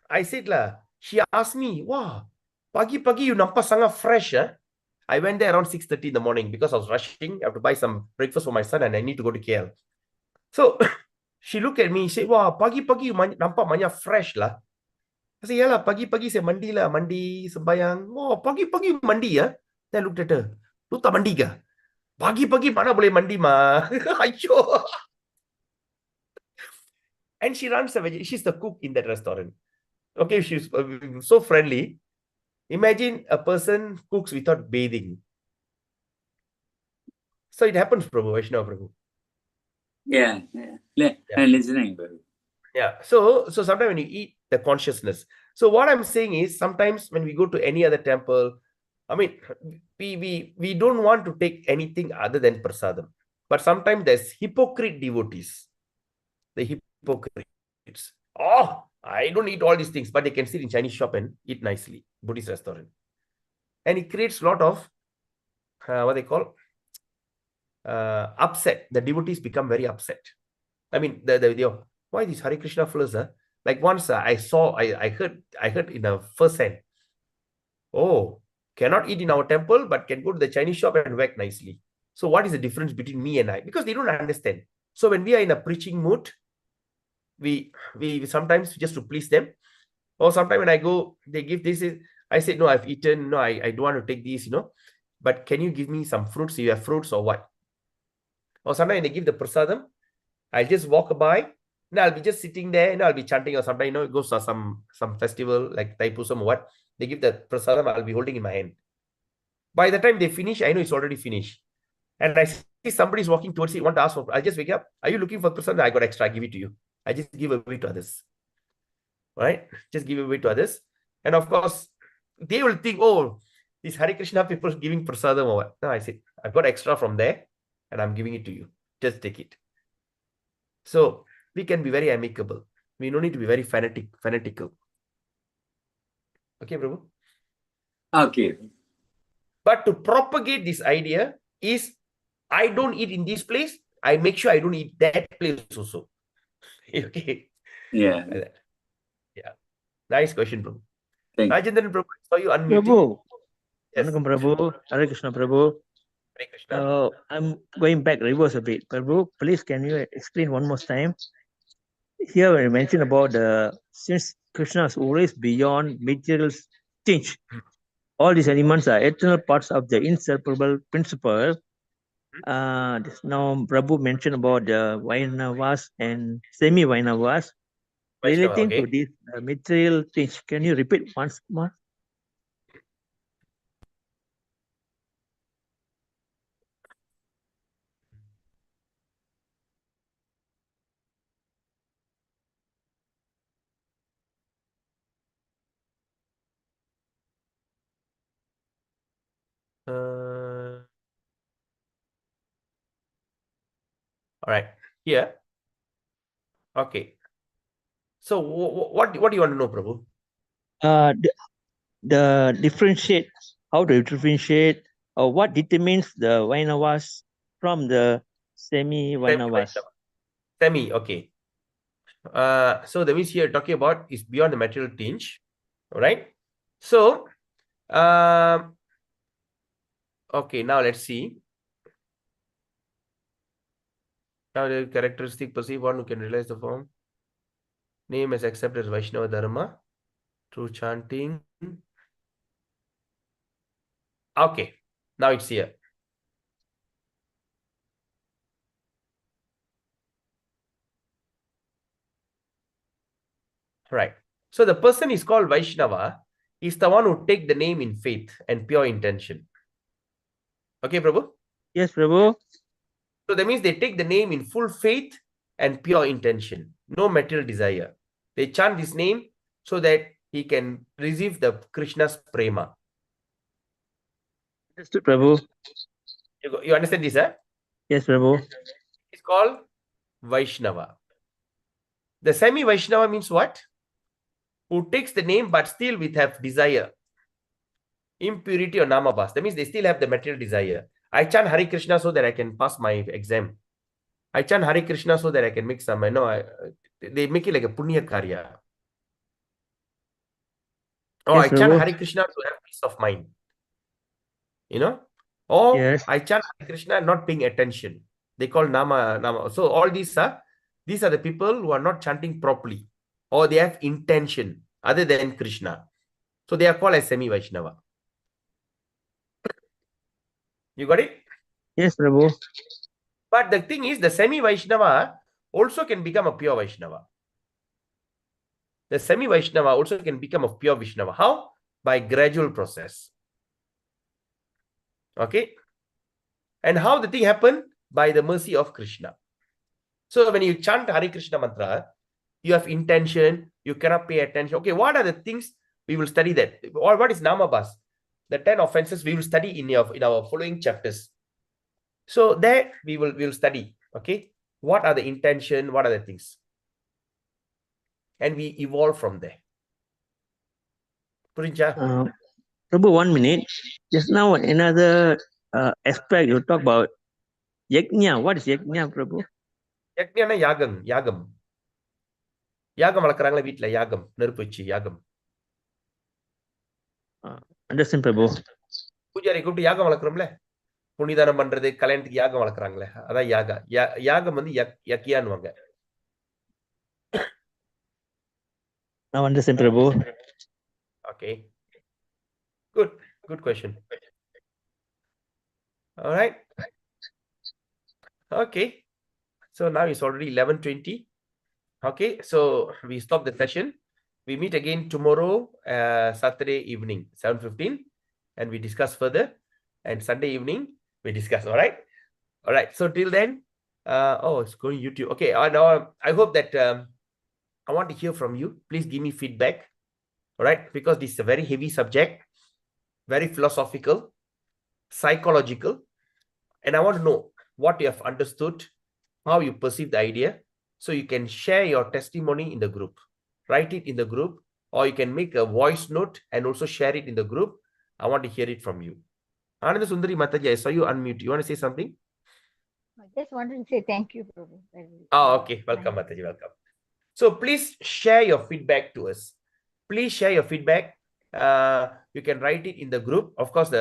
I said lah, she asked me, wow, pagi you nampak sangat fresh, I went there around 6:30 in the morning because I was rushing. I have to buy some breakfast for my son and I need to go to KL. So she looked at me, she said, wow, pagi you nampak banyak fresh lah. I said, yeah lah, pagi saya mandi sembayang. Oh, pagi mandi, Then I looked at her. Lu tak mandi ke? Pagi-pagi mana boleh mandi, ma? Aiyo. And she runs she's the cook in that restaurant. Okay, she's so friendly. Imagine a person cooks without bathing. So it happens, Prabhu, Vaishnava Prabhu. Yeah. I'm listening, Prabhu. Yeah. So sometimes when you eat, the consciousness. So what I'm saying is, sometimes when we go to any other temple, I mean, we don't want to take anything other than prasadam. But sometimes there's hypocrite devotees. The hypocrites. Oh, I don't eat all these things, but they can sit in Chinese shop and eat nicely, Buddhist restaurant. And it creates a lot of what they call upset. The devotees become very upset. I mean, why these Hare Krishna fellows? Like once I heard in a first hand, oh, cannot eat in our temple, but can go to the Chinese shop and work nicely. So what is the difference between me and I? Because they don't understand. So when we are in a preaching mood, we sometimes just to please them, or sometimes when I go, they give this. I said, no, I've eaten. No, I don't want to take these, But can you give me some fruits? You have fruits or what? Or sometimes they give the prasadam. I'll just walk by. And I'll be just sitting there and I'll be chanting, or sometimes, it goes to some festival like Taipusam or what. They give the prasadam, I'll be holding in my hand. By the time they finish, I know it's already finished. And I see somebody's walking towards it, want to ask for, I just wake up. Are you looking for prasadam? I got extra, I give it to you. I just give away to others. Right? Just give away to others. And of course, they will think, oh, these Hare Krishna people giving prasadam or what? No, I said, I've got extra from there and I'm giving it to you. Just take it. So we can be very amicable. We don't need to be very fanatical. Okay, Prabhu? Okay. But to propagate this idea is, I don't eat in this place. I make sure I don't eat that place also. Okay. Yeah. Yeah. Nice question, Prabhu. Thank you. Rajendran Prabhu, saw you unmuting. Prabhu, Yes. Vanakkam Prabhu, Hare Krishna Prabhu. Hare Krishna. I'm going back reverse a bit. Prabhu, please can you explain one more time? Here when you mentioned about since Krishna is always beyond material change, all these elements are eternal parts of the inseparable principle. Just now Prabhu mentioned about the Vainavas and semi-Vainavas. Vaishnava, Relating to okay. this material change, can you repeat once more? All right. Here. Okay. So what do you want to know, Prabhu? The differentiate, how to differentiate, or what determines the Vainavas from the semi-Vainavas? Semi, okay. So the means here talking about is beyond the material tinge. All right. So, okay, now let's see. Now the characteristic perceive one who can realize the form. Name is accepted as Vaishnava Dharma through chanting. Okay, now it's here. Right. So the person is called Vaishnava is the one who take the name in faith and pure intention. Okay, Prabhu? Yes, Prabhu. So that means they take the name in full faith and pure intention. No material desire. They chant this name so that he can receive the Krishna's prema. Understood, Prabhu. You understand this, huh? Yes, Prabhu. It's called Vaishnava. The semi-Vaishnava means what? Who takes the name but still with have desire. Impurity or namabhas. That means they still have the material desire. I chant Hare Krishna so that I can pass my exam. I chant Hare Krishna so that I can make some, they make it like a punya karya. Or Yes, I chant Prabhu. Hare Krishna to have peace of mind. Or Yes. I chant Hare Krishna not paying attention. They call nama. So all these are the people who are not chanting properly, or they have intention other than Krishna. So they are called as semi-Vaishnava. You got it? Yes, Prabhu. But the thing is, the semi-Vaishnava also can become a pure Vaishnava. The semi-Vaishnava also can become a pure Vaishnava. How? By gradual process. Okay? And how the thing happen? By the mercy of Krishna. So when you chant Hare Krishna mantra, you have intention, you cannot pay attention. Okay, what are the things? We will study that. Or what is Namabhas? The 10 offenses we will study in our following chapters. So there we will study. Okay, what are the intention? What are the things? And we evolve from there. Purincha? Prabhu, 1 minute. Just now, another aspect you talk about yajna. What is yajna, Prabhu? Yajna yagam. Yagam வளர்க்குறாங்களே வீட்டுல யாகம் நெருப்பு வச்சு யாகம். Understand, Prabhu. Pujari கூப்பிட்டு யாகம் வளர்க்குறோம்ல, புனிதானம் பண்றது, கல்யாணத்துக்கு யாகம் வளர்க்குறாங்களே, அதான் யாகா. யாகம் வந்து யக்கியான்னுவாங்க. Now understand, Prabhu. Okay. Good question. All right. Okay. So now it's already 11:20. Okay. So we stop the session. We meet again tomorrow, Saturday evening, 7:15, and we discuss further. And Sunday evening, we discuss. All right. All right. So till then, it's going YouTube. Okay. Now I hope that I want to hear from you. Please give me feedback. All right. Because this is a very heavy subject, very philosophical, psychological. And I want to know what you have understood, how you perceive the idea. So you can share your testimony in the group. Write it in the group, or you can make a voice note and also share it in the group. I want to hear it from you. Ananda Sundari Mataji, I saw you unmute. You want to say something? I just wanted to say thank you, Prabhu. Okay. Welcome, Mataji. Welcome. So please share your feedback to us. Please share your feedback. You can write it in the group. Of course,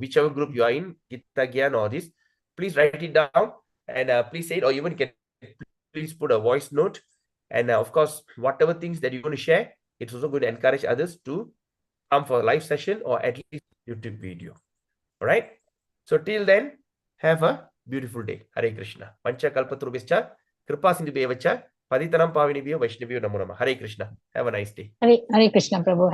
whichever group you are in, Gita Gyan or this, please write it down and please say it, or even can please put a voice note. And of course, whatever things that you want to share, it's also going to encourage others to come for a live session or at least YouTube video. All right. So till then, have a beautiful day. Hare Krishna. Pancha kalpatrubhischa, kripa sindhu bevacha, paditanam pavinibhyo vaishnavyo namo namah. Hare Krishna. Have a nice day. Hare Krishna, Prabhu.